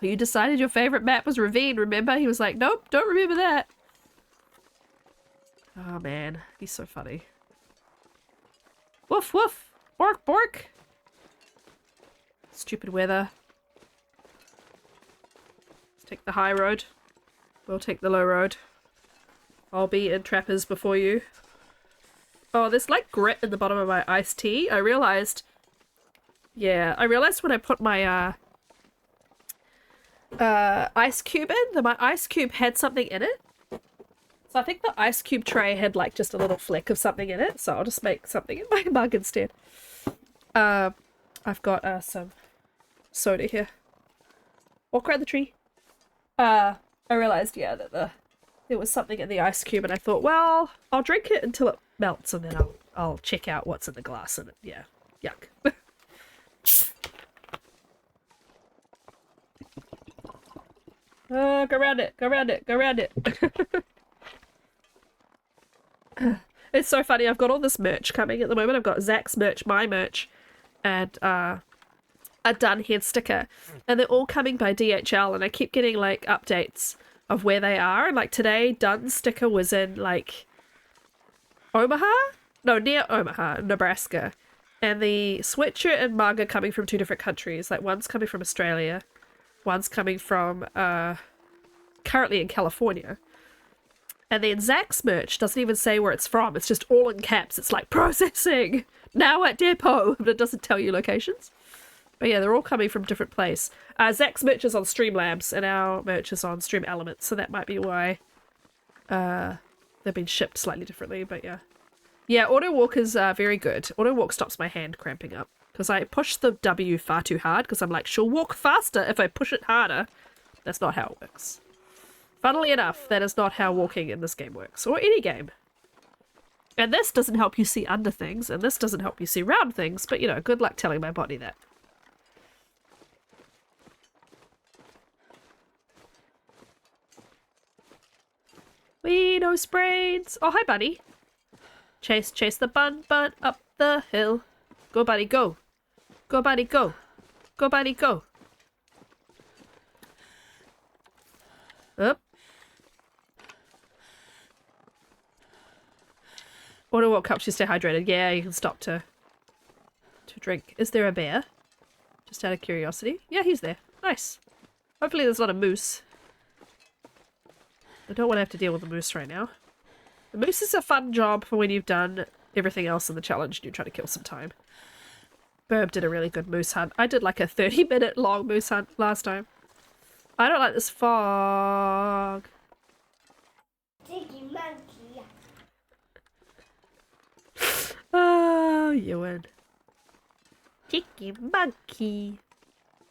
you decided your favorite map was Ravine, remember? He was like, nope, don't remember that. Oh man, he's so funny. Woof woof! Bork bork! Stupid weather. Let's take the high road. We'll take the low road. I'll be in trappers before you. Oh, there's like grit in the bottom of my iced tea. I realized when I put my ice cube in, that my ice cube had something in it. So I think the ice cube tray had like just a little fleck of something in it. So I'll just make something in my mug instead. I've got some soda here. Walk around the tree. I realized, yeah, that there was something in the ice cube, and I thought, well, I'll drink it until it melts, and then I'll check out what's in the glass, and yeah, yuck. Oh, go around it, go around it, go around it. It's so funny, I've got all this merch coming at the moment. I've got Zach's merch, my merch, and a done head sticker. And they're all coming by DHL, and I keep getting, like, updates of where they are. And, like, today, done sticker was in, like, Omaha? No, near Omaha, Nebraska. And the sweatshirt and mug are coming from 2 different countries. Like, one's coming from Australia, one's coming from, currently in California. And then Zach's merch doesn't even say where it's from. It's just all in caps. It's like, processing! Now at depot! But it doesn't tell you locations. But yeah, they're all coming from different place. Zach's merch is on Streamlabs, and our merch is on Stream Elements, so that might be why they've been shipped slightly differently, but yeah. Yeah, auto walk is very good. Auto walk stops my hand cramping up. Because I push the W far too hard, because I'm like, she'll walk faster if I push it harder. That's not how it works. Funnily enough, that is not how walking in this game works, or any game. And this doesn't help you see under things, and this doesn't help you see round things, but you know, good luck telling my body that. Wee, no sprains! Oh, hi, buddy. Chase the bun up the hill. Go, buddy, go. Go, buddy, go. Go, buddy, go. Up. Auto walk helps you stay hydrated. Yeah, you can stop to drink. Is there a bear? Just out of curiosity. Yeah, he's there. Nice. Hopefully there's not a moose. I don't want to have to deal with the moose right now. The moose is a fun job for when you've done everything else in the challenge and you're trying to kill some time. Burb did a really good moose hunt. I did like a 30-minute long moose hunt last time. I don't like this fog. Sticky monkey. Oh, Ewan. Sticky monkey.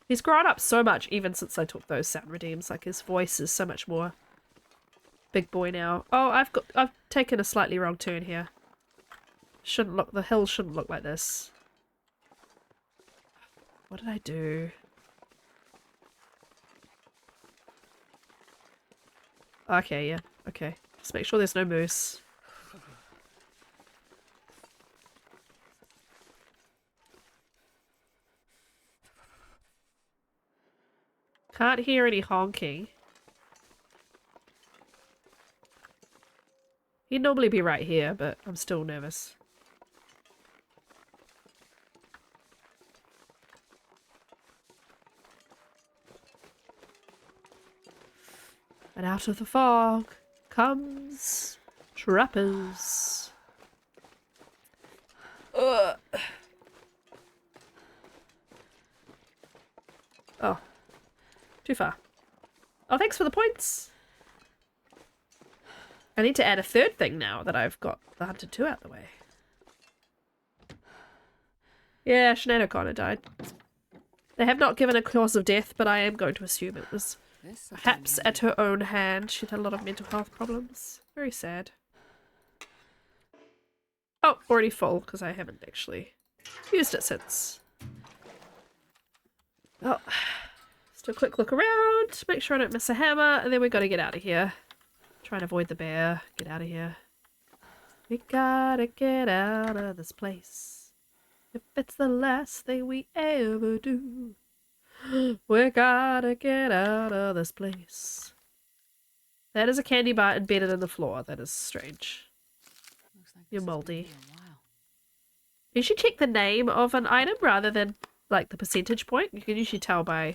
He's grown up so much even since I took those sound redeems. Like, his voice is so much more big boy now. Oh, I've taken a slightly wrong turn here. The hill shouldn't look like this. What did I do? Okay, yeah. Okay. Just make sure there's no moose. Can't hear any honking. He'd normally be right here, but I'm still nervous. And out of the fog comes trappers. Ugh. Oh. Too far. Oh, thanks for the points. I need to add a third thing now that I've got the Hunted 2 out the way. Yeah, Sinead O'Connor died. They have not given a cause of death, but I am going to assume it was perhaps at her own hand. She'd had a lot of mental health problems. Very sad. Oh, already full, because I haven't actually used it since. Oh, just a quick look around, make sure I don't miss a hammer, and then we gotta get out of here. Try and avoid the bear. Get out of here. We gotta get out of this place. If it's the last thing we ever do, we gotta get out of this place. That is a candy bar embedded in the floor. That is strange. You're moldy. You should check the name of an item rather than like the percentage point. You can usually tell by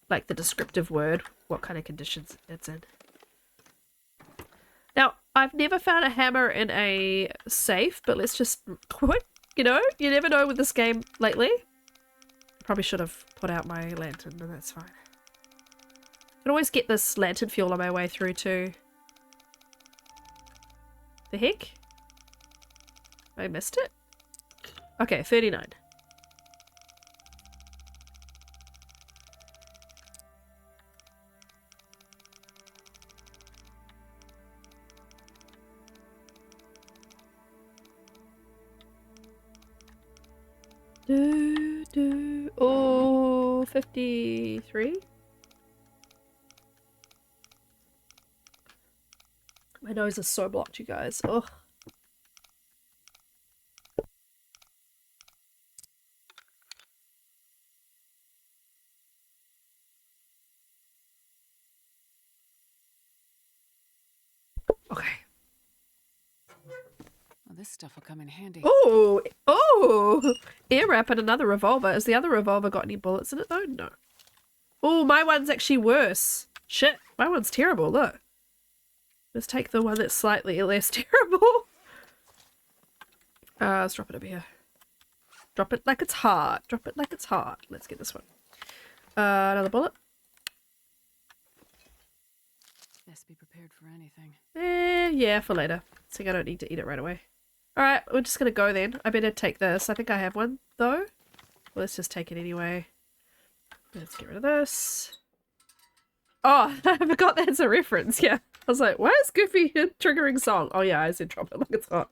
like the descriptive word what kind of conditions it's in. Now, I've never found a hammer in a safe, but let's just, you know, you never know with this game lately. Probably should have put out my lantern, but that's fine. I can always get this lantern fuel on my way through too. The heck? I missed it? Okay, 39. Oh, 53. My nose is so blocked, you guys. Oh. Okay. Well, this stuff will come in handy. Oh, ear wrap and another revolver. Has the other revolver got any bullets in it though? No. Oh, my one's actually worse. Shit, my one's terrible. Look. Let's take the one that's slightly less terrible. Let's drop it over here. Drop it like it's hot. Drop it like it's hot. Let's get this one. Another bullet. Best be prepared for anything. Yeah, for later. I think I don't need to eat it right away. Alright, we're just gonna go then. I better take this. I think I have one, though. Well, let's just take it anyway. Let's get rid of this. Oh, I forgot that's a reference. Yeah. I was like, why is Goofy a triggering song? Oh yeah, I said drop it like it's hot.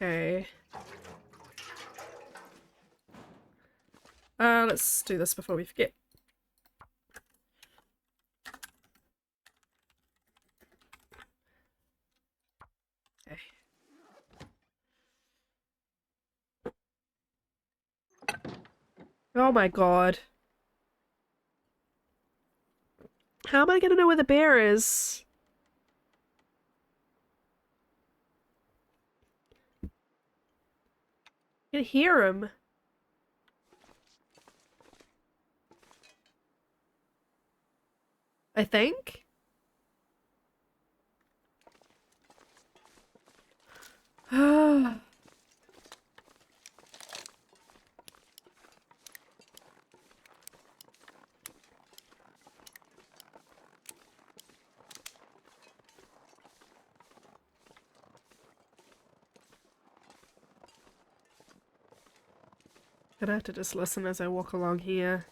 Okay. Let's do this before we forget. Okay. Oh my god. How am I gonna know where the bear is? I can hear him. I think. Gonna have to just listen as I walk along here.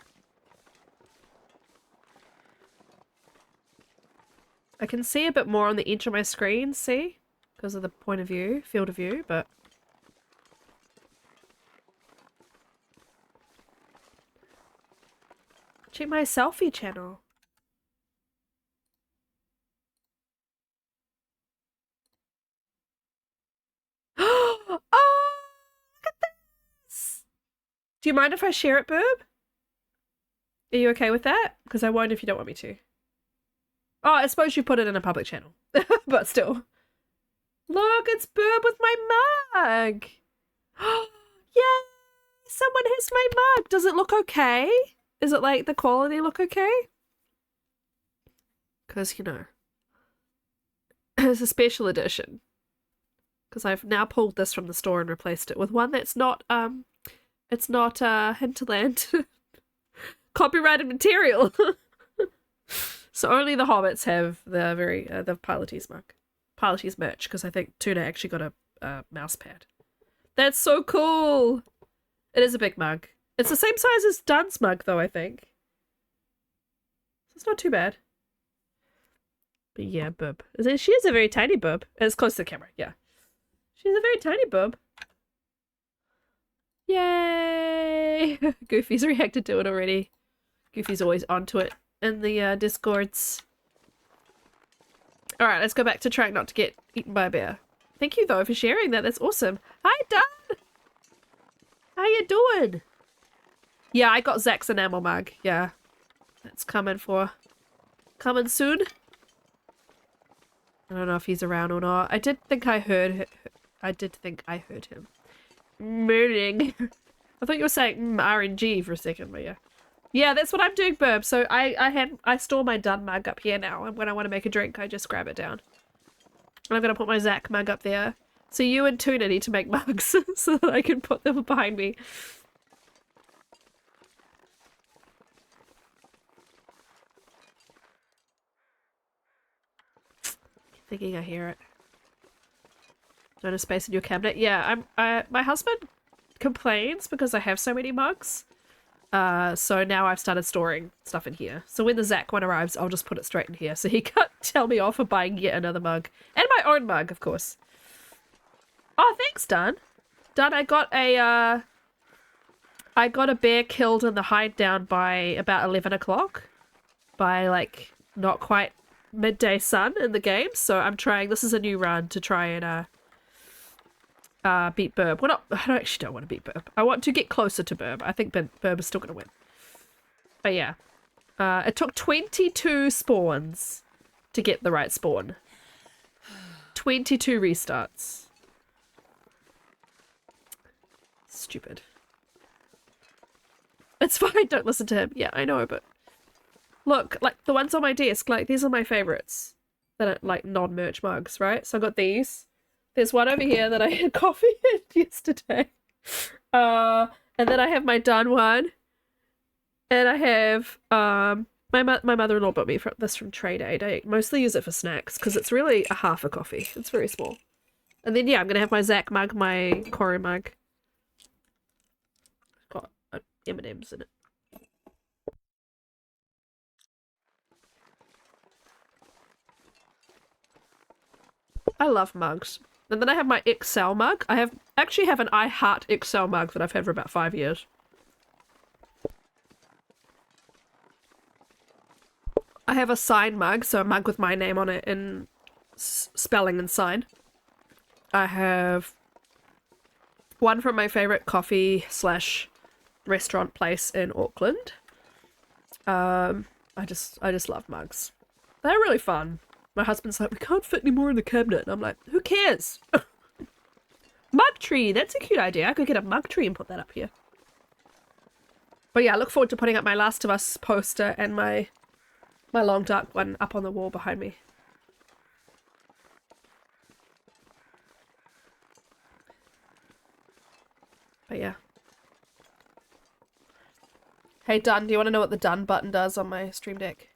I can see a bit more on the edge of my screen, see? Because of the point of view, field of view, but... Check my selfie channel. Oh, look at this! Do you mind if I share it, Burb? Are you okay with that? Because I won't if you don't want me to. Oh, I suppose you put it in a public channel. But still. Look, it's Burb with my mug! Yay! Someone has my mug! Does it look okay? Is it like the quality look okay? Because, you know. It's a special edition. Because I've now pulled this from the store and replaced it with one that's not, it's not, Hinterland copyrighted material. So only the hobbits have the the Pilates mug. Pilates merch, because I think Tuna actually got a mouse pad. That's so cool! It is a big mug. It's the same size as Dun's mug, though, I think. So it's not too bad. But yeah, bub. She is a very tiny bub. It's close to the camera, yeah. She's a very tiny bub. Yay! Goofy's reacted to it already. Goofy's always onto it in the Discords. Alright, let's go back to trying not to get eaten by a bear. Thank you, though, for sharing that. That's awesome. Hi, Dad! How you doing? Yeah, I got Zach's enamel mug. Yeah. That's coming soon. I don't know if he's around or not. I did think I heard him. Moaning. I thought you were saying RNG for a second, but yeah. Yeah, that's what I'm doing, Burb. So I store my Dun mug up here now, and when I want to make a drink, I just grab it down. And I'm gonna put my Zach mug up there. So you and Tuna need to make mugs so that I can put them behind me. Thinking I hear it. Not a space in your cabinet. Yeah, my husband complains because I have so many mugs. So now I've started storing stuff in here. So when the Zach one arrives, I'll just put it straight in here so he can't tell me off for buying yet another mug. And my own mug, of course. Oh, thanks, Dun. Done. I got a bear killed in the hide down by about 11 o'clock. By like not quite midday sun in the game. So I'm trying, this is a new run to try and beat Burb. Well, not, I actually don't want to beat Burb. I want to get closer to Burb. I think Burb is still going to win. But yeah. It took 22 spawns to get the right spawn. 22 restarts. Stupid. It's fine, don't listen to him. Yeah, I know, but... Look, like, the ones on my desk, like, these are my favorites. That are, like, non-merch mugs, right? So I got these. There's one over here that I had coffee in yesterday. And then I have my done one. And I have, my mother-in-law bought me this from Trade Aid. I mostly use it for snacks, because it's really a half a coffee. It's very small. And then, yeah, I'm going to have my Zach mug, my Cory mug. Got M&M's in it. I love mugs. And then I have my XL mug. I actually have an I Heart XL mug that I've had for about 5 years. I have a sign mug, so a mug with my name on it in spelling and sign. I have one from my favorite coffee / restaurant place in Auckland. I just love mugs. They're really fun. My husband's like, we can't fit any more in the cabinet. And I'm like, who cares? Mug tree, that's a cute idea. I could get a mug tree and put that up here. But yeah, I look forward to putting up my Last of Us poster and my long dark one up on the wall behind me. But yeah. Hey Done, do you want to know what the done button does on my Stream Deck?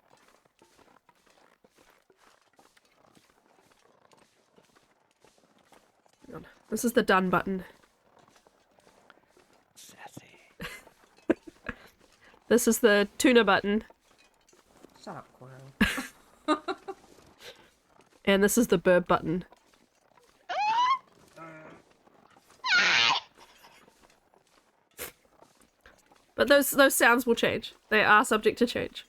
Hang on. This is the done button. Sassy. This is the tuna button. Shut up, Coro. And this is the Burb button. But those sounds will change. They are subject to change.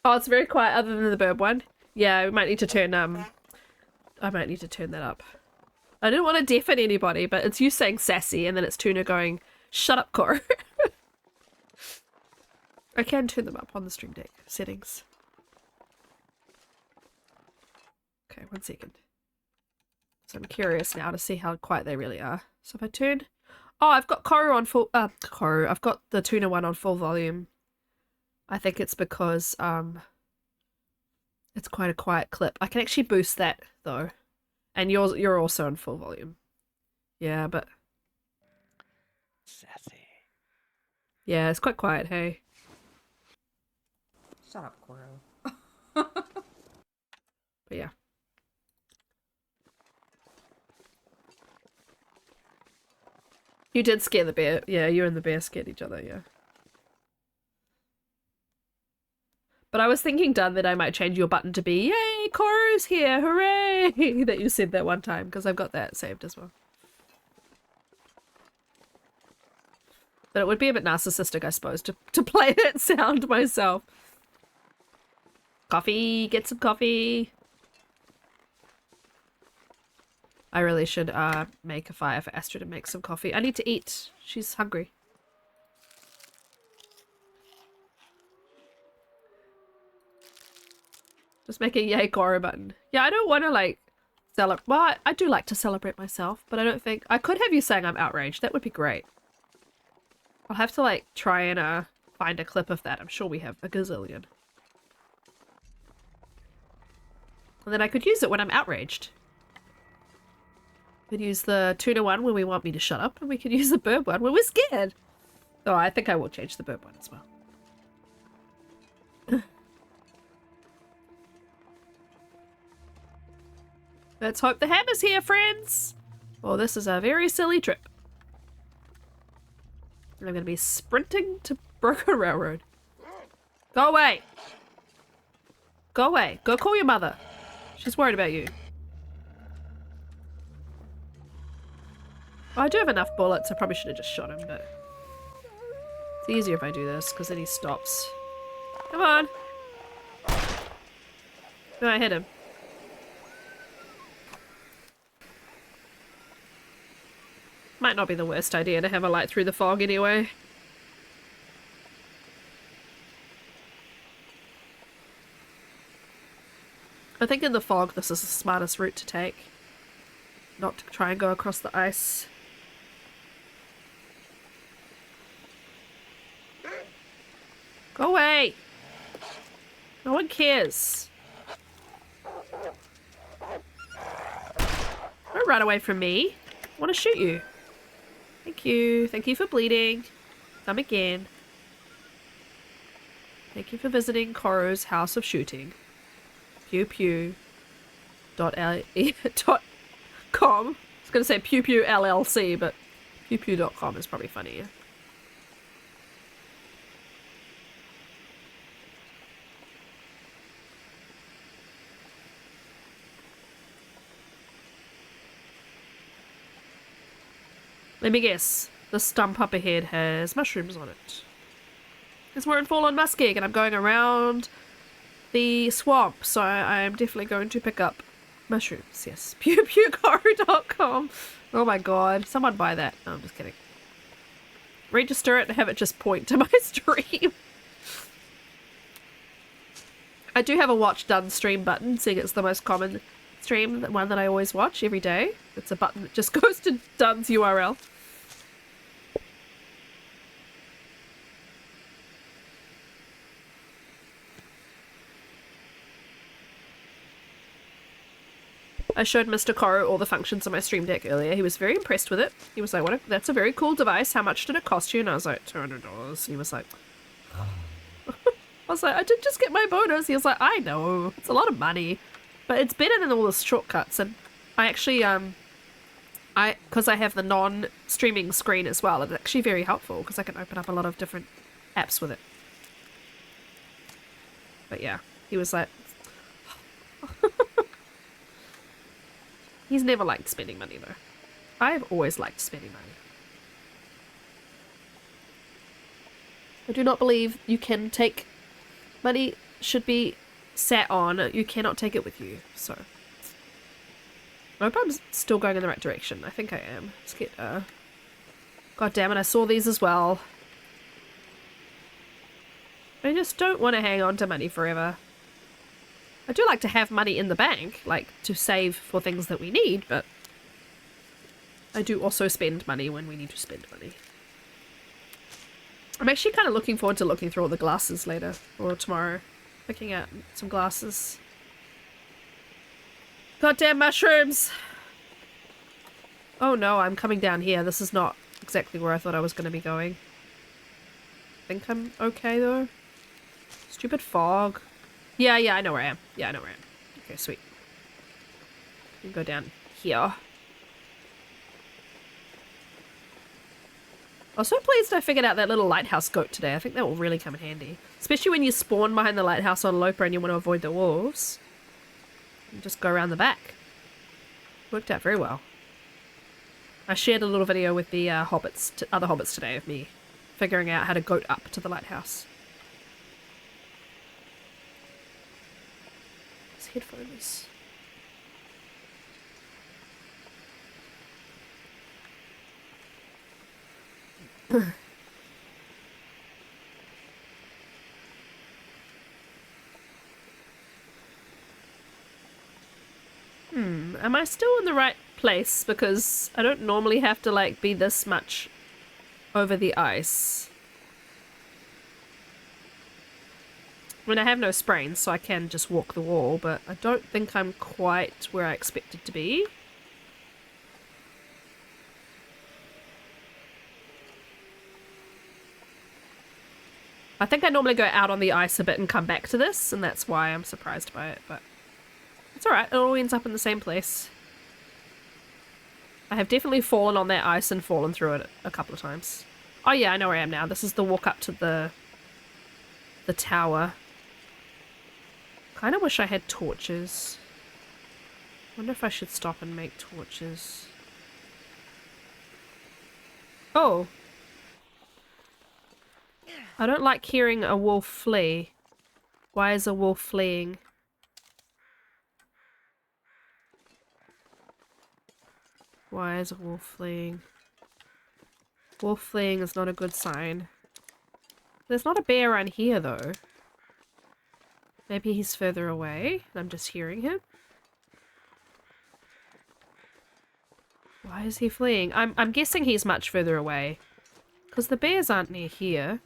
Oh, it's very quiet other than the Burb one. Yeah, we might need to turn I might need to turn that up. I didn't want to deafen anybody, but it's you saying sassy and then it's Tuna going, shut up, Cor. I can turn them up on the Stream Deck settings. Okay, 1 second. So I'm curious now to see how quiet they really are. So if I turn... Oh, I've got Koru on full... Koru. I've got the Tuna one on full volume. I think it's because, it's quite a quiet clip. I can actually boost that, though. And you're also on full volume. Yeah, but... Sassy. Yeah, it's quite quiet, hey. Shut up, Coro. But yeah. You did scare the bear. Yeah, you and the bear scared each other, yeah. But I was thinking, Dun, that I might change your button to be, yay, Koru's here, hooray! That you said that one time, because I've got that saved as well. But it would be a bit narcissistic, I suppose, to play that sound myself. Coffee, get some coffee. I really should make a fire for Astrid and make some coffee. I need to eat. She's hungry. Just make a yay Goro button. Yeah, I don't want to like celebrate. Well, I do like to celebrate myself, but I don't think I could have you saying I'm outraged. That would be great. I'll have to like try and find a clip of that. I'm sure we have a gazillion. And then I could use it when I'm outraged. We could use the Tuna one when we want me to shut up, and we could use the Burb one when we're scared. Oh, I think I will change the Burb one as well. Let's hope the hammer's here, friends! Well, this is a very silly trip. I'm gonna be sprinting to Broken Railroad. Go away! Go away. Go call your mother. She's worried about you. Well, I do have enough bullets. I probably should have just shot him, but it's easier if I do this because then he stops. Come on. No, I hit him. Might not be the worst idea to have a light through the fog anyway. I think in the fog this is the smartest route to take. Not to try and go across the ice. Go away! No one cares. Don't run away from me. I want to shoot you. Thank you. Thank you for bleeding. Come again. Thank you for visiting Koro's House of Shooting. Pew pew. .com. I was going to say Pew Pew LLC, but pewpew.com is probably funnier. Let me guess. The stump up ahead has mushrooms on it. Because we're in Fallen Muskeg and I'm going around the swamp, so I'm definitely going to pick up mushrooms. Yes. pewpewcaro.com. Oh my god. Someone buy that. No, I'm just kidding. Register it and have it just point to my stream. I do have a watch done stream button, seeing it's the most common stream, the one that I always watch every day. It's a button that just goes to Dunn's URL. I showed Mr. Koro all the functions on my stream deck earlier. He was very impressed with it. He was like, that's a very cool device. How much did it cost you? And I was like, $200. And he was like, I was like, I did just get my bonus. He was like, I know. It's a lot of money. But it's better than all the shortcuts. And I actually, because I have the non-streaming screen as well, it's actually very helpful because I can open up a lot of different apps with it. But yeah, he was like, he's never liked spending money though. I've always liked spending money. I do not believe you can take money should be sat on. You cannot take it with you. So I hope I'm still going in the right direction. I think I am. Let's get god damn it, I saw these as well. I just don't want to hang on to money forever. I do like to have money in the bank, like to save for things that we need, but I do also spend money when we need to spend money. I'm actually kind of looking forward to looking through all the glasses later, or tomorrow. Picking out some glasses. Goddamn mushrooms! Oh no, I'm coming down here. This is not exactly where I thought I was going to be going. I think I'm okay though. Stupid fog. Yeah, I know where I am. Yeah, I know where I am. Okay, sweet. We can go down here. I was so pleased I figured out that little lighthouse goat today. I think that will really come in handy. Especially when you spawn behind the lighthouse on Loper and you want to avoid the wolves. You just go around the back. Worked out very well. I shared a little video with the other hobbits today of me figuring out how to goat up to the lighthouse. These headphones. Am I still in the right place? Because I don't normally have to like be this much over the ice. I mean, I have no sprains, so I can just walk the wall, but I don't think I'm quite where I expected to be. I think I normally go out on the ice a bit and come back to this, and that's why I'm surprised by it, but it's alright, it all ends up in the same place. I have definitely fallen on that ice and fallen through it a couple of times. Oh yeah, I know where I am now. This is the walk up to the tower. Kinda wish I had torches. Wonder if I should stop and make torches. Oh! I don't like hearing a wolf flee. Why is a wolf fleeing? Why is a wolf fleeing? Wolf fleeing is not a good sign. There's not a bear around here though. Maybe he's further away and I'm just hearing him. Why is he fleeing? I'm guessing he's much further away. Because the bears aren't near here.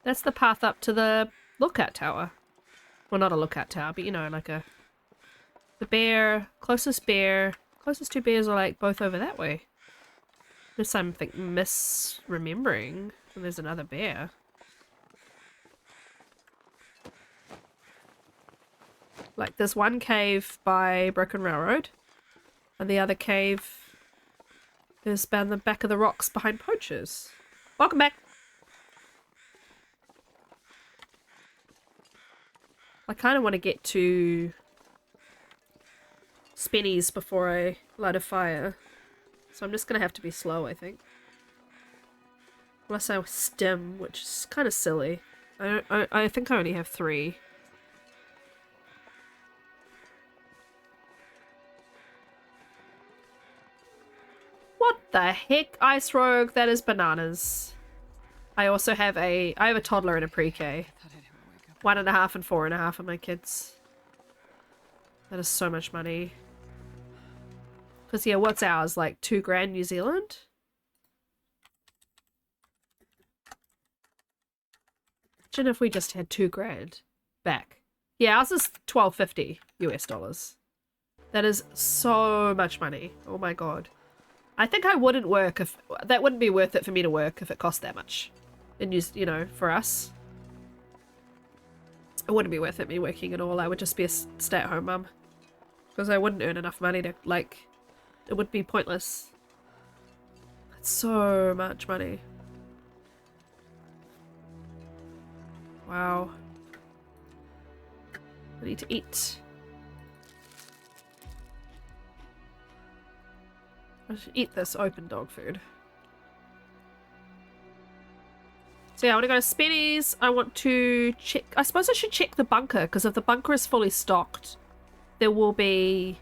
That's the path up to the lookout tower. Well, not a lookout tower, but you know, like a... The closest two bears are like both over that way. Unless I'm misremembering. And there's another bear. Like there's one cave by Broken Railroad. And the other cave is down the back of the rocks behind Poachers. Welcome back! I kind of want to get to Spenny's before I light a fire. So I'm just going to have to be slow, I think. Unless I stim, which is kind of silly. I think I only have 3. What the heck, Ice Rogue? That is bananas. I also have I have a toddler and a pre-K. 1.5 and 4.5 of my kids. That is so much money. Because yeah, what's ours? Like $2,000 New Zealand? Imagine if we just had $2,000 back. Yeah, ours is $12.50 US dollars. That is so much money. Oh my god. I think I wouldn't work if that wouldn't be worth it for me to work if it cost that much. And you know, for us. It wouldn't be worth it me working at all. I would just be a stay-at-home mum. Because I wouldn't earn enough money to, like, it would be pointless. That's so much money. Wow. I need to eat. I should eat this open dog food. So yeah, I want to go to Spenny's. I want to check... I suppose I should check the bunker, because if the bunker is fully stocked, there will be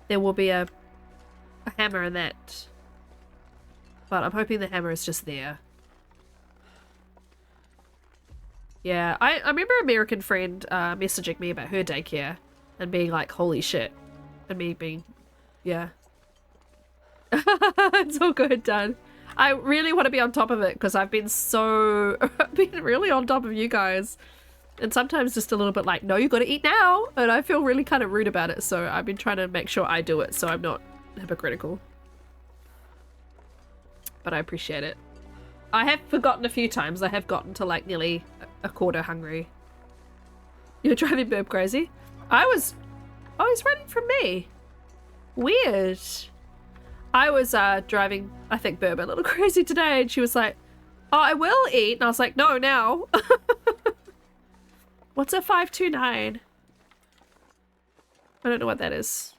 a hammer in that. But I'm hoping the hammer is just there. Yeah, I remember an American friend messaging me about her daycare and being like, holy shit. And me being, yeah. It's all good, done. I really want to be on top of it because I've been really on top of you guys. And sometimes just a little bit like, no, you got to eat now. And I feel really kind of rude about it. So I've been trying to make sure I do it so I'm not hypocritical. But I appreciate it. I have forgotten a few times. I have gotten to like nearly a quarter hungry. You're driving Burb crazy? Oh, he's running from me. Weird. I was driving, I think, Burb a little crazy today, and she was like, oh, I will eat. And I was like, no, now. What's a 529? I don't know what that is.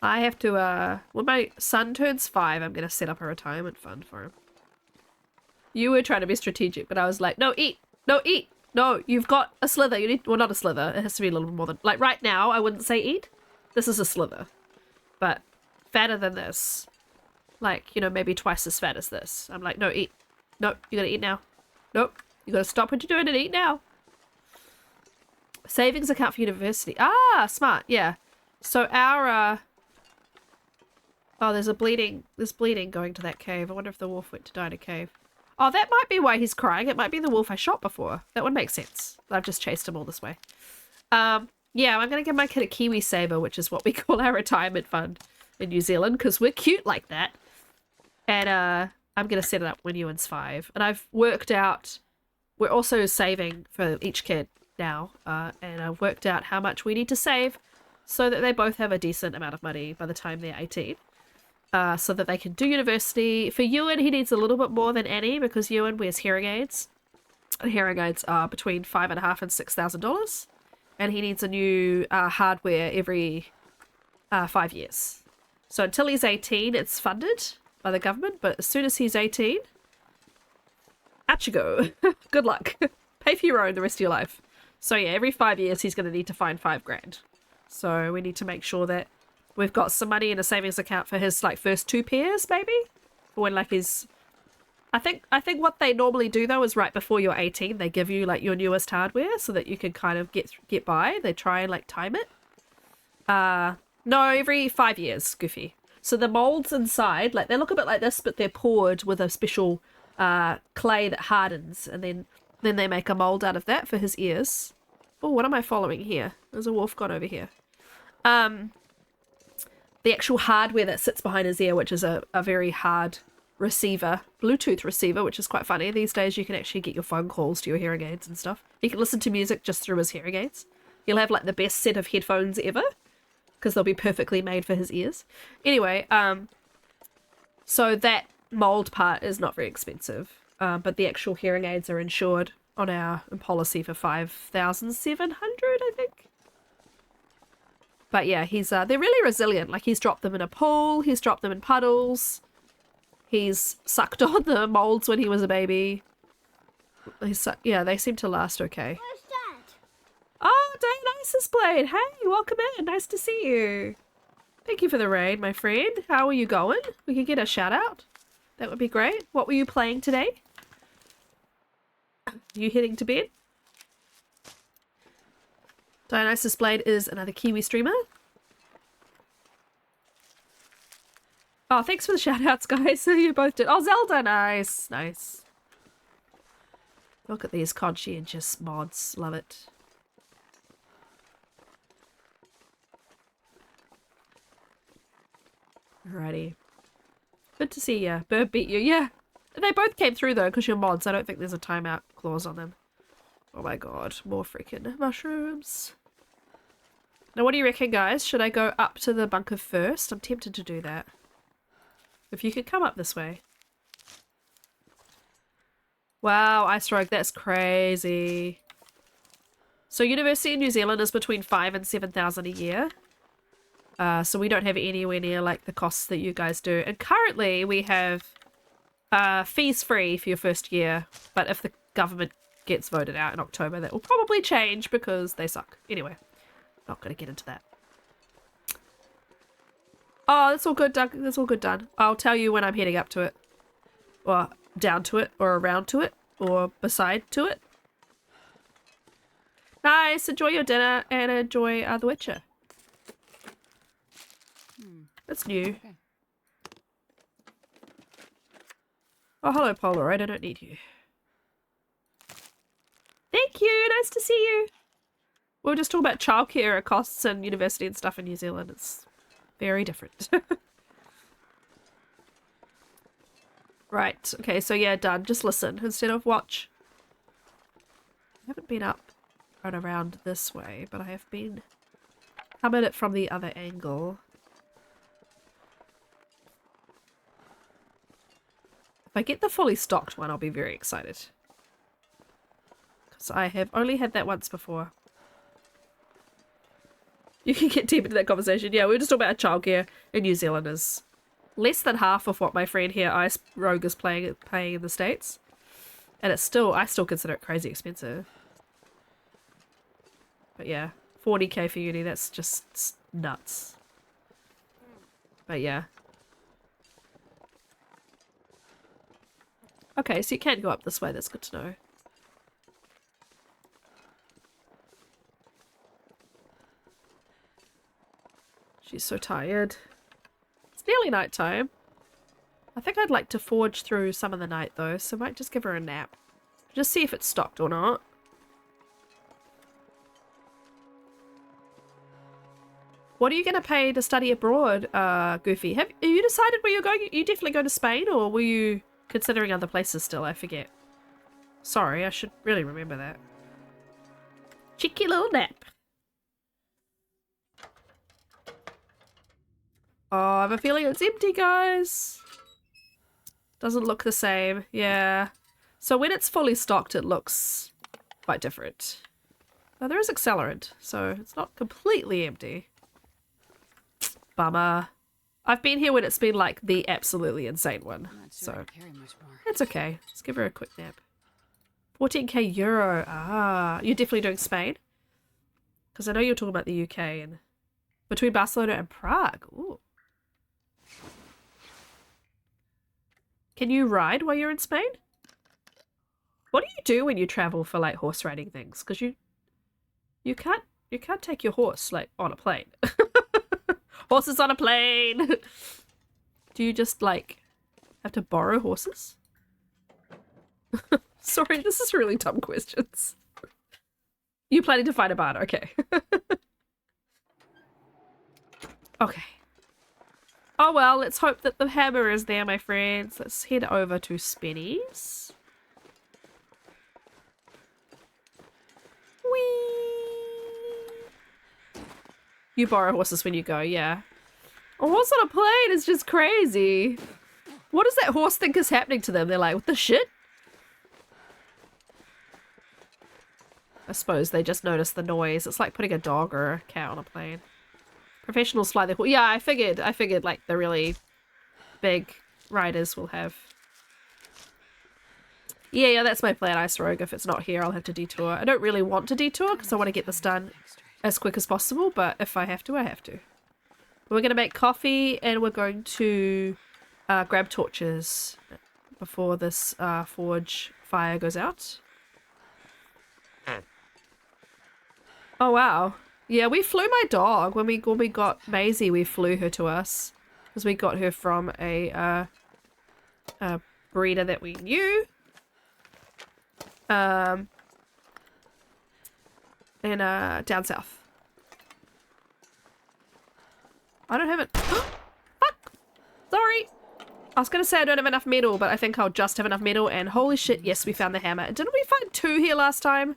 I have to, when my son turns 5, I'm going to set up a retirement fund for him. You were trying to be strategic, but I was like, no, eat. No, eat. No, you've got a slither. You need, well, not a slither. It has to be a little more than, like right now, I wouldn't say eat. This is a slither. But fatter than this. Like, you know, maybe twice as fat as this. I'm like, no, eat. Nope, you gotta eat now. Nope, you gotta stop what you're doing and eat now. Savings account for university. Ah, smart, yeah. So our, oh, there's bleeding going to that cave. I wonder if the wolf went to die in a cave. Oh, that might be why he's crying. It might be the wolf I shot before. That would make sense. I've just chased him all this way. Yeah, I'm going to give my kid a Kiwi Saver, which is what we call our retirement fund in New Zealand, because we're cute like that. And I'm going to set it up when Ewan's 5. And I've worked out... We're also saving for each kid now. And I've worked out how much we need to save so that they both have a decent amount of money by the time they're 18. so that they can do university. For Ewan, he needs a little bit more than Annie because Ewan wears hearing aids. And hearing aids are between $5,500 and $6,000. And he needs a new hardware every 5 years. So until he's 18, it's funded by the government. But as soon as he's 18, out you go. Good luck. Pay for your own the rest of your life. So yeah, every 5 years he's going to need to find $5,000. So we need to make sure that we've got some money in a savings account for his like first 2 pairs, maybe. For when like his, I think what they normally do though is right before you're 18, they give you like your newest hardware so that you can kind of get by. They try and like time it. No, every 5 years, Goofy. So the molds inside, like they look a bit like this, but they're poured with a special clay that hardens, and then they make a mold out of that for his ears. Oh, what am I following here? There's a wolf gone over here. The actual hardware that sits behind his ear, which is a very hard receiver, Bluetooth receiver, which is quite funny. These days you can actually get your phone calls to your hearing aids and stuff. You can listen to music just through his hearing aids. He'll have like the best set of headphones ever because they'll be perfectly made for his ears. Anyway, so that mold part is not very expensive, but the actual hearing aids are insured on our policy for $5,700, I think. But yeah, he's they're really resilient. Like he's dropped them in a pool, he's dropped them in puddles, he's sucked on the molds when he was a baby. Yeah, they seem to last okay. What's that? Oh, Dionysus Blade! Hey, welcome in. Nice to see you. Thank you for the raid, my friend. How are you going? We could get a shout out. That would be great. What were you playing today? You heading to bed? Dionysus Blade is another Kiwi streamer. Oh, thanks for the shout outs, guys. You both did. Oh, Zelda, nice. Nice. Look at these conscientious mods. Love it. Alrighty. Good to see ya. Bird beat you. Yeah. They both came through though, because you're mods. I don't think there's a timeout clause on them. Oh my god. More freaking mushrooms. Now what do you reckon, guys? Should I go up to the bunker first? I'm tempted to do that. If you could come up this way. Wow, Ice Rogue, that's crazy. So university in New Zealand is between 5,000 and 7,000 a year. So we don't have anywhere near like the costs that you guys do. And currently we have fees free for your first year. But if the government gets voted out in October, that will probably change because they suck. Anyway, not going to get into that. Oh, that's all good, Doug. That's all good done. I'll tell you when I'm heading up to it. Or down to it, or around to it, or beside to it. Nice! Enjoy your dinner, and enjoy The Witcher. That's new. Okay. Oh, hello, Polaroid. I don't need you. Thank you! Nice to see you! We were just talking about childcare costs and university and stuff in New Zealand. It's very different. Right. Okay, so yeah, done. Just listen instead of watch. I haven't been up and around this way, but I have been coming at it from the other angle. If I get the fully stocked one, I'll be very excited. Because I have only had that once before. You can get deep into that conversation. Yeah, we were just talking about childcare in New Zealand is less than half of what my friend here, Ice Rogue, is paying in the States. And it's still, I still consider it crazy expensive. But yeah, 40k for uni, that's just nuts. But yeah. Okay, so you can go up this way, that's good to know. She's so tired. It's nearly night time. I think I'd like to forge through some of the night though, so I might just give her a nap. Just see if it's stocked or not. What are you going to pay to study abroad, Goofy? Have you decided where you're going? Are you definitely going to Spain, or were you considering other places still? I forget. Sorry, I should really remember that. Cheeky little nap. Oh, I have a feeling it's empty, guys. Doesn't look the same. Yeah. So when it's fully stocked, it looks quite different. Now, there is accelerant, so it's not completely empty. Bummer. I've been here when it's been like the absolutely insane one. I'm not sure I So carry much more. it's okay. Let's give her a quick nap. 14k euro. Ah, you're definitely doing Spain? Because I know you're talking about the UK and between Barcelona and Prague. Ooh. Can you ride while you're in Spain? What do you do when you travel for like horse riding things? Because you can't take your horse like on a plane. Horses on a plane. Do you just like have to borrow horses? Sorry, this is really dumb questions. You planning to find a barn? Okay. Okay. Oh well, let's hope that the hammer is there, my friends. Let's head over to Spenny's. Whee! You borrow horses when you go, yeah. A horse on a plane is just crazy. What does that horse think is happening to them? They're like, what the shit? I suppose they just notice the noise. It's like putting a dog or a cat on a plane. Professionals fly their horse. Yeah, I figured like the really big riders will have. Yeah, that's my plan, Ice Rogue. If it's not here, I'll have to detour. I don't really want to detour because I want to get this done as quick as possible, but if I have to, I have to. We're going to make coffee and we're going to grab torches before this forge fire goes out. Oh, wow. Yeah, we flew my dog. When we got Maisie, we flew her to us. Because we got her from a breeder that we knew. In down south. I don't have it. Fuck! Sorry! I was going to say I don't have enough metal, but I think I'll just have enough metal. And holy shit, yes, we found the hammer. Didn't we find 2 here last time?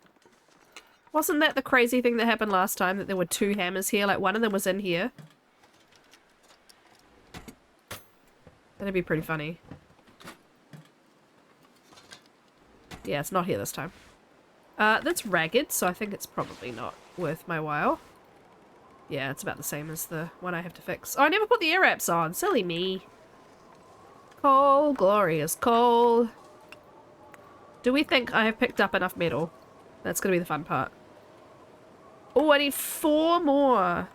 Wasn't that the crazy thing that happened last time? That there were 2 hammers here? Like, one of them was in here. That'd be pretty funny. Yeah, it's not here this time. That's ragged, so I think it's probably not worth my while. Yeah, it's about the same as the one I have to fix. Oh, I never put the air wraps on. Silly me. Coal, glorious coal. Do we think I have picked up enough metal? That's gonna be the fun part. Oh, I need 4 more.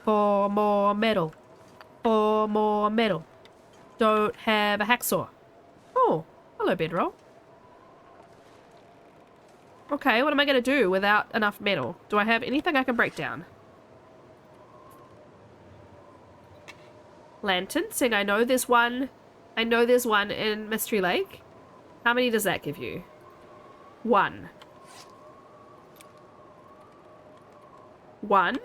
4 more metal. 4 more metal. Don't have a hacksaw. Oh, hello, bedroll. Okay, what am I going to do without enough metal? Do I have anything I can break down? Lantern, saying I know there's one. I know there's one in Mystery Lake. How many does that give you? 1. 1?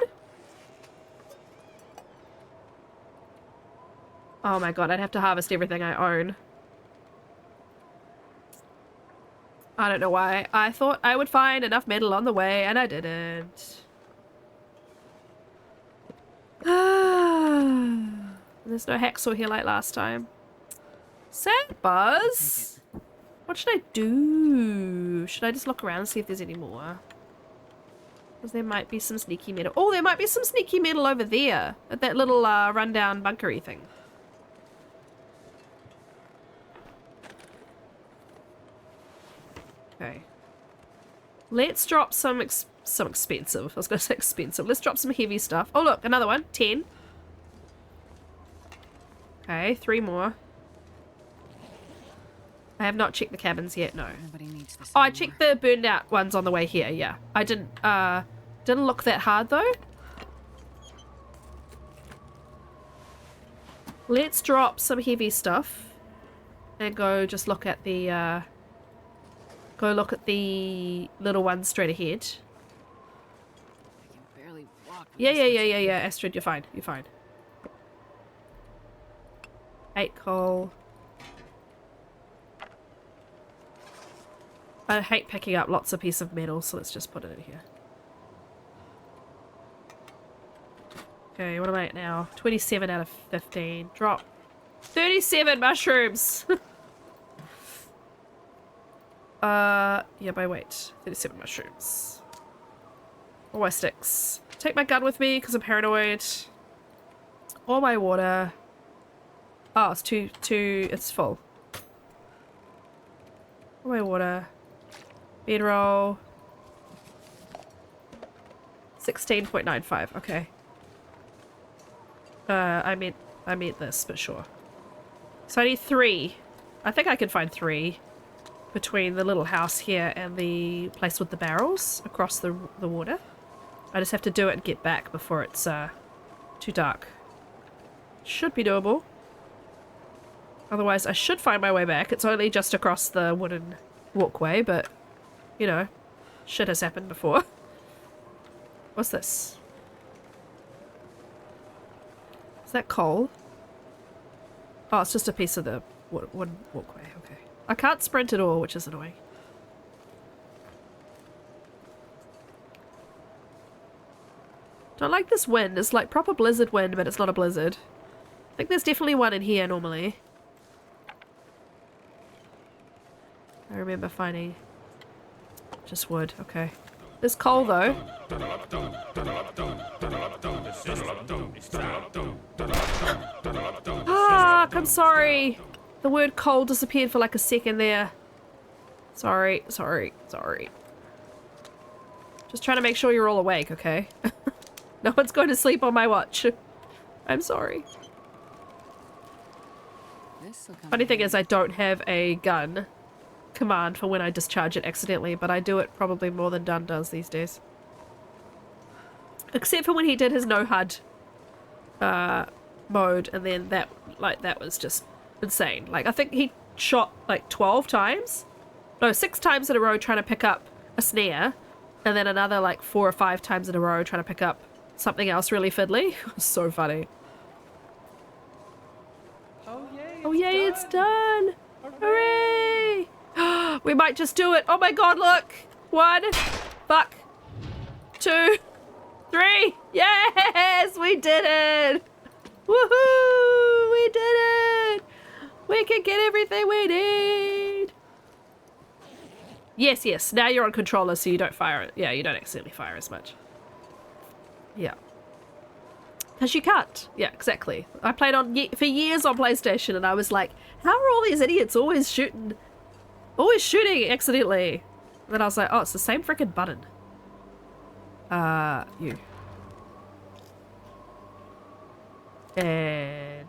Oh my god, I'd have to harvest everything I own. I don't know why. I thought I would find enough metal on the way, and I didn't. There's no hacksaw here like last time. Sad Buzz! What should I do? Should I just look around and see if there's any more? Because there might be some sneaky metal. Oh, there might be some sneaky metal over there. At that little rundown bunkery thing. Okay. Let's drop some expensive. I was going to say expensive. Let's drop some heavy stuff. Oh, look. Another one. 10. Okay. 3 more. I have not checked the cabins yet. No. Nobody needs this Oh, I anymore. checked the burned out ones on the way here. Yeah. I didn't look that hard though. Let's drop some heavy stuff and go just look at the little ones straight ahead. I can barely walk. with Yeah, this yeah. much- Astrid, you're fine. You're fine. 8 coal. I hate picking up lots of pieces of metal, so let's just put it in here. Okay, what am I at now? 27 out of 15. Drop. 37 mushrooms! Yeah, by weight. 37 mushrooms. All my sticks. Take my gun with me because I'm paranoid. All my water. Oh, it's it's full. All my water. Bedroll. 16.95, okay. I meant this, but sure. So I need 3. I think I can find 3 between the little house here and the place with the barrels across the water. I just have to do it and get back before it's too dark. Should be doable. Otherwise, I should find my way back. It's only just across the wooden walkway, but, you know, shit has happened before. What's this? Is that coal? Oh, it's just a piece of the wooden walkway. Okay. I can't sprint at all, which is annoying. Don't like this wind. It's like proper blizzard wind, but it's not a blizzard. I think there's definitely one in here normally. I remember finding just wood. Okay. There's coal though. Ah, I'm sorry. The word coal disappeared for like a second there. Sorry. Just trying to make sure you're all awake, okay? No one's going to sleep on my watch. I'm sorry. Funny thing is I don't have a gun command for when I discharge it accidentally, but I do it probably more than Dunn does these days. Except for when he did his no HUD mode, and then that was just insane. Like, I think he shot like 12 times? No, 6 times in a row trying to pick up a snare, and then another like 4 or 5 times in a row trying to pick up something else really fiddly. It was so funny. Oh yay, it's done! Hooray! We might just do it. Oh my god, look! 1, fuck, 2, 3. Yes, we did it! Woohoo! We did it! We can get everything we need. Yes. Now you're on controller, so you don't fire it. Yeah, you don't accidentally fire as much. Yeah. Because you can't. Yeah, exactly. I played for years on PlayStation, and I was like, how are all these idiots always shooting accidentally? And then I was like, oh, it's the same freaking button. You. And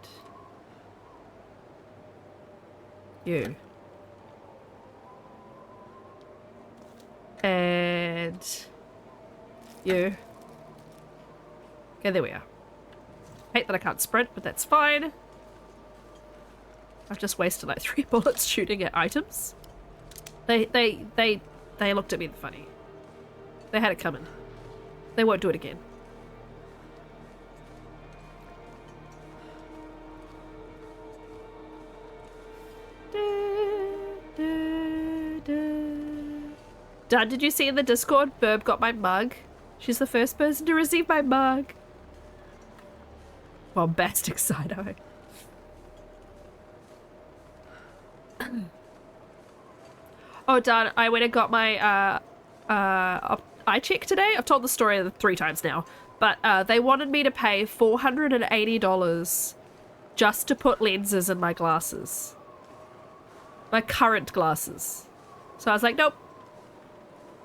you. And you. Okay, there we are. Hate that I can't sprint, but that's fine. I've just wasted like 3 bullets shooting at items. They looked at me funny. They had it coming. They won't do it again. Dad, did you see in the Discord? Burb got my mug. She's the first person to receive my mug. Bombastic side-eye. Oh, Dad, I went and got my eye check today. I've told the story 3 times now. But they wanted me to pay $480 just to put lenses in my glasses. My current glasses. So I was like, nope.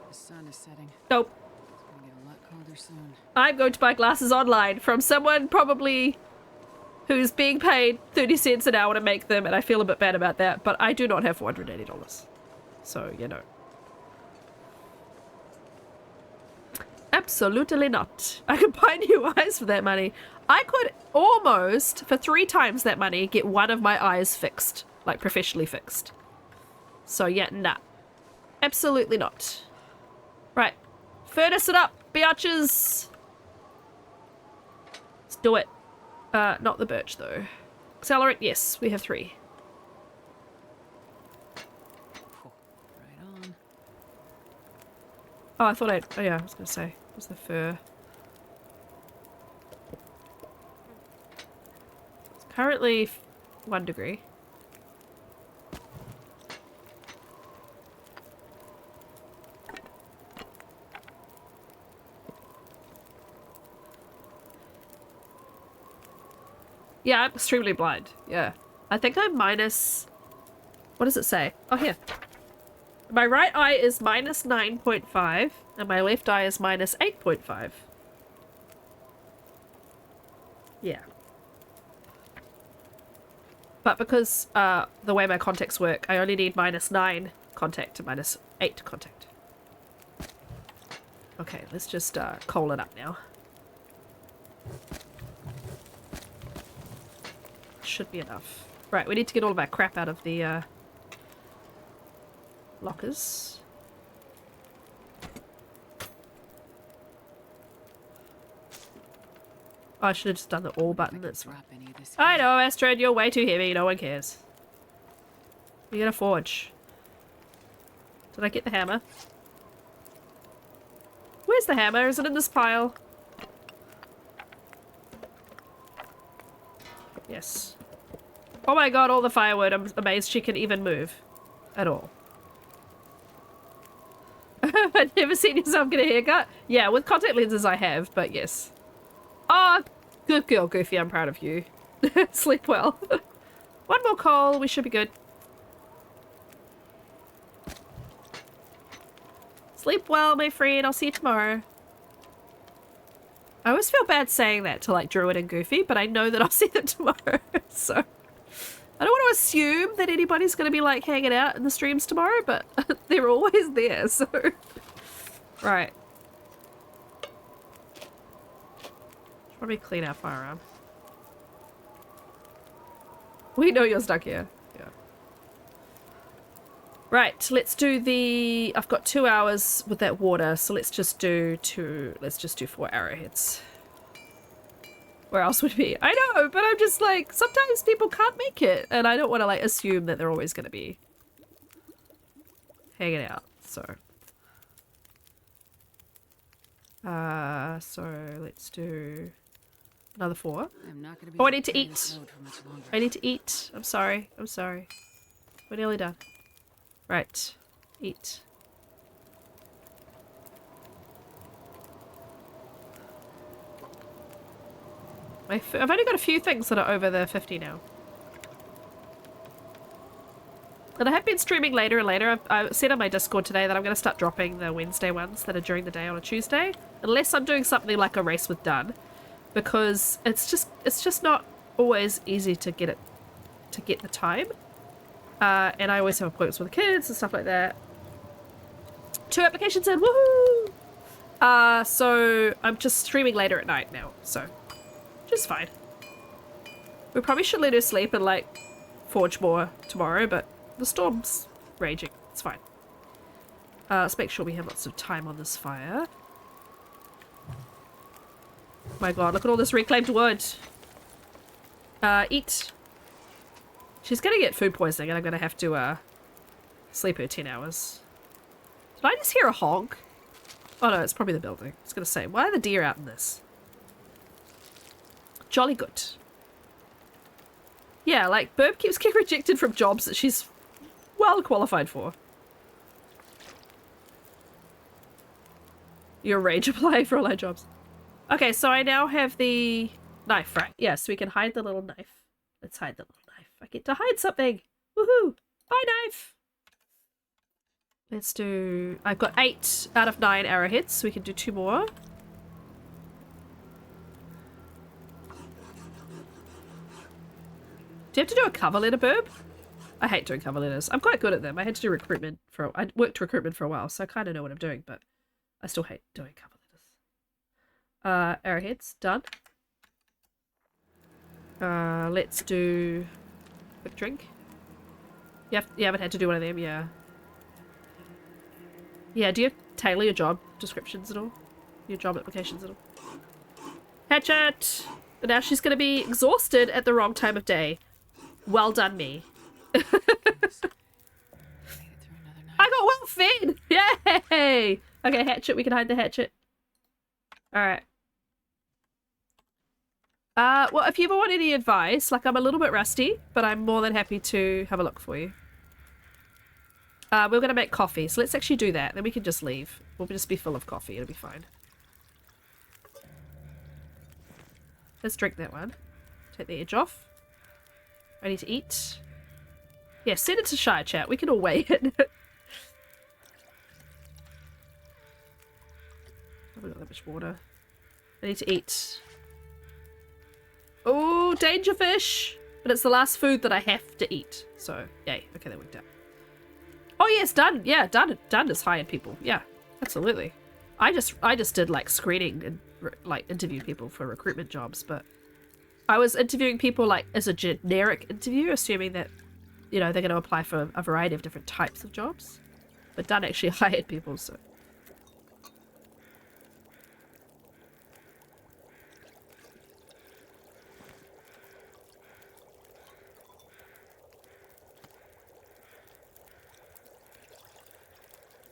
The sun is setting. Nope. It's gonna get a lot colder soon. I'm going to buy glasses online from someone probably who's being paid 30 cents an hour to make them, and I feel a bit bad about that, but I do not have $480. So, you know. Absolutely not. I could buy new eyes for that money. I could almost, for 3 times that money, get one of my eyes fixed. Like, professionally fixed. So, yeah, nah. Absolutely not. Right. Furnace it up, biatches! Let's do it. Not the birch, though. Accelerant, yes, we have 3. Right on. Oh, I thought oh yeah, I was gonna say. It was the fur. Currently 1 degree. Yeah, I'm extremely blind. Yeah. I think I'm minus... What does it say? Oh, here. My right eye is minus 9.5 and my left eye is minus 8.5. Yeah. But because the way my contacts work, I only need minus 9 contact to minus 8 contact. Okay, let's just coal it up now. Should be enough. Right, we need to get all of our crap out of the lockers. Oh, I should have just done the all button. That's Drop any of this I here. know, Astrid, you're way too heavy. No one cares. You're gonna forge. Did I get the hammer? Where's the hammer? Is it in this pile? Yes. Oh my god, all the firewood. I'm amazed she can even move. At all. I've never seen yourself get a haircut. Yeah, with contact lenses I have, but yes. Oh, good girl, Goofy. I'm proud of you. Sleep well. One more coal. We should be good. Sleep well, my friend. I'll see you tomorrow. I always feel bad saying that to like Druid and Goofy, but I know that I'll see them tomorrow. So I don't want to assume that anybody's going to be like hanging out in the streams tomorrow, but they're always there. So right. Should probably clean our firearm. We know you're stuck here. Yeah. Right, let's do the... I've got 2 hours with that water, so let's just do 4 arrowheads. Where else would it be? I know, but I'm just like, sometimes people can't make it, and I don't want to like assume that they're always going to be hanging out, so. So let's do another 4. I'm not gonna be Oh, I able need to carry this eat. load for much longer. I need to eat. I'm sorry. I'm sorry. We're nearly done. Right. Eat. I've only got a few things that are over the 50 now. And I have been streaming later and later. I said on my Discord today that I'm going to start dropping the Wednesday ones that are during the day on a Tuesday. Unless I'm doing something like a race with Dun. Because it's just not always easy to get the time. And I always have appointments with the kids and stuff like that. 2 applications in, woohoo! So I'm just streaming later at night now, so just fine. We probably should let her sleep and like forge more tomorrow, but the storm's raging. It's fine. Let's make sure we have lots of time on this fire. My god, look at all this reclaimed wood. Eat. She's gonna get food poisoning and I'm gonna have to sleep her 10 hours. Did I just hear a honk? Oh no, it's probably the building. I was gonna say, why are the deer out in this? Jolly good. Yeah, like Burb keeps getting rejected from jobs that she's well qualified for. Your rage apply for all our jobs. Okay, so I now have the knife, right? Yes, we can hide the little knife. Let's hide the little knife. I get to hide something. Woohoo! Bye, knife! Let's do... I've got 8 out of 9 arrowheads, so we can do 2 more. Do you have to do a cover letter, Burb? I hate doing cover letters. I'm quite good at them. I had to do recruitment for... I worked recruitment for a while, so I kind of know what I'm doing, but I still hate doing cover letters. Arrowheads, done. Let's do... Quick drink. You haven't had to do one of them, yeah. Yeah, do you tailor your job descriptions at all? Your job applications at all? Hatchet! But now she's gonna be exhausted at the wrong time of day. Well done, me. Made it through another night. I got well fed! Yay! Okay, hatchet, we can hide the hatchet. Alright. Well, if you ever want any advice, like I'm a little bit rusty, but I'm more than happy to have a look for you. We're gonna make coffee, so let's actually do that. Then we can just leave. We'll just be full of coffee. It'll be fine. Let's drink that one. Take the edge off. I need to eat. Yeah, send it to Shy Chat. We can all wait. Haven't got that much water. I need to eat. Oh, danger fish! But it's the last food that I have to eat. So, yay. Okay, that worked out. Oh yes, done. Yeah, done has hired people. Yeah, absolutely. I just did like screening and like interviewed people for recruitment jobs, but I was interviewing people like as a generic interview, assuming that, you know, they're going to apply for a variety of different types of jobs. But done actually hired people, so.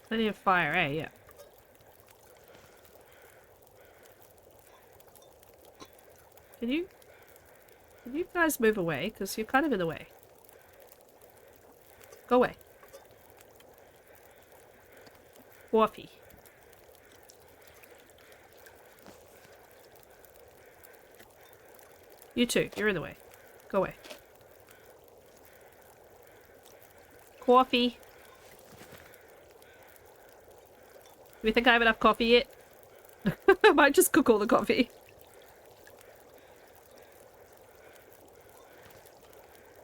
Plenty of fire, eh? Yeah. Can you guys move away? Because you're kind of in the way. Go away. Coffee. You too. You're in the way. Go away. Coffee. Do we think I have enough coffee yet? I might just cook all the coffee.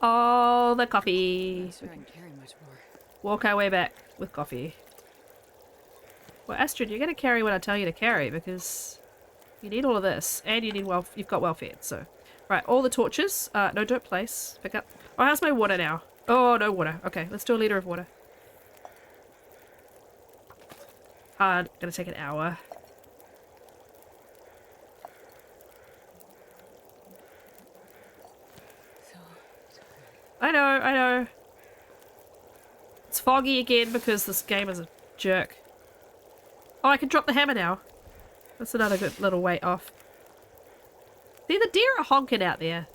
All the coffee. Not sure I can carry much more. Walk our way back with coffee. Well, Astrid, you're gonna carry what I tell you to carry because you need all of this, and you need you've got welfare. So, right, all the torches. No, don't place. Pick up. Oh, how's my water now? Oh, no water. Okay, let's do a liter of water. Gonna take an hour. I know. It's foggy again because this game is a jerk. Oh, I can drop the hammer now. That's another good little weight off. See, the deer are honking out there.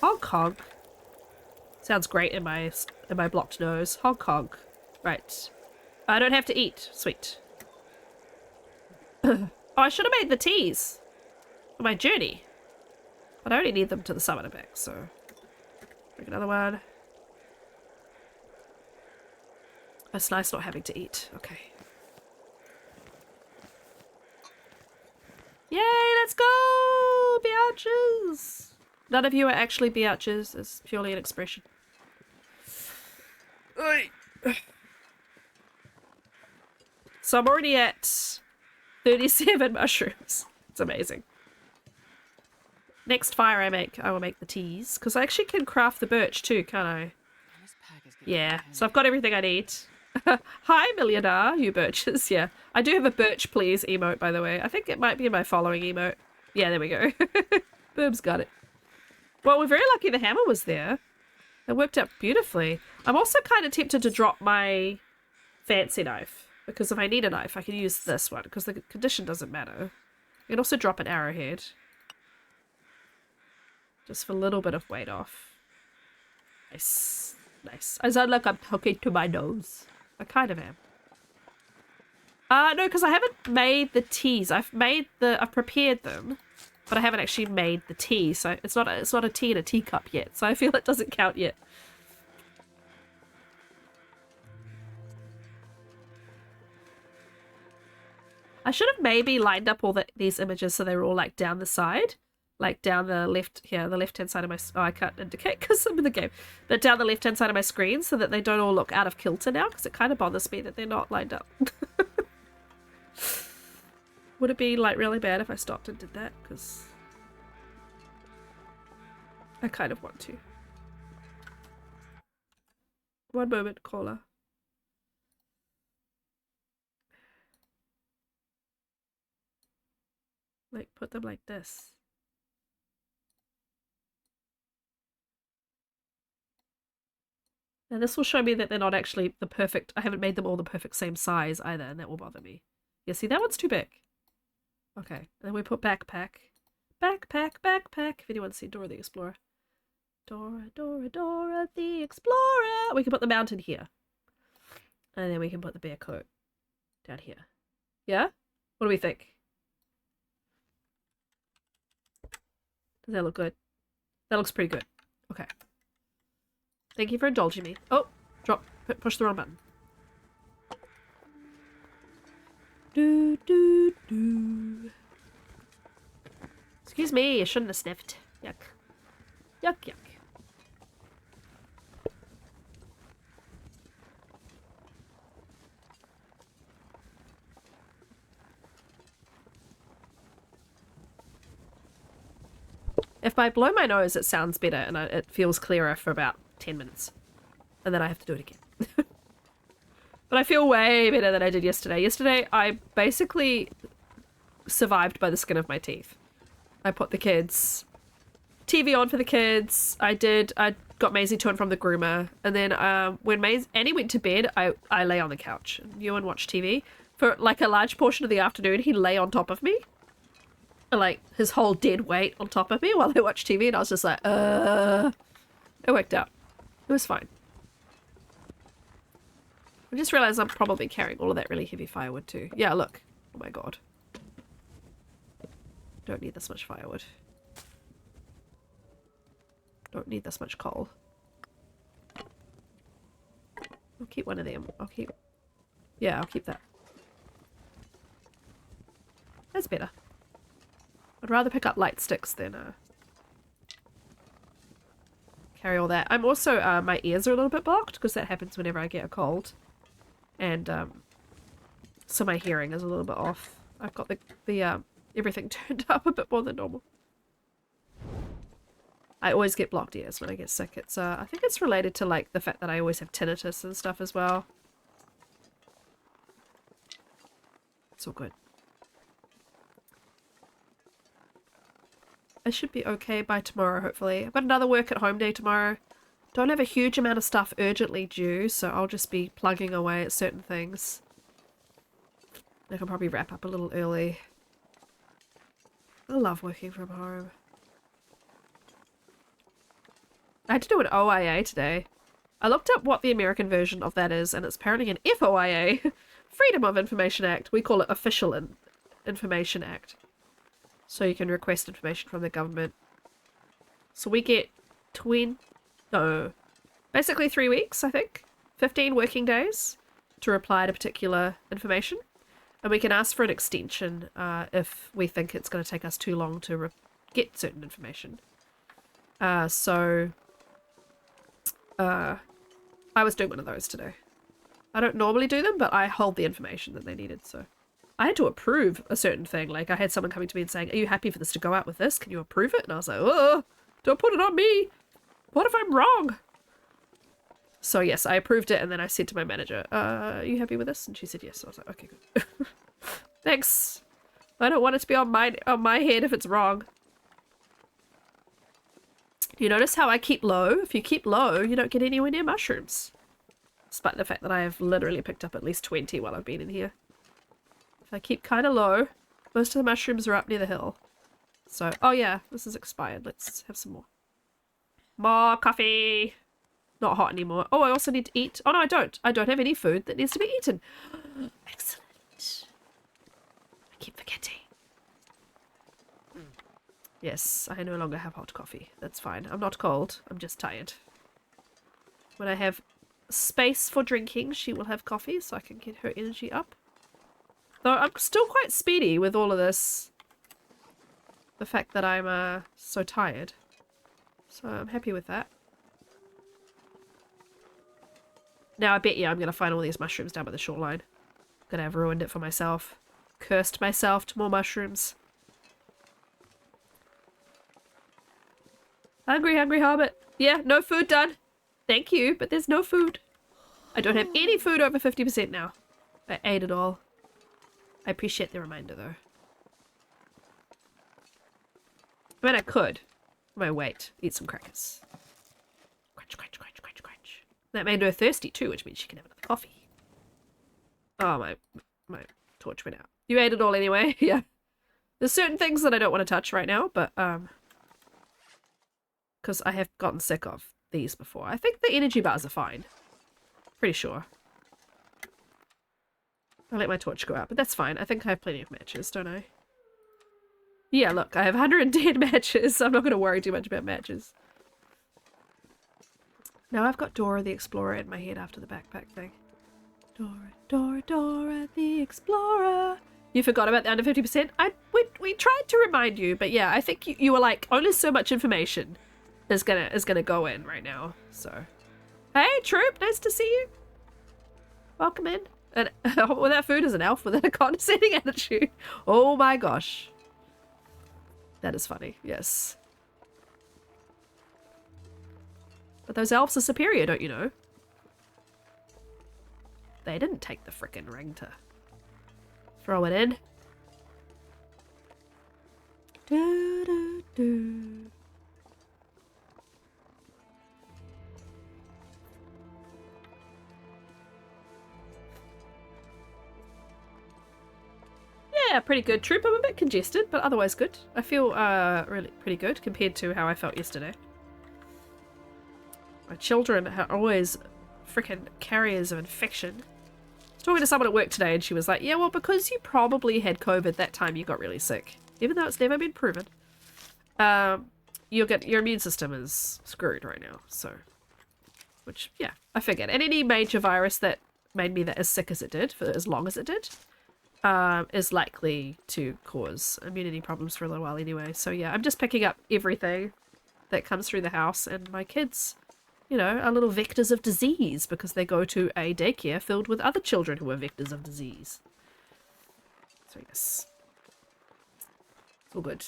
Honk honk. Sounds great in my blocked nose. Honk honk. Right. I don't have to eat. Sweet. Oh, I should have made the teas for my journey. But I only need them to the summit and back, so... Drink another one. It's nice not having to eat. Okay. Yay, let's go! Biatches! None of you are actually biatches. It's purely an expression. So I'm already at 37 mushrooms. It's amazing. Next fire I will make the teas. Because I actually can craft the birch too, can't I? This pack is gonna Yeah, come in so I've got everything I need. Hi, millionaire, you birches. Yeah, I do have a birch please emote, by the way. I think it might be in my following emote. Yeah, there we go. Boom's got it. Well, we're very lucky the hammer was there. It worked out beautifully. I'm also kind of tempted to drop my fancy knife. Because if I need a knife, I can use this one. Because the condition doesn't matter. I can also drop an arrowhead. Just for a little bit of weight off. Nice. Nice. I sound like I'm talking to my nose. I kind of am. No, because I haven't made the teas. I've prepared them, but I haven't actually made the tea. So it's not a tea in a teacup yet. So I feel it doesn't count yet. I should have maybe lined up all these images so they were all like down the side. Like down the left, here, the left-hand side of my... Oh, I can't indicate because I'm in the game. But down the left-hand side of my screen so that they don't all look out of kilter now because it kind of bothers me that they're not lined up. Would it be, like, really bad if I stopped and did that? Because I kind of want to. One moment, caller. Like, put them like this. Now this will show me that they're not actually the perfect... I haven't made them all the perfect same size either, and that will bother me. Yeah, see, that one's too big. Okay, then we put backpack. Backpack, backpack. If anyone's seen Dora the Explorer. Dora, Dora, Dora the Explorer. We can put the mountain here. And then we can put the bear coat down here. Yeah? What do we think? Does that look good? That looks pretty good. Okay. Thank you for indulging me. Oh, drop. Push the wrong button. Do, do, do. Excuse me, I shouldn't have sniffed. Yuck. Yuck, yuck. If I blow my nose, it sounds better and it feels clearer for about 10 minutes. And then I have to do it again. But I feel way better than I did yesterday. Yesterday, I basically survived by the skin of my teeth. I put the kids' TV on for the kids. I got Maisie to and from the groomer. And then when Annie went to bed, I lay on the couch. And Ewan watched TV. For like a large portion of the afternoon, he lay on top of me. Like his whole dead weight on top of me while I watched TV. And I was just like, It worked out. It was fine. I just realized I'm probably carrying all of that really heavy firewood too. Yeah, look. Oh my god. Don't need this much firewood. Don't need this much coal. I'll keep one of them. Yeah, I'll keep that. That's better. I'd rather pick up light sticks than carry all that. I'm also, my ears are a little bit blocked because that happens whenever I get a cold. And, so my hearing is a little bit off. I've got the everything turned up a bit more than normal. I always get blocked ears when I get sick. It's, I think it's related to, like, the fact that I always have tinnitus and stuff as well. It's all good. I should be okay by tomorrow, hopefully. I've got another work at home day tomorrow. Don't have a huge amount of stuff urgently due, so I'll just be plugging away at certain things. I can probably wrap up a little early. I love working from home. I had to do an OIA today. I looked up what the American version of that is, and it's apparently an FOIA. Freedom of Information Act. We call it Official Information Act. So you can request information from the government. So we get basically 3 weeks, I think. 15 working days to reply to particular information. And we can ask for an extension if we think it's going to take us too long to get certain information. I was doing one of those today. I don't normally do them, but I hold the information that they needed, so. I had to approve a certain thing. Like, I had someone coming to me and saying, are you happy for this to go out with this? Can you approve it? And I was like, oh, don't put it on me. What if I'm wrong? So, yes, I approved it, and then I said to my manager, are you happy with this? And she said yes. So I was like, okay, good. Thanks. I don't want it to be on my head if it's wrong. You notice how I keep low? If you keep low, you don't get anywhere near mushrooms. Despite the fact that I have literally picked up at least 20 while I've been in here. If I keep kind of low, most of the mushrooms are up near the hill. So, oh yeah, this is expired. Let's have some more. More coffee! Not hot anymore. Oh, I also need to eat. Oh no, I don't. I don't have any food that needs to be eaten. Excellent. I keep forgetting. Yes, I no longer have hot coffee. That's fine. I'm not cold. I'm just tired. When I have space for drinking, she will have coffee so I can get her energy up. Though I'm still quite speedy with all of this. The fact that I'm so tired. So I'm happy with that. Now I bet you I'm going to find all these mushrooms down by the shoreline. Gonna have ruined it for myself. Cursed myself to more mushrooms. Hungry, hungry hobbit. Yeah, no food done. Thank you, but there's no food. I don't have any food over 50% now. I ate it all. I appreciate the reminder, though. I mean, I could. For my weight. Eat some crackers. Crunch, crunch, crunch, crunch, crunch. That made her thirsty, too, which means she can have another coffee. Oh, my torch went out. You ate it all anyway? Yeah. There's certain things that I don't want to touch right now, but because I have gotten sick of these before. I think the energy bars are fine. Pretty sure. I'll let my torch go out, but that's fine. I think I have plenty of matches, don't I? Yeah, look, I have 110 matches, so I'm not going to worry too much about matches. Now I've got Dora the Explorer in my head after the backpack thing. Dora, Dora, Dora the Explorer. You forgot about the under 50%? We tried to remind you, but yeah, I think you were like, only so much information is gonna go in right now. So, hey, Troop, nice to see you. Welcome in. And with that food as an elf with a condescending attitude. Oh my gosh. That is funny, yes. But those elves are superior, don't you know? They didn't take the frickin' ring to throw it in. Do, do, do. Yeah, pretty good, Troop. I'm a bit congested, but otherwise good. I feel really pretty good compared to how I felt yesterday. My children are always freaking carriers of infection. I was talking to someone at work today and she was like, yeah, well, because you probably had COVID that time you got really sick, even though it's never been proven, your immune system is screwed right now. So, which, yeah, I figured. And any major virus that made me that as sick as it did for as long as it did is likely to cause immunity problems for a little while anyway. So yeah, I'm just picking up everything that comes through the house, and my kids, you know, are little vectors of disease because they go to a daycare filled with other children who are vectors of disease. So yes, it's all good.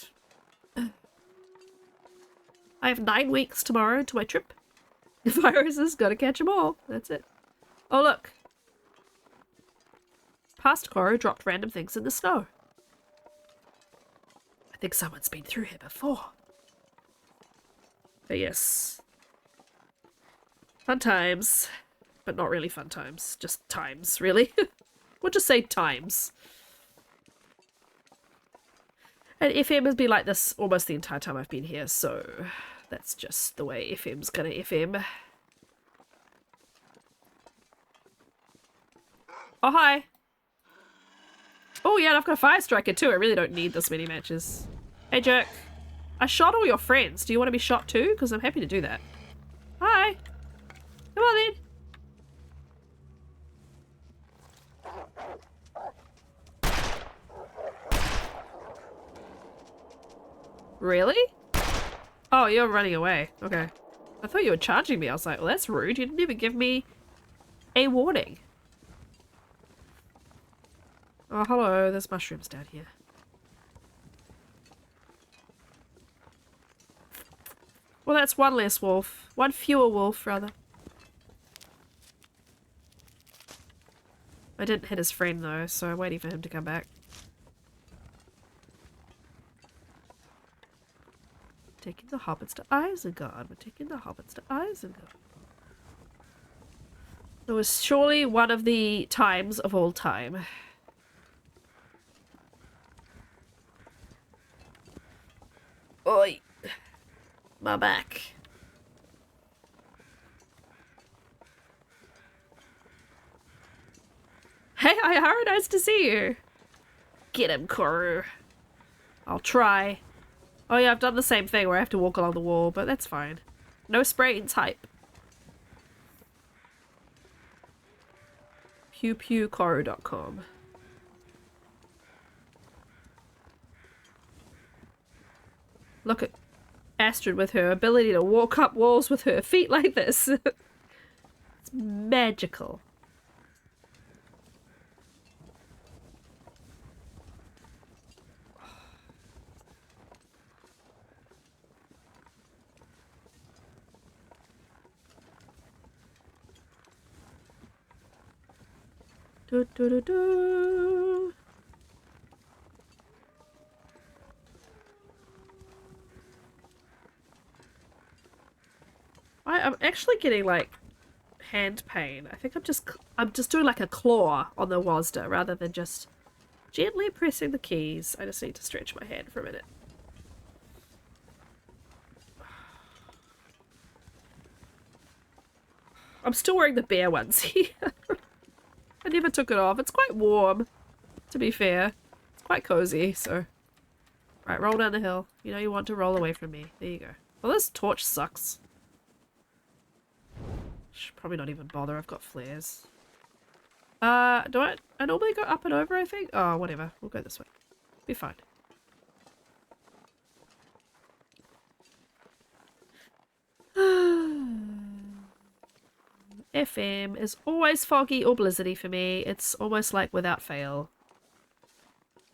I have 9 weeks tomorrow to my trip. The viruses, gotta catch them all. That's it. Oh look. Past Coro dropped random things in the snow. I think someone's been through here before. But yes. Fun times. But not really fun times. Just times, really. We'll just say times. And FM has been like this almost the entire time I've been here, so that's just the way FM's gonna FM. Oh, hi. Oh, yeah, and I've got a fire striker too. I really don't need this many matches. Hey, jerk. I shot all your friends. Do you want to be shot too? Because I'm happy to do that. Hi. Come on then. Really? Oh, you're running away. Okay. I thought you were charging me. I was like, well, that's rude. You didn't even give me a warning. Oh, hello. There's mushrooms down here. Well, that's one less wolf. One fewer wolf, rather. I didn't hit his friend, though, so I'm waiting for him to come back. Taking the hobbits to Isengard. We're taking the hobbits to Isengard. It was surely one of the times of all time. Oi. My back. Hey, Ihara, nice to see you. Get him, Koru. I'll try. Oh yeah, I've done the same thing where I have to walk along the wall, but that's fine. No spraying type. pewpewkoru.com. Look at Astrid with her ability to walk up walls with her feet like this. It's magical. Do, do, do, do. I'm actually getting like hand pain. I think I'm just doing like a claw on the Wazda rather than just Gently pressing the keys. I just need to stretch my hand for a minute. I'm still wearing the bear onesie. I never took it off. It's quite warm, to be fair. It's quite cozy, so... Right, roll down the hill. You know you want to roll away from me. There you go. Well, this torch sucks. Should probably not even bother. I've got flares. Do I normally go up and over, I think? Oh, whatever. We'll go this way. Be fine. FM is always foggy or blizzardy for me. It's almost like without fail.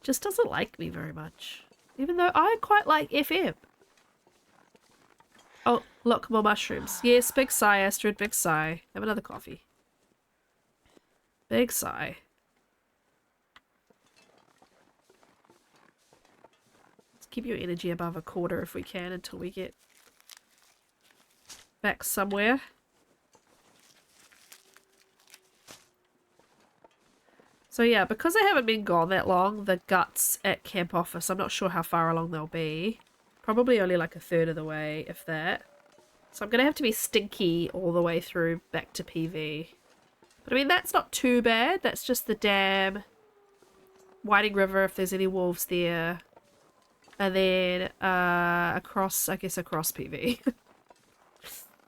Just doesn't like me very much. Even though I quite like FM. Oh, look, more mushrooms. Yes, big sigh, Astrid, big sigh. Have another coffee. Big sigh. Let's keep your energy above a quarter if we can until we get back somewhere. So yeah, because I haven't been gone that long, the guts at camp office, I'm not sure how far along they'll be. Probably only like a third of the way, if that. So I'm going to have to be stinky all the way through back to PV. But I mean, that's not too bad. That's just the dam, Whiting River if there's any wolves there. And then across, I guess across PV.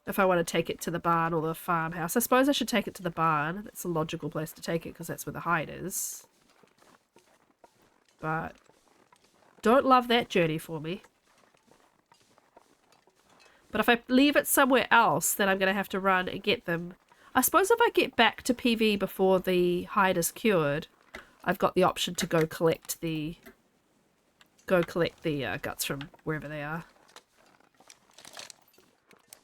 If I want to take it to the barn or the farmhouse. I suppose I should take it to the barn. That's a logical place to take it because that's where the hide is. But don't love that journey for me. But if I leave it somewhere else, then I'm going to have to run and get them. I suppose if I get back to PV before the hide is cured, I've got the option to go collect the guts from wherever they are.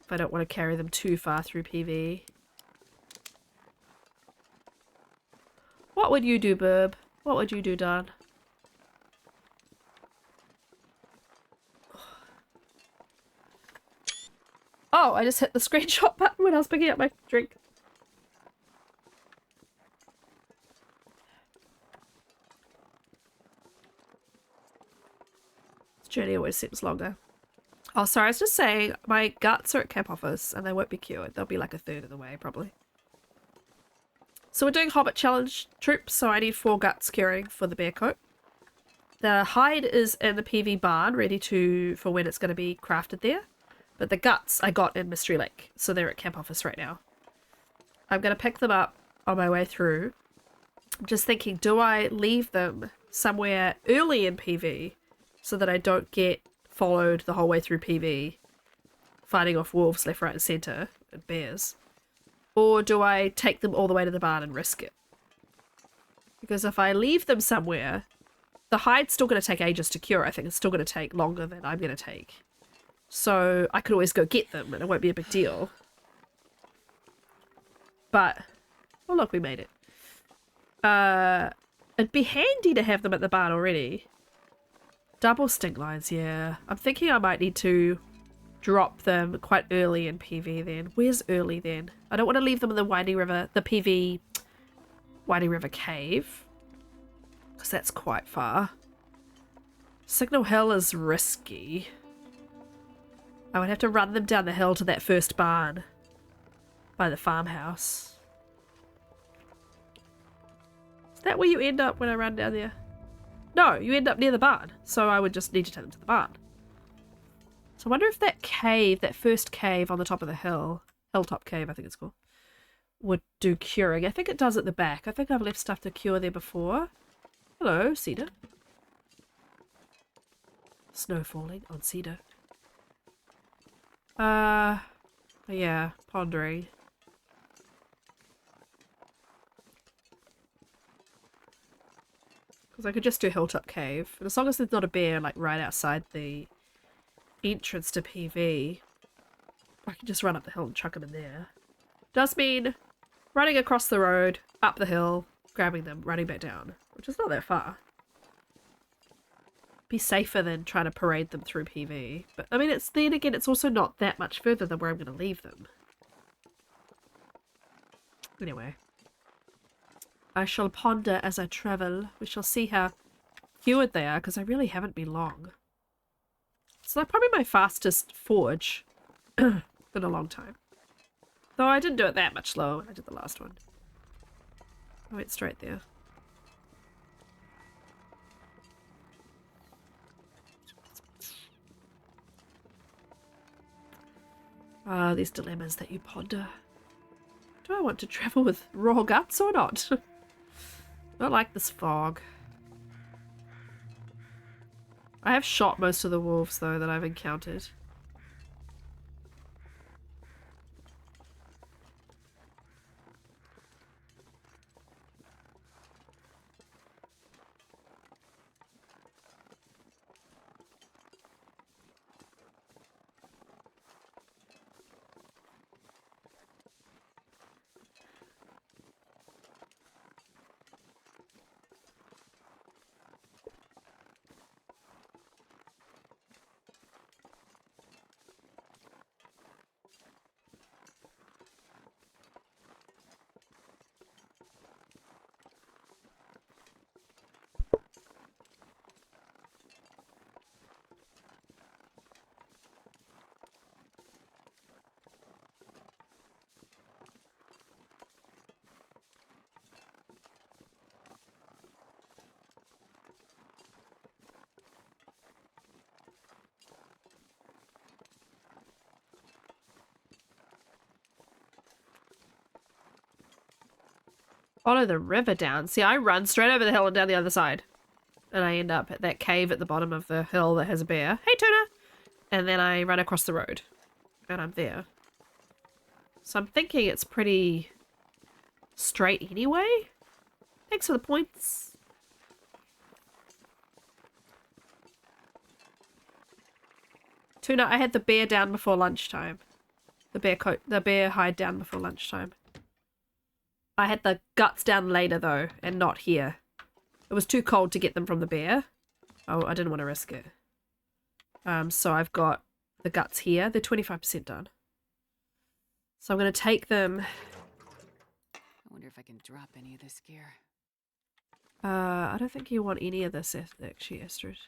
If I don't want to carry them too far through PV. What would you do, Burb? What would you do, Don? Oh, I just hit the screenshot button when I was picking up my drink. This journey always seems longer. Oh, sorry, I was just saying, my guts are at camp office and they won't be cured. They'll be like a third of the way, probably. So we're doing Hobbit Challenge troops, so I need 4 guts curing for the bear coat. The hide is in the PV barn, ready for when it's going to be crafted there. But the guts I got in Mystery Lake, so they're at camp office right now. I'm going to pick them up on my way through. I'm just thinking, do I leave them somewhere early in PV so that I don't get followed the whole way through PV, fighting off wolves left, right and centre, and bears? Or do I take them all the way to the barn and risk it? Because if I leave them somewhere, the hide's still going to take ages to cure. I think it's still going to take longer than I'm going to take. So I could always go get them and it won't be a big deal. But, oh look, we made it. It'd be handy to have them at the barn already. Double stink lines, yeah. I'm thinking I might need to drop them quite early in PV then. Where's early then? I don't want to leave them in the Winding River, the PV Winding River cave. Because that's quite far. Signal Hill is risky. I would have to run them down the hill to that first barn by the farmhouse. Is that where you end up when I run down there? No, you end up near the barn. So I would just need to take them to the barn. So I wonder if that cave, that first cave on the top of the hill, Hilltop Cave I think it's called, would do curing. I think it does at the back. I think I've left stuff to cure there before. Hello, Cedar. Snow falling on Cedar. Yeah, pondering. Because I could just do Hilltop Cave. And as long as there's not a bear, like, right outside the entrance to PV, I can just run up the hill and chuck them in there. Does mean running across the road, up the hill, grabbing them, running back down. Which is not that far. Be safer than trying to parade them through PV. But, I mean, then again, it's also not that much further than where I'm going to leave them. Anyway. I shall ponder as I travel. We shall see how cured they are, because I really haven't been long. It's like probably my fastest forge in a long time. Though I didn't do it that much slower when I did the last one. I went straight there. Ah, these dilemmas that you ponder. Do I want to travel with raw guts or not? I don't like this fog. I have shot most of the wolves, though, that I've encountered. Follow the river down. See, I run straight over the hill and down the other side. And I end up at that cave at the bottom of the hill that has a bear. Hey, Tuna! And then I run across the road. And I'm there. So I'm thinking it's pretty straight anyway. Thanks for the points. Tuna, I had the bear down before lunchtime. The bear hide down before lunchtime. I had the guts down later, though, and not here. It was too cold to get them from the bear. Oh, I didn't want to risk it. So I've got the guts here. They're 25% done. So I'm going to take them. I wonder if I can drop any of this gear. I don't think you want any of this, actually, Astrid.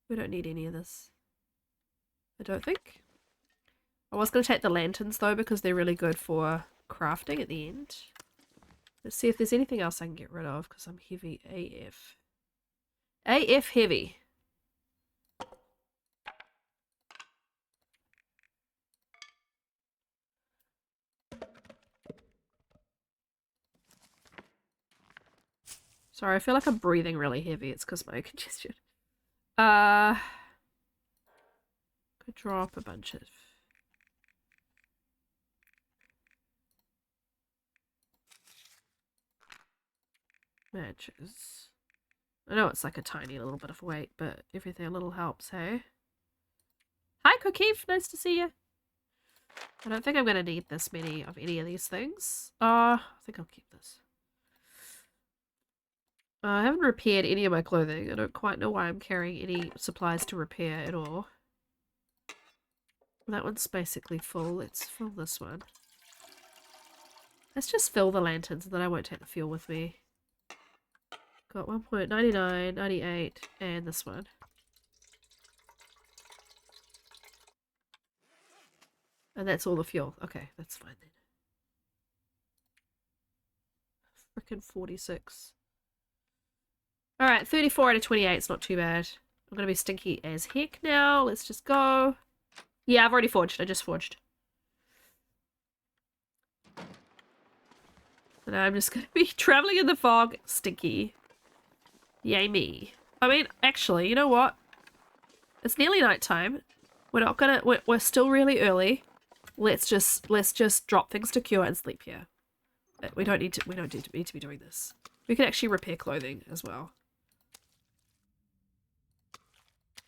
We don't need any of this. I don't think. I was going to take the lanterns, though, because they're really good for crafting at the end. Let's see if there's anything else I can get rid of, because I'm heavy AF. AF heavy. Sorry, I feel like I'm breathing really heavy. It's because my congestion. Could drop a bunch of... matches. I know it's like a tiny little bit of weight, but everything a little helps, hey? Hi, Cookief! Nice to see you! I don't think I'm going to need this many of any of these things. I think I'll keep this. I haven't repaired any of my clothing. I don't quite know why I'm carrying any supplies to repair at all. That one's basically full. Let's fill this one. Let's just fill the lanterns and then I won't take the fuel with me. Got 1.99, 98, and this one. And that's all the fuel. Okay, that's fine then. Frickin' 46. Alright, 34 out of 28 is not too bad. I'm gonna be stinky as heck now. Let's just go. Yeah, I've already forged. I just forged. And I'm just gonna be traveling in the fog. Stinky. Yay me. I mean, actually, you know what? It's nearly nighttime. We're not gonna... We're still really early. Let's just drop things to cure and sleep here. We don't need to be doing this. We can actually repair clothing as well.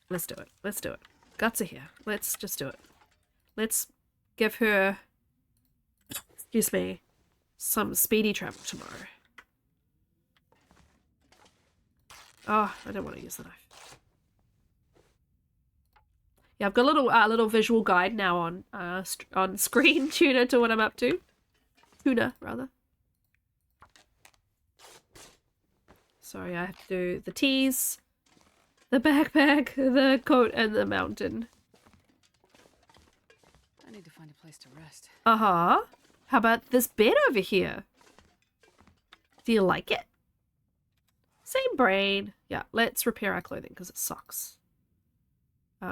Let's do it. Let's do it. Guts are here. Let's just do it. Let's give her, excuse me, some speedy travel tomorrow. Oh, I don't want to use the knife. Yeah, I've got a little visual guide now on screen, Tuna, to what I'm up to. Tuna, rather. Sorry, I have to do the tees, the backpack, the coat, and the mountain. I need to find a place to rest. Uh-huh. How about this bed over here? Do you like it? Same brain. Yeah, let's repair our clothing because it sucks.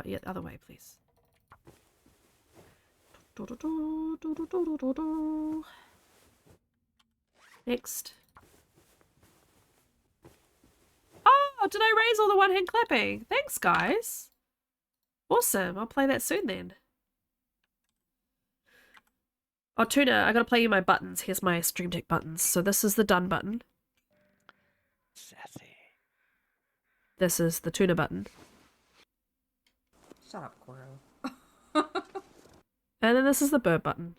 Yeah, the other way, please. Next. Oh, did I raise all the one-hand clapping? Thanks, guys. Awesome. I'll play that soon then. Oh, Tuna, I gotta play you my buttons. Here's my Stream Deck buttons. So this is the done button. Sassy. This is the Tuna button. Shut up, Koro. And then this is the bird button.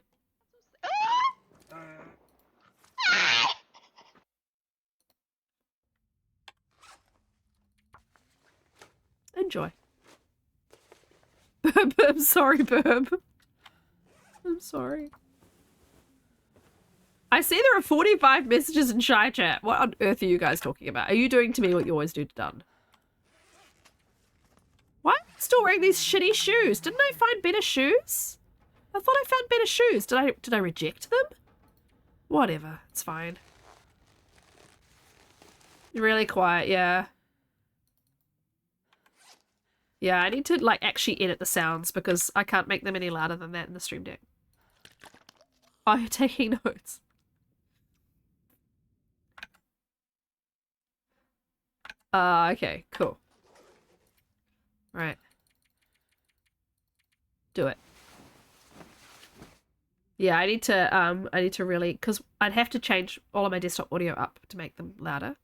Enjoy. Burb, I'm sorry, Burb. I'm sorry. I see there are 45 messages in Shy Chat. What on earth are you guys talking about? Are you doing to me what you always do to Dun? Why am I still wearing these shitty shoes? Didn't I find better shoes? I thought I found better shoes. Did I reject them? Whatever. It's fine. Really quiet, yeah. Yeah, I need to like actually edit the sounds because I can't make them any louder than that in the Stream Deck. Oh, you're taking notes. Okay, cool. Right. Do it. Yeah, I need to really, because I'd have to change all of my desktop audio up to make them louder.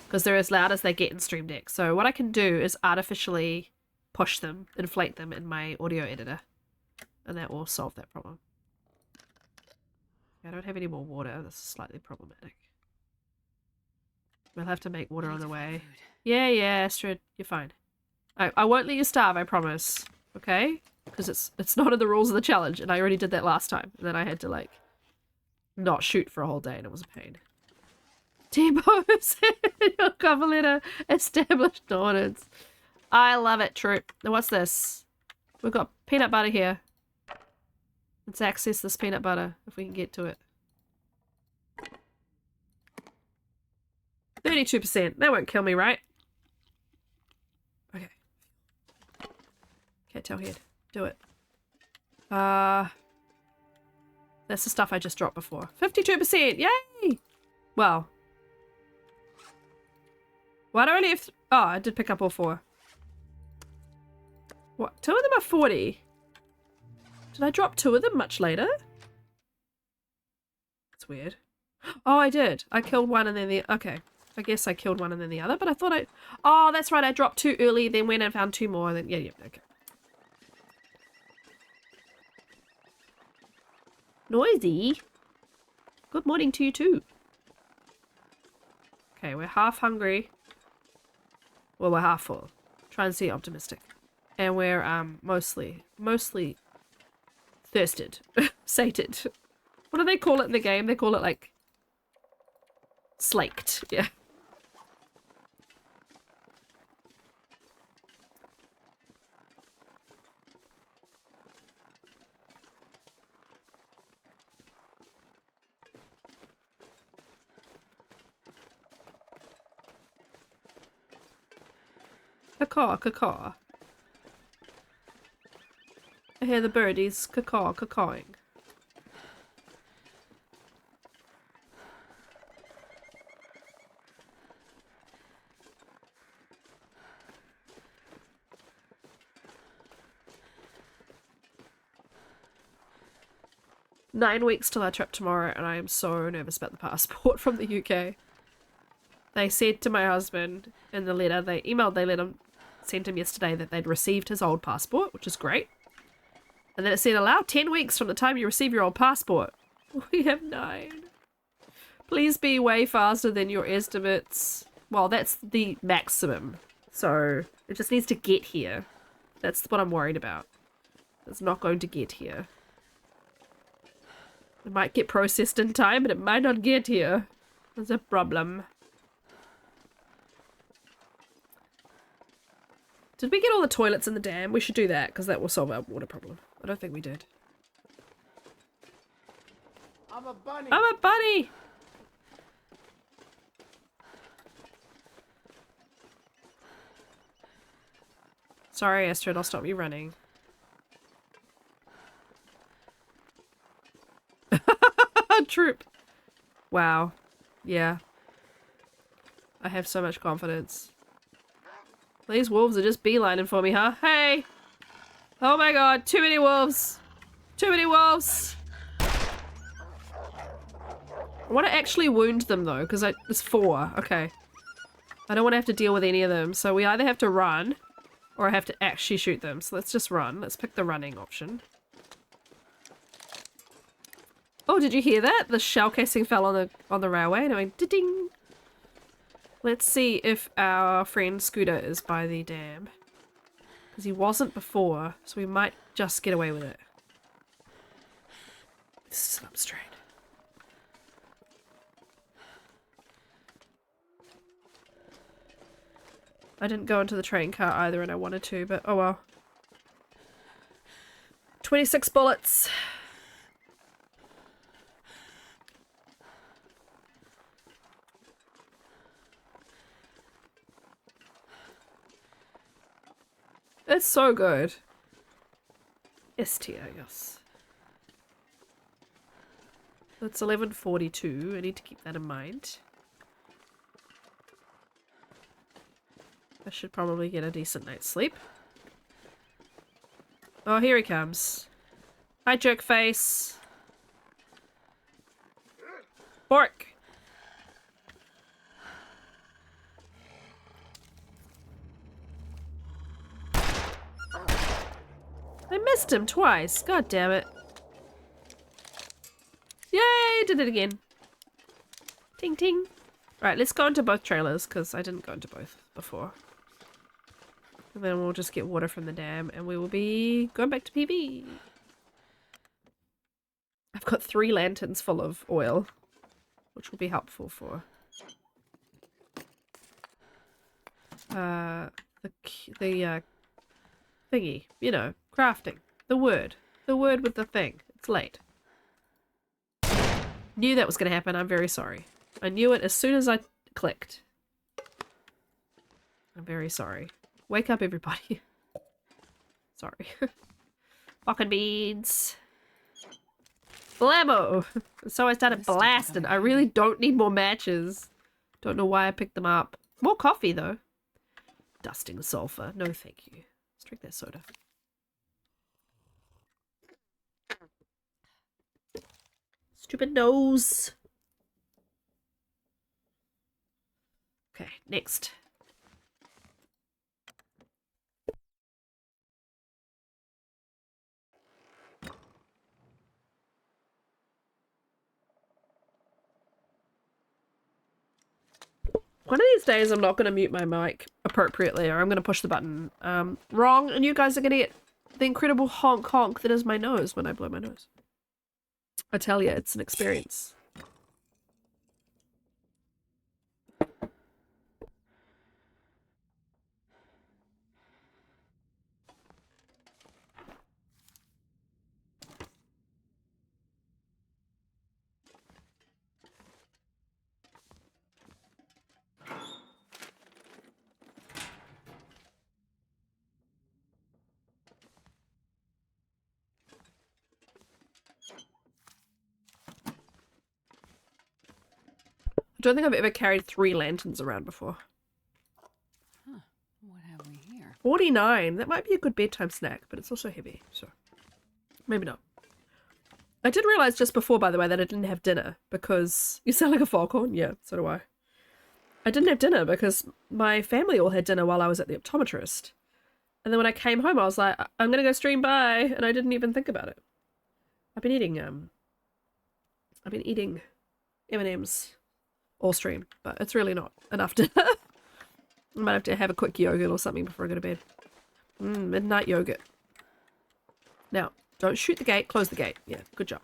Because they're as loud as they get in Stream Deck. So what I can do is artificially push them, inflate them in my audio editor. And that will solve that problem. I don't have any more water. This is slightly problematic. We'll have to make water on the way. Yeah, Astrid, you're fine. I won't let you starve, I promise. Okay? Because it's not in the rules of the challenge, and I already did that last time. And then I had to, like, not shoot for a whole day, and it was a pain. T-Pose, your cover letter, established orders. I love it, Troop. Now what's this? We've got peanut butter here. Let's access this peanut butter, if we can get to it. 32%. That won't kill me, right? Okay. Can't tell head. Do it. That's the stuff I just dropped before. 52%! Yay! Well. Why do I only have... Oh, I did pick up all 4. What? 2 of them are 40. Did I drop 2 of them much later? That's weird. Oh, I did. I killed one and then the... Okay. I guess I killed one and then the other, but I thought I... Oh, that's right. I dropped 2 early, then went and found 2 more. And then... Yeah, okay. Noisy. Good morning to you too. Okay, we're half hungry. Well, we're half full. Try and see optimistic. And we're mostly thirsted. Sated. What do they call it in the game? They call it like slaked. Yeah. Caw. I hear the birdies cawing. Nine weeks till our trip tomorrow, and I am so nervous about the passport from the UK. They said to my husband in the letter, sent him yesterday that they'd received his old passport, which is great. And then it said, allow 10 weeks from the time you receive your old passport. We have 9. Please be way faster than your estimates. Well, that's the maximum. So it just needs to get here. That's what I'm worried about. It's not going to get here. It might get processed in time, but it might not get here. That's a problem. Did we get all the toilets in the dam? We should do that, because that will solve our water problem. I don't think we did. I'm a bunny. I'm a bunny! Sorry, Astrid, I'll stop you running. Troop. Wow. Yeah. I have so much confidence. These wolves are just beelining for me, huh? Hey! Oh my god, too many wolves! Too many wolves! I want to actually wound them though, because there's 4. Okay. I don't want to have to deal with any of them, so we either have to run, or I have to actually shoot them. So let's just run. Let's pick the running option. Oh, did you hear that? The shell casing fell on the railway and it went ding. Let's see if our friend Scooter is by the dam. Because he wasn't before, so we might just get away with it. This is up straight. I didn't go into the train car either and I wanted to, but oh well. 26 bullets. It's so good. ST, I guess. It's 11:42. I need to keep that in mind. I should probably get a decent night's sleep. Oh, here he comes. Hi, jerk face. Bork. I missed him twice. God damn it. Yay! Did it again. Ting ting. Alright, let's go into both trailers because I didn't go into both before. And then we'll just get water from the dam and we will be going back to PB. I've got 3 lanterns full of oil, which will be helpful for the thingy, you know, crafting. The word with the thing. It's late. Knew that was going to happen. I'm very sorry. I knew it as soon as I clicked. I'm very sorry. Wake up, everybody. Sorry. Fucking beans. Blammo! So I started blasting. I really don't need more matches. Don't know why I picked them up. More coffee, though. Dusting sulfur. No, thank you. Let's drink that soda. Stupid nose. Okay, next. One of these days I'm not going to mute my mic appropriately or I'm going to push the button wrong and you guys are going to get the incredible honk honk that is my nose when I blow my nose. I tell you, it's an experience. I don't think I've ever carried 3 lanterns around before. Huh. What have we here? 49. That might be a good bedtime snack, but it's also heavy, so maybe not. I did realize just before, by the way, that I didn't have dinner because you sound like a foghorn. Yeah, so do I. I didn't have dinner because my family all had dinner while I was at the optometrist. And then when I came home, I was like, I'm gonna go stream by, and I didn't even think about it. I've been eating M&Ms all stream, but it's really not enough dinner. I might have to have a quick yogurt or something before I go to bed. Midnight yogurt. Now, don't shoot the gate, close the gate. Yeah, good job.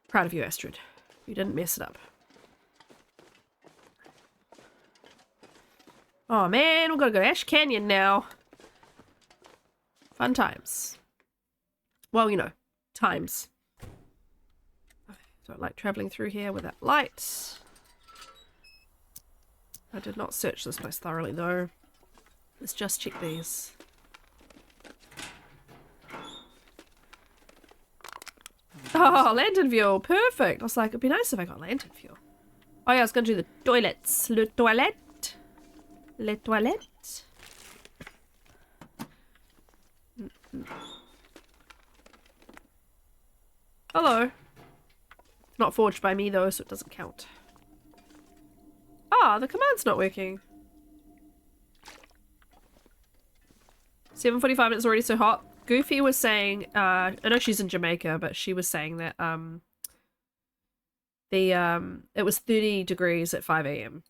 Proud of you, Astrid. You didn't mess it up. Oh man, we're gonna go to Ash Canyon now. Fun times. Well, you know, times. Don't like traveling through here without light. I did not search this place thoroughly though. Let's just check these. Oh, lantern fuel. Perfect. I was like, it'd be nice if I got lantern fuel. Oh yeah, I was gonna do the toilets. Le toilette. Le toilette. Hello. It's not forged by me though, so it doesn't count. Ah, the command's not working. 7:45 and it's already so hot. Goofy was saying, I know she's in Jamaica, but she was saying that it was 30 degrees at 5 a.m.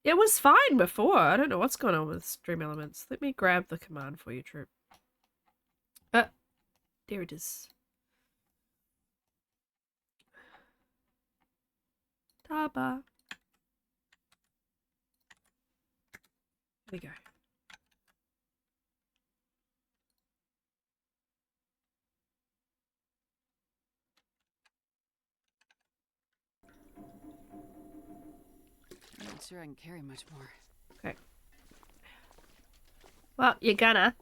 It was fine before. I don't know what's going on with Stream Elements. Let me grab the command for you, troop. There it is. Taba. There we go. I'm not sure I can carry much more. Okay. Well, you're gonna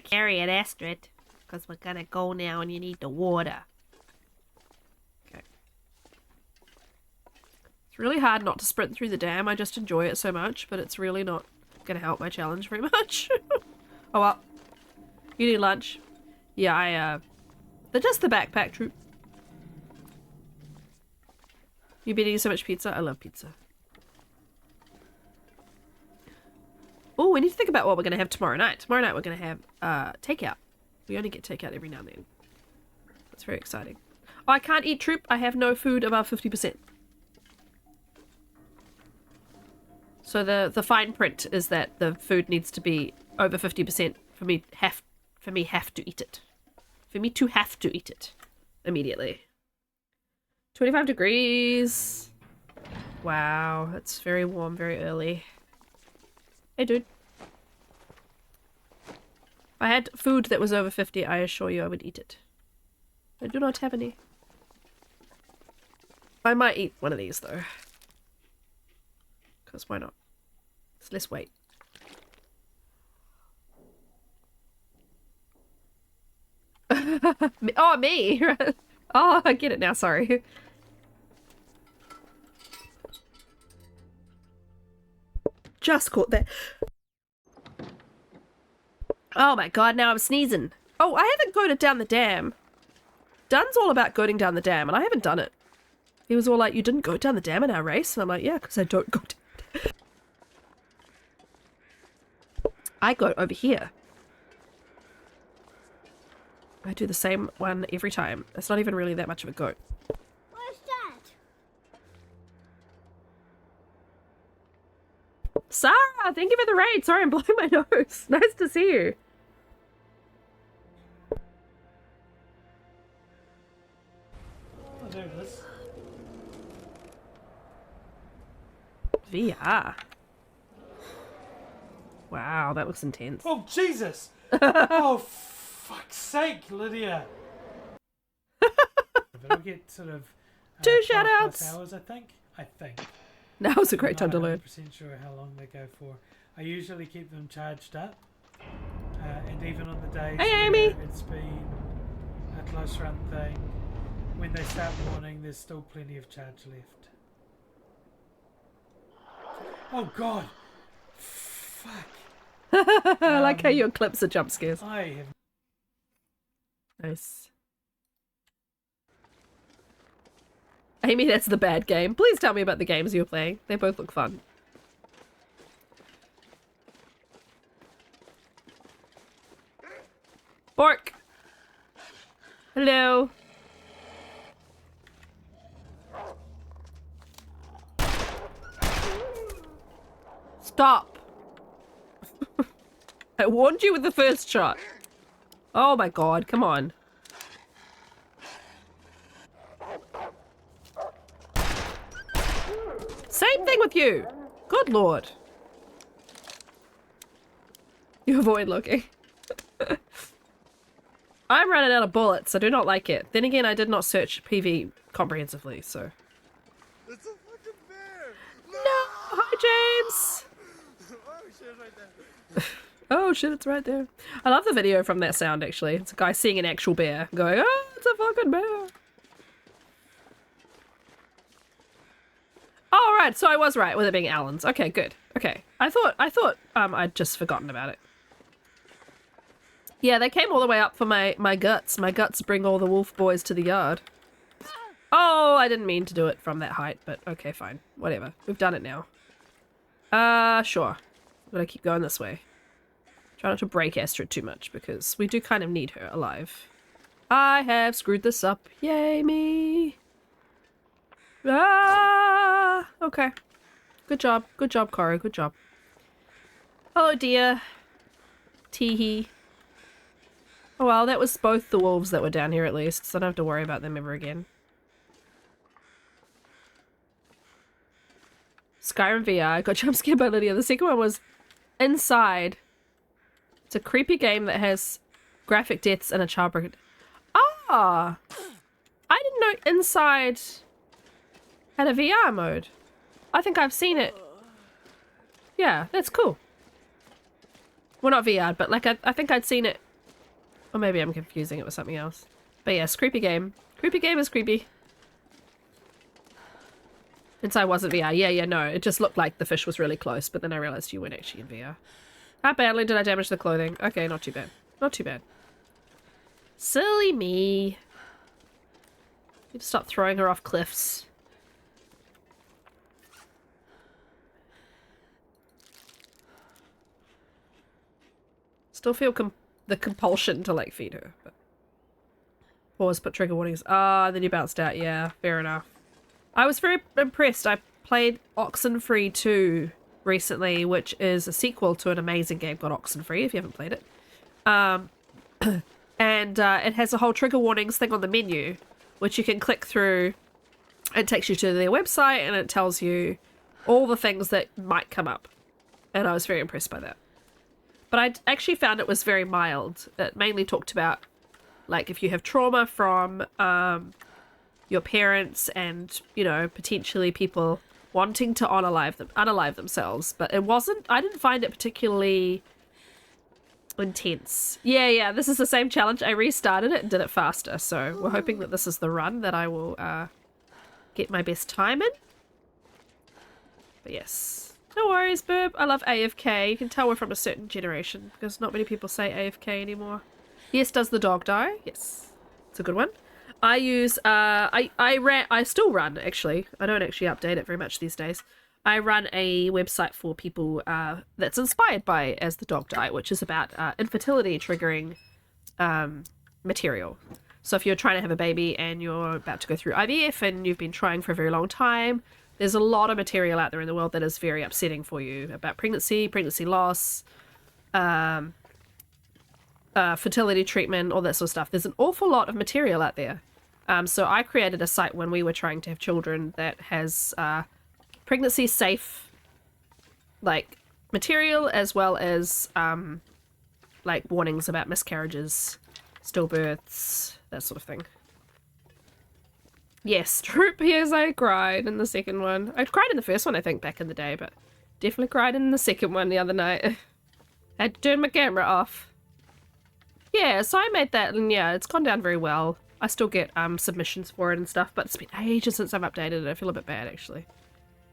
carry it, Astrid. Because we're gonna go now and you need the water. Okay. It's really hard not to sprint through the dam. I just enjoy it so much, but it's really not gonna help my challenge very much. Oh well. You need lunch. Yeah, they're just the backpack troop. You've been eating so much pizza? I love pizza. Oh, we need to think about what we're going to have tomorrow night. Tomorrow night we're going to have takeout. We only get takeout every now and then. That's very exciting. Oh, I can't eat troop. I have no food above 50%. So the fine print is that the food needs to be over 50% for me have to eat it. For me to have to eat it immediately. 25 degrees. Wow, it's very warm, very early. Hey, dude. If I had food that was over 50, I assure you I would eat it. I do not have any. I might eat one of these, though. Because why not? It's less weight. Oh, me! Oh, I get it now, sorry. Just caught that. Oh my god, now I'm sneezing. Oh, I haven't goated down the dam. Dun's all about goating down the dam, and I haven't done it. He was all like, you didn't go down the dam in our race? And I'm like, yeah, because I don't go down. I go over here. I do the same one every time. It's not even really that much of a goat. Where's that? Sarah, thank you for the raid. Sorry, I'm blowing my nose. Nice to see you. Oh, there it is. VR. Wow, that looks intense. Oh, Jesus! Oh, fuck's sake, Lydia. It'll get sort of 2 12 shoutouts. plus hours, I think. Now's a great time to I'm learn. not 100% sure how long they go for. I usually keep them charged up, and even on the days Hey, where Amy. it's been a close run thing, when they start warning, there's still plenty of charge left. Oh God! Fuck! I like how your clips are jump scares. I have. Nice. Amy, that's the bad game. Please tell me about the games you're playing. They both look fun. Bork! Hello. Stop. I warned you with the first shot. Oh my god, come on. Same thing with you. Good lord. You avoid looking. I'm running out of bullets. I do not like it. Then again, I did not search PV comprehensively, so. It's a fucking bear! No! Hi, James! Oh shit, right there. Oh shit, it's right there. I love the video from that sound, actually. It's a guy seeing an actual bear going, oh, it's a fucking bear. Oh, right, so I was right with it being Alan's. Okay, good. Okay. I thought I'd just forgotten about it. Yeah, they came all the way up for my guts. My guts bring all the wolf boys to the yard. Oh, I didn't mean to do it from that height, but okay, fine. Whatever. We've done it now. Sure. I'm gonna keep going this way. Try not to break Astrid too much, because we do kind of need her alive. I have screwed this up. Yay, me. Ah, okay. Good job. Good job, Cora. Good job. Oh, dear. Teehee. Oh, well, that was both the wolves that were down here at least, so I don't have to worry about them ever again. Skyrim VR. Got jump scared by Lydia. The second one was Inside. It's a creepy game that has graphic deaths and a childbirth. Ah! I didn't know Inside had a VR mode. I think I've seen it. Yeah, that's cool. Well, not VR, but like I think I'd seen it. Or maybe I'm confusing it with something else. But yes, creepy game. Creepy game is creepy. Inside wasn't VR. Yeah, no. It just looked like the fish was really close, but then I realized you weren't actually in VR. How badly did I damage the clothing? Okay, not too bad. Not too bad. Silly me. Need to stop throwing her off cliffs. Still feel the compulsion to like feed her. But... Pause, put trigger warnings. Ah, then you bounced out. Yeah, fair enough. I was very impressed. I played Oxenfree 2 recently, which is a sequel to an amazing game called Oxenfree, if you haven't played it. And it has a whole trigger warnings thing on the menu, which you can click through. It takes you to their website and it tells you all the things that might come up. And I was very impressed by that. But I actually found it was very mild. It mainly talked about, like, if you have trauma from your parents and, you know, potentially people wanting to unalive themselves. But it wasn't, I didn't find it particularly intense. Yeah, this is the same challenge. I restarted it and did it faster. So we're hoping that this is the run that I will get my best time in. But yes. No worries, Burb. I love AFK. You can tell we're from a certain generation because not many people say AFK anymore. Yes, does the dog die? Yes. It's a good one. I use, I still run, actually. I don't actually update it very much these days. I run a website for people that's inspired by As the Dog Die, which is about infertility triggering material. So if you're trying to have a baby and you're about to go through IVF and you've been trying for a very long time, there's a lot of material out there in the world that is very upsetting for you about pregnancy loss, fertility treatment, all that sort of stuff. There's an awful lot of material out there. So I created a site when we were trying to have children that has pregnancy safe like material as well as like warnings about miscarriages, stillbirths, that sort of thing. Yes, Troop, yes, I cried in the second one. I cried in the first one, I think, back in the day, but definitely cried in the second one the other night. Had to turn my camera off. Yeah, so I made that, and yeah, it's gone down very well. I still get submissions for it and stuff, but it's been ages since I've updated it. I feel a bit bad, actually.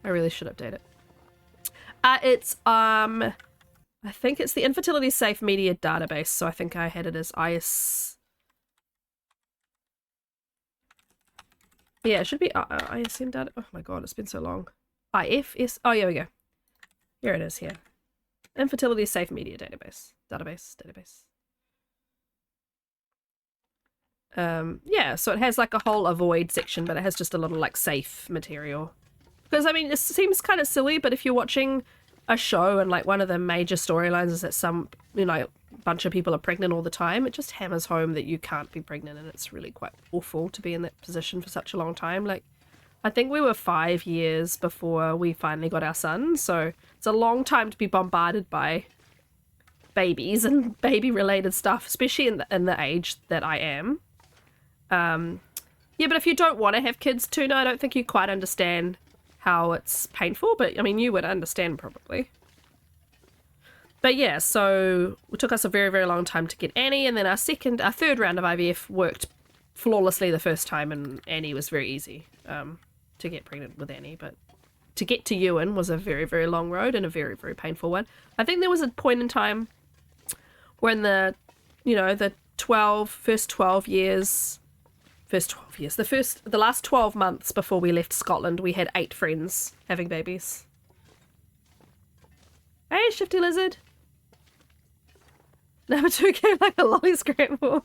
I really should update it. It's, I think it's the Infertility Safe Media Database, so I think I had it as IS... Yeah, it should be ISM data. Oh my god, it's been so long. IFS. Oh, here we go. Here it is here. Infertility Safe Media Database. Database. Yeah, so it has like a whole avoid section, but it has just a little like safe material. Because I mean, it seems kind of silly, but if you're watching a show and like one of the major storylines is that some, you know, bunch of people are pregnant all the time, it just hammers home that you can't be pregnant, and it's really quite awful to be in that position for such a long time. Like, I think we were 5 years before we finally got our son, so it's a long time to be bombarded by babies and baby related stuff, especially in the age that I am. Yeah, but if you don't want to have kids, Tuna, I don't think you quite understand how it's painful, but I mean, you would understand probably. But yeah, so it took us a very, very long time to get Annie, and then our third round of IVF worked flawlessly the first time, and Annie was very easy to get pregnant with Annie, but to get to Ewan was a very, very long road and a very, very painful one. I think there was a point in time when the last 12 months before we left Scotland, we had 8 friends having babies. Hey, Shifty Lizard. Number 2 came like a lolly scramble.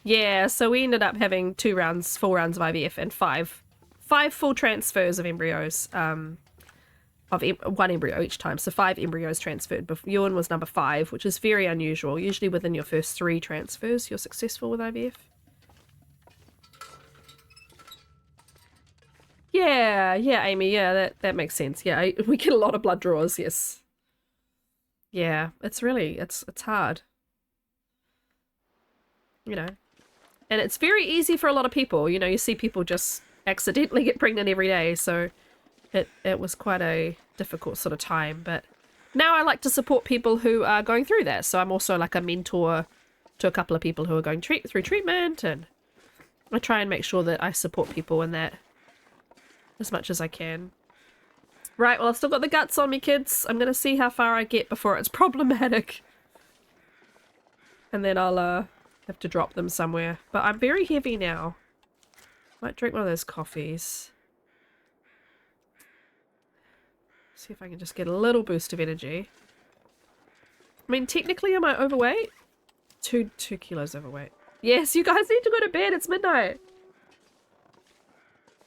Yeah, so we ended up having 2 rounds, 4 rounds of IVF and 5 full transfers of embryos, of 1 embryo each time. So 5 embryos transferred. But Ewan was number 5, which is very unusual. Usually within your first 3 transfers, you're successful with IVF. Yeah, Amy, yeah, that makes sense. Yeah, we get a lot of blood draws, yes. Yeah, it's hard. You know. And it's very easy for a lot of people. You know, you see people just accidentally get pregnant every day, so it was quite a difficult sort of time. But now I like to support people who are going through that. So I'm also like a mentor to a couple of people who are going through treatment, and I try and make sure that I support people in that as much as I can. Right, well, I've still got the guts on me, kids. I'm going to see how far I get before it's problematic. And then I'll have to drop them somewhere. But I'm very heavy now. Might drink one of those coffees. See if I can just get a little boost of energy. I mean, technically, am I overweight? 2 kilos overweight. Yes, you guys need to go to bed. It's midnight.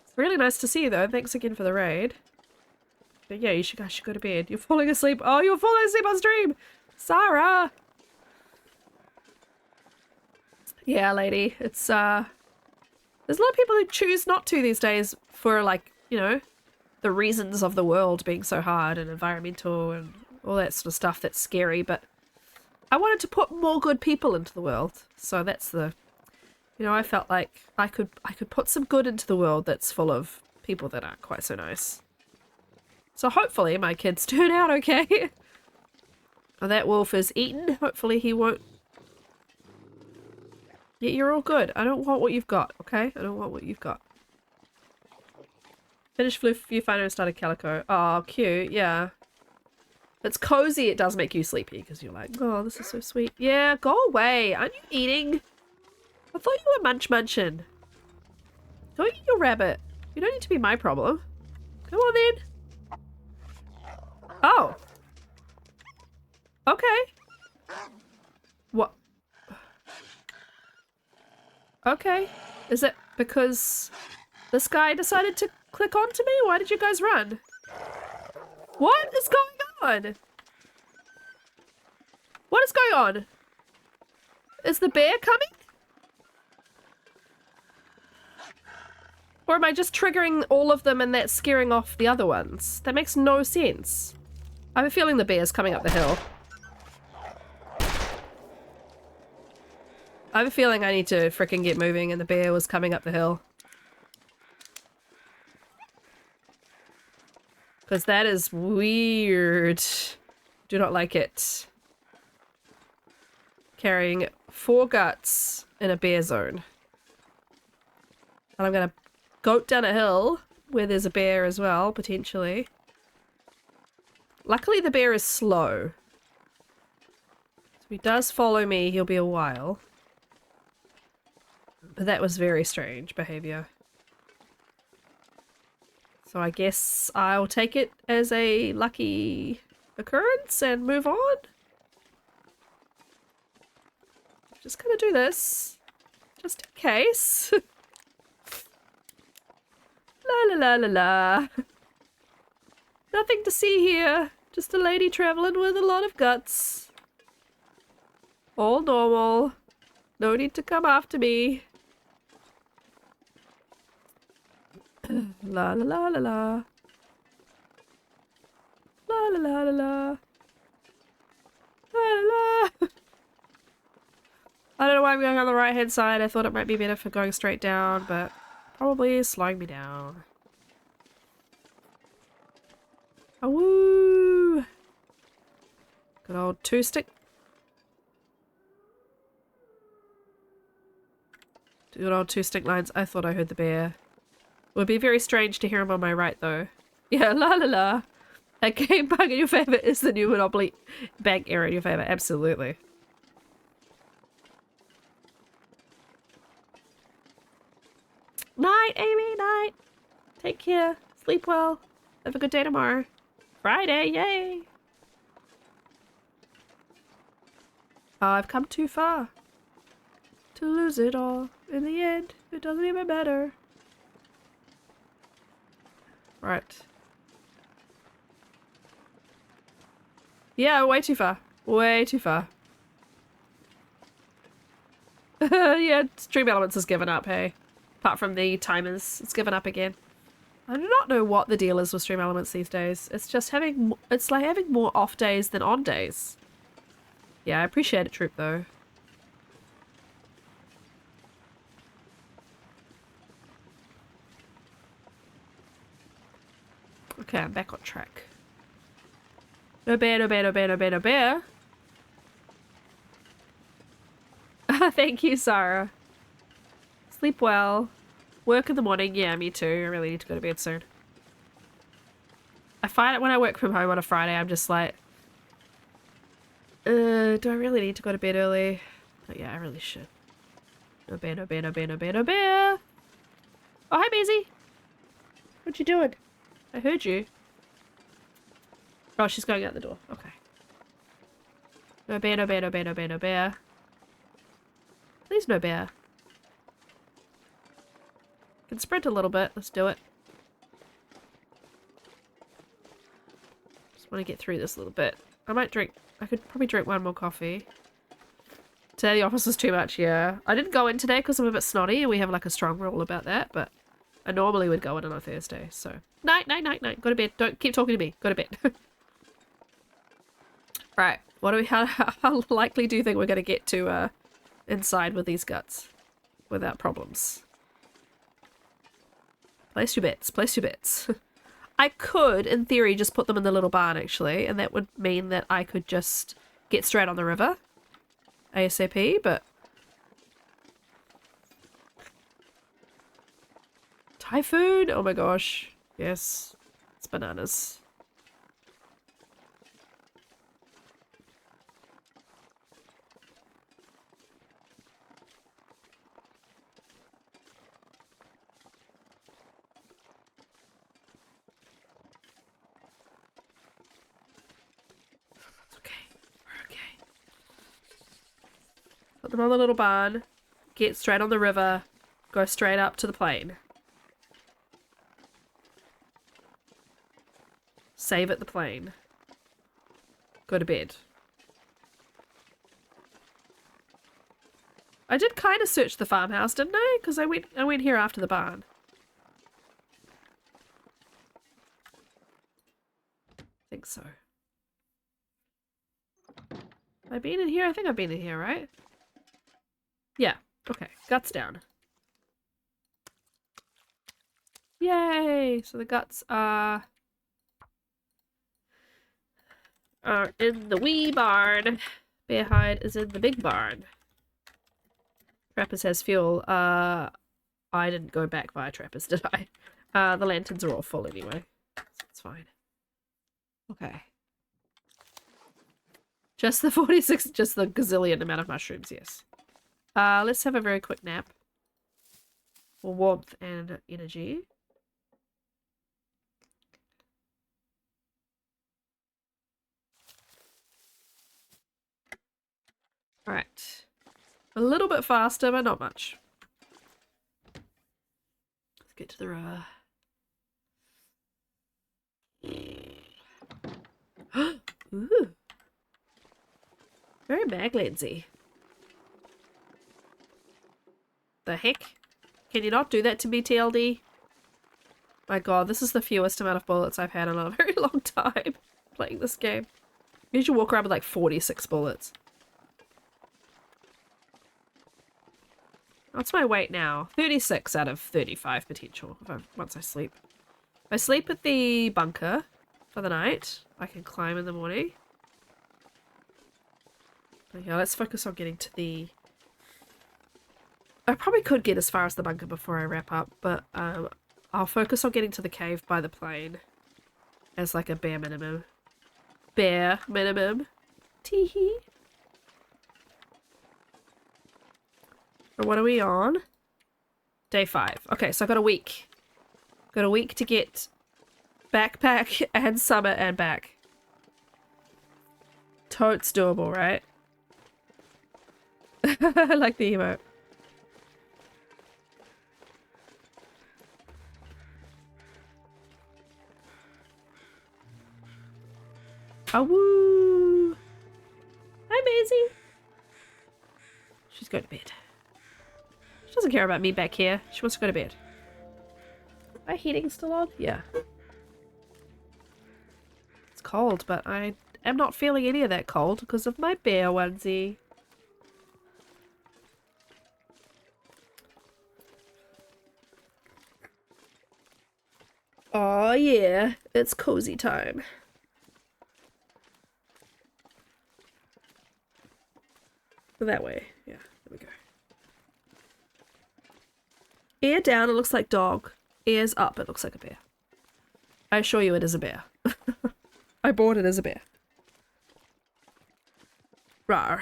It's really nice to see you, though. Thanks again for the raid. But yeah, you guys should go to bed. You're falling asleep. Oh, you're falling asleep on stream! Sarah! Yeah, lady. It's, there's a lot of people who choose not to these days for, like, you know, the reasons of the world being so hard and environmental and all that sort of stuff that's scary, but I wanted to put more good people into the world. So that's the, you know, I felt like I could put some good into the world that's full of people that aren't quite so nice. So hopefully my kids turn out okay. Oh, that wolf is eaten. Hopefully he won't. Yeah, you're all good. I don't want what you've got, okay? I don't want what you've got. Finished viewfinder and started calico. Oh, cute. Yeah. It's cozy. It does make you sleepy because you're like, oh, this is so sweet. Yeah, go away. Aren't you eating? I thought you were munching. Go eat your rabbit. You don't need to be my problem. Come on then. Oh. Okay. What? Okay. Is it because this guy decided to click onto me? Why did you guys run? What is going on? What is going on? Is the bear coming? Or am I just triggering all of them and that's scaring off the other ones? That makes no sense. I have a feeling the bear's coming up the hill. I have a feeling I need to frickin' get moving and the bear was coming up the hill. Because that is weird. Do not like it. Carrying 4 guts in a bear zone. And I'm gonna goat down a hill where there's a bear as well, potentially. Luckily the bear is slow. So if he does follow me, he'll be a while. But that was very strange behavior. So I guess I'll take it as a lucky occurrence and move on. Just gonna do this. Just in case. La la la la la. Nothing to see here. Just a lady traveling with a lot of guts. All normal. No need to come after me. La la la la la. La la la la la. La, la. I don't know why I'm going on the right hand side. I thought it might be better for going straight down, but probably is slowing me down. Oh, woo! Good old two-stick. Good old two-stick lines. I thought I heard the bear. It would be very strange to hear him on my right, though. Yeah, la la la. A game bug in your favour is the new Monopoly bank error in your favour. Absolutely. Night, Amy, night. Take care. Sleep well. Have a good day tomorrow. Friday, yay! I've come too far to lose it all. In the end, it doesn't even matter. Right. Yeah, way too far. Way too far. Yeah, Stream Elements has given up, hey. Apart from the timers, it's given up again. I do not know what the deal is with Stream Elements these days. It's just having, it's like having more off days than on days. Yeah, I appreciate it, Troop, though. Okay, I'm back on track. No bear, no bear, no bear, no bear, no bear. Thank you, Sarah. Sleep well. Work in the morning. Yeah, me too. I really need to go to bed soon. I find it when I work from home on a Friday, I'm just like, do I really need to go to bed early? But yeah, I really should. No bear, no bear, no bear, no bear, no bear. Oh, hi, Maisie. What you doing? I heard you. Oh, she's going out the door. Okay. No bear, no bear, no bear, no bear, no bear. Please no bear. Can sprint a little bit. Let's do it. Just want to get through this a little bit. I might drink. I could probably drink one more coffee. Today the office was too much, yeah. I didn't go in today because I'm a bit snotty and we have like a strong rule about that, but I normally would go in on a Thursday, so. Night, night, night, night. Go to bed. Don't keep talking to me. Go to bed. Right. What do we, how likely do you think we're going to get to inside with these guts without problems? Place your bets. Place your bets. I could, in theory, just put them in the little barn, actually, and that would mean that I could just get straight on the river ASAP, but... Typhoon? Oh my gosh. Yes. It's bananas. Put them on the little barn, get straight on the river, go straight up to the plane. Save at the plane. Go to bed. I did kind of search the farmhouse, didn't I? Because I went here after the barn. I think so. Have I been in here? I think I've been in here, right? Yeah. Okay. Guts down. Yay! So the guts are in the wee barn. Bear hide is in the big barn. Trappers has fuel. I didn't go back via Trappers, did I? The lanterns are all full anyway. So it's fine. Okay. Just the 46, just the gazillion amount of mushrooms, yes. Let's have a very quick nap. For warmth and energy. Alright. A little bit faster, but not much. Let's get to the river. Ooh. Very Maglandsy. The heck? Can you not do that to me, TLD? My god, this is the fewest amount of bullets I've had in a very long time playing this game. You should walk around with like 46 bullets. What's my weight now? 36 out of 35 potential once I sleep. If I sleep at the bunker for the night, I can climb in the morning. Okay, let's focus on getting to the... I probably could get as far as the bunker before I wrap up, but I'll focus on getting to the cave by the plane as like a bare minimum. Bare minimum. Teehee. So what are we on? Day 5. Okay, so I got a week. Got a week to get backpack and summit and back. Totes doable, right? I like the emote. Oh, woo! Hi, Maisie. She's going to bed. She doesn't care about me back here. She wants to go to bed. My heating still on? Yeah. It's cold, but I am not feeling any of that cold because of my bear onesie. Oh yeah, it's cozy time. That way. Yeah, there we go. Ear down, it looks like dog. Ears up, it looks like a bear. I assure you it is a bear. I bought it as a bear. Rawr.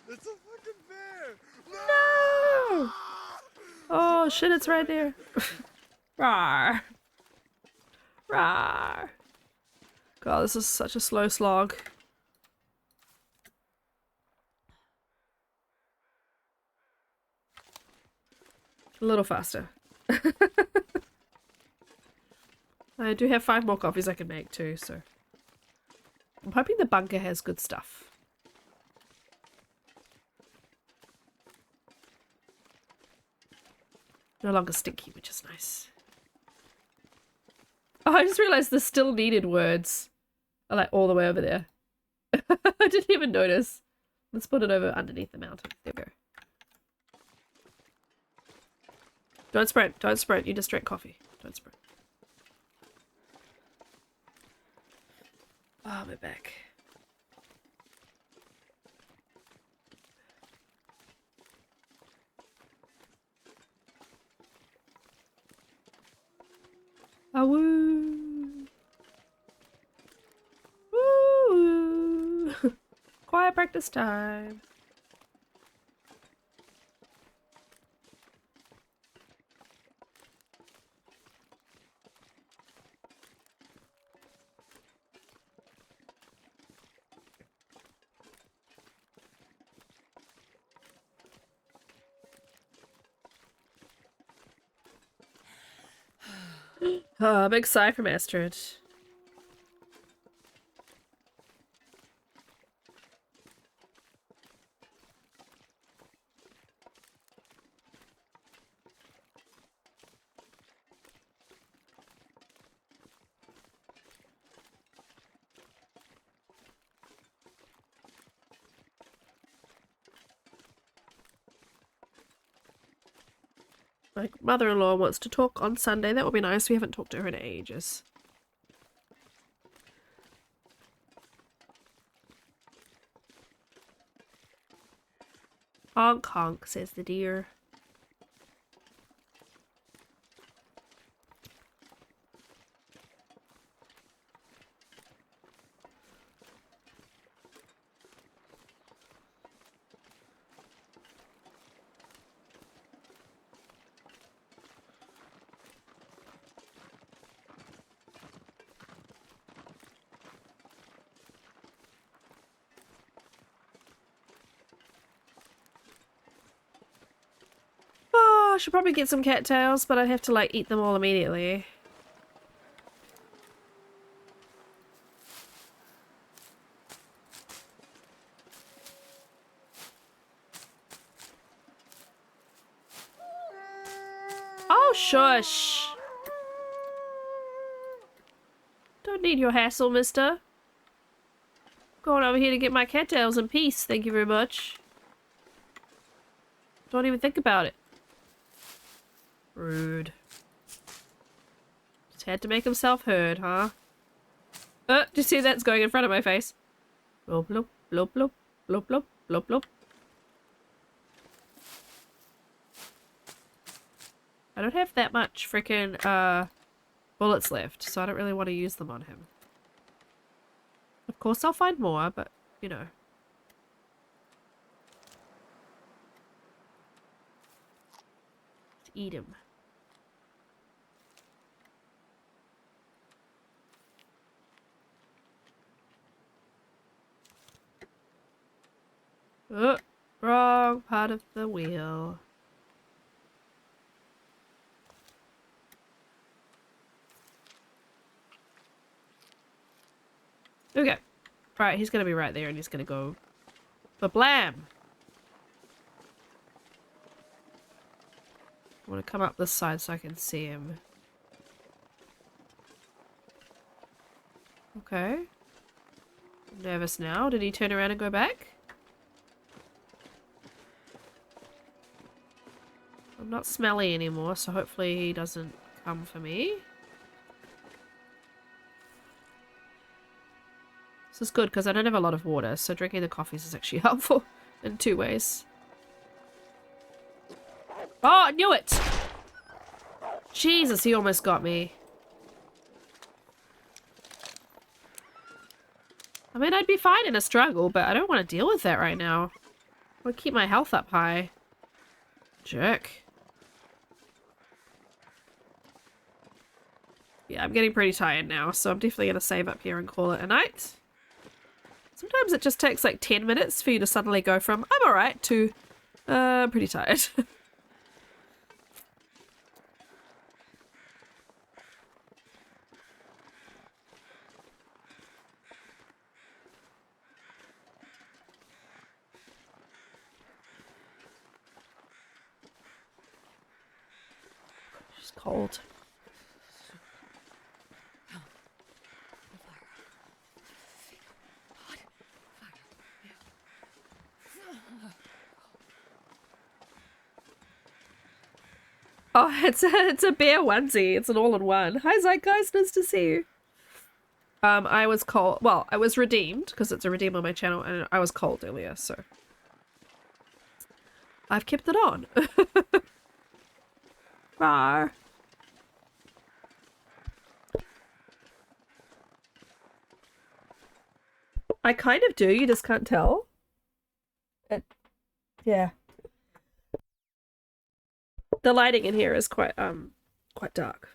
It's a fucking bear! No! Oh shit, it's right there. Rawr. Rawr. God, this is such a slow slog. A little faster. I do have 5 more coffees I can make too, so I'm hoping the bunker has good stuff. No longer stinky, which is nice. Oh, I just realized the still needed words are like all the way over there. I didn't even notice. Let's put it over underneath the mountain. There we go. Don't sprint. Don't sprint. You just drink coffee. Don't sprint. Oh, my back. Ah, woo. Woo. Quiet practice time. Oh, big sigh from Astrid. My mother-in-law wants to talk on Sunday. That would be nice. We haven't talked to her in ages. Honk honk, says the deer. Oh, I should probably get some cattails, but I'd have to like eat them all immediately. Oh, shush. need your hassle, mister. Going over here to get my cattails in peace, thank you very much. Don't even think about it. Rude. Just had to make himself heard, huh? Do you see that's going in front of my face? Blop, blop, blop, blop, blop, blop, blop, blop. I don't have that much freaking, bullets left, so I don't really want to use them on him. Of course I'll find more, but, you know. Let's eat him. Oh, wrong part of the wheel. Okay. Right, he's gonna be right there and he's gonna go blam. I want to come up this side so I can see him. Okay. I'm nervous now. Did he turn around and go back? I'm not smelly anymore, so hopefully he doesn't come for me. This is good because I don't have a lot of water, so drinking the coffees is actually helpful in 2 ways. Oh, I knew it! Jesus, he almost got me. I mean, I'd be fine in a struggle, but I don't want to deal with that right now. I want to keep my health up high. Jerk. Yeah, I'm getting pretty tired now, so I'm definitely going to save up here and call it a night. Sometimes it just takes like 10 minutes for you to suddenly go from, I'm alright, to, pretty tired. She's cold. Oh, it's a bear onesie. It's an all-in-one. Hi, Zeitgeist. Nice to see you. I was cold. Well, I was redeemed because it's a redeem on my channel, and I was cold earlier, so I've kept it on. Rawr. I kind of do. You just can't tell. Yeah. The lighting in here is quite dark.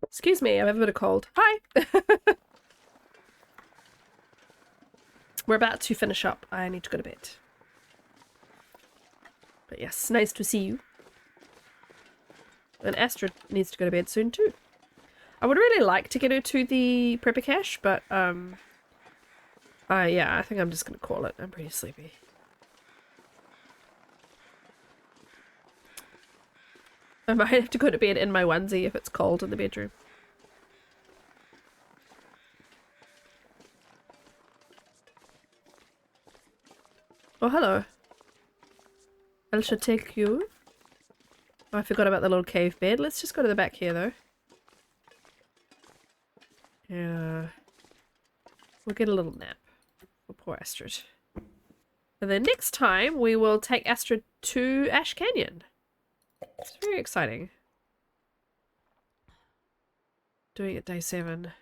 Excuse me, I have a bit of cold. Hi! We're about to finish up. I need to go to bed. But yes, nice to see you. And Astrid needs to go to bed soon too. I would really like to get her to the prepper cache, but yeah, I think I'm just gonna call it. I'm pretty sleepy. I might have to go to bed in my onesie if it's cold in the bedroom. Oh, hello. I shall take you. Oh, I forgot about the little cave bed. Let's just go to the back here, though. Yeah. We'll get a little nap for poor Astrid. And then next time, we will take Astrid to Ash Canyon. It's very exciting. Doing it day 7.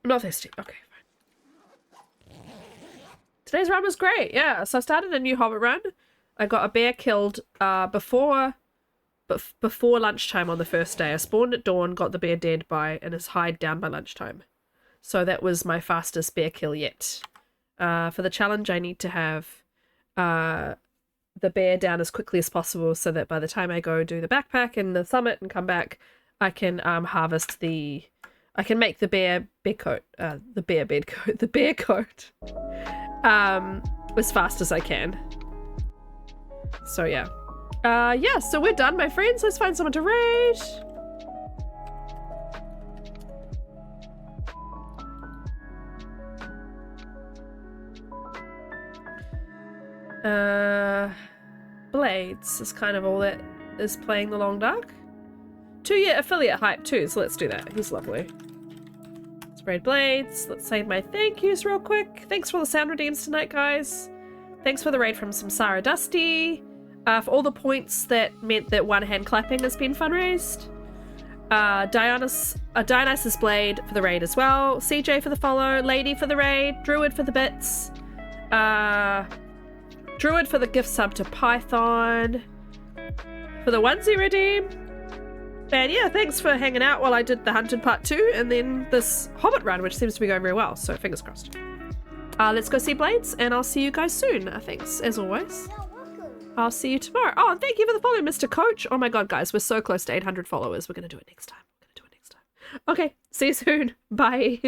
I'm not thirsty. Okay, fine. Today's run was great. Yeah, so I started a new Hobbit run. I got a bear killed before lunchtime on the first day. I spawned at dawn, got the bear dead by, and his hide down by lunchtime. So that was my fastest bear kill yet. For the challenge, I need to have the bear down as quickly as possible so that by the time I go do the backpack and the summit and come back, I can harvest the I can make the bear coat, the bear coat, as fast as I can. So yeah. Yeah, so we're done, my friends. Let's find someone to raid. Blades is kind of all that is playing the Long Dark. 2-year affiliate hype too, so let's do that. He's lovely. Let's raid Blades. Let's save my thank yous real quick. Thanks for all the sound redeems tonight, guys. Thanks for the raid from Samsara Dusty. For all the points that meant that one hand clapping has been fundraised. Dionysus Blade for the raid as well. CJ for the follow. Lady for the raid. Druid for the bits. Druid for the gift sub to Python. For the onesie redeem. And yeah, thanks for hanging out while I did the Hunted Part 2 and then this Hobbit run, which seems to be going very well, so fingers crossed. Let's go see Blades, and I'll see you guys soon. Thanks, as always. I'll see you tomorrow. Oh, and thank you for the follow, Mr. Coach. Oh my god, guys, we're so close to 800 followers. We're going to do it next time. Okay, see you soon. Bye.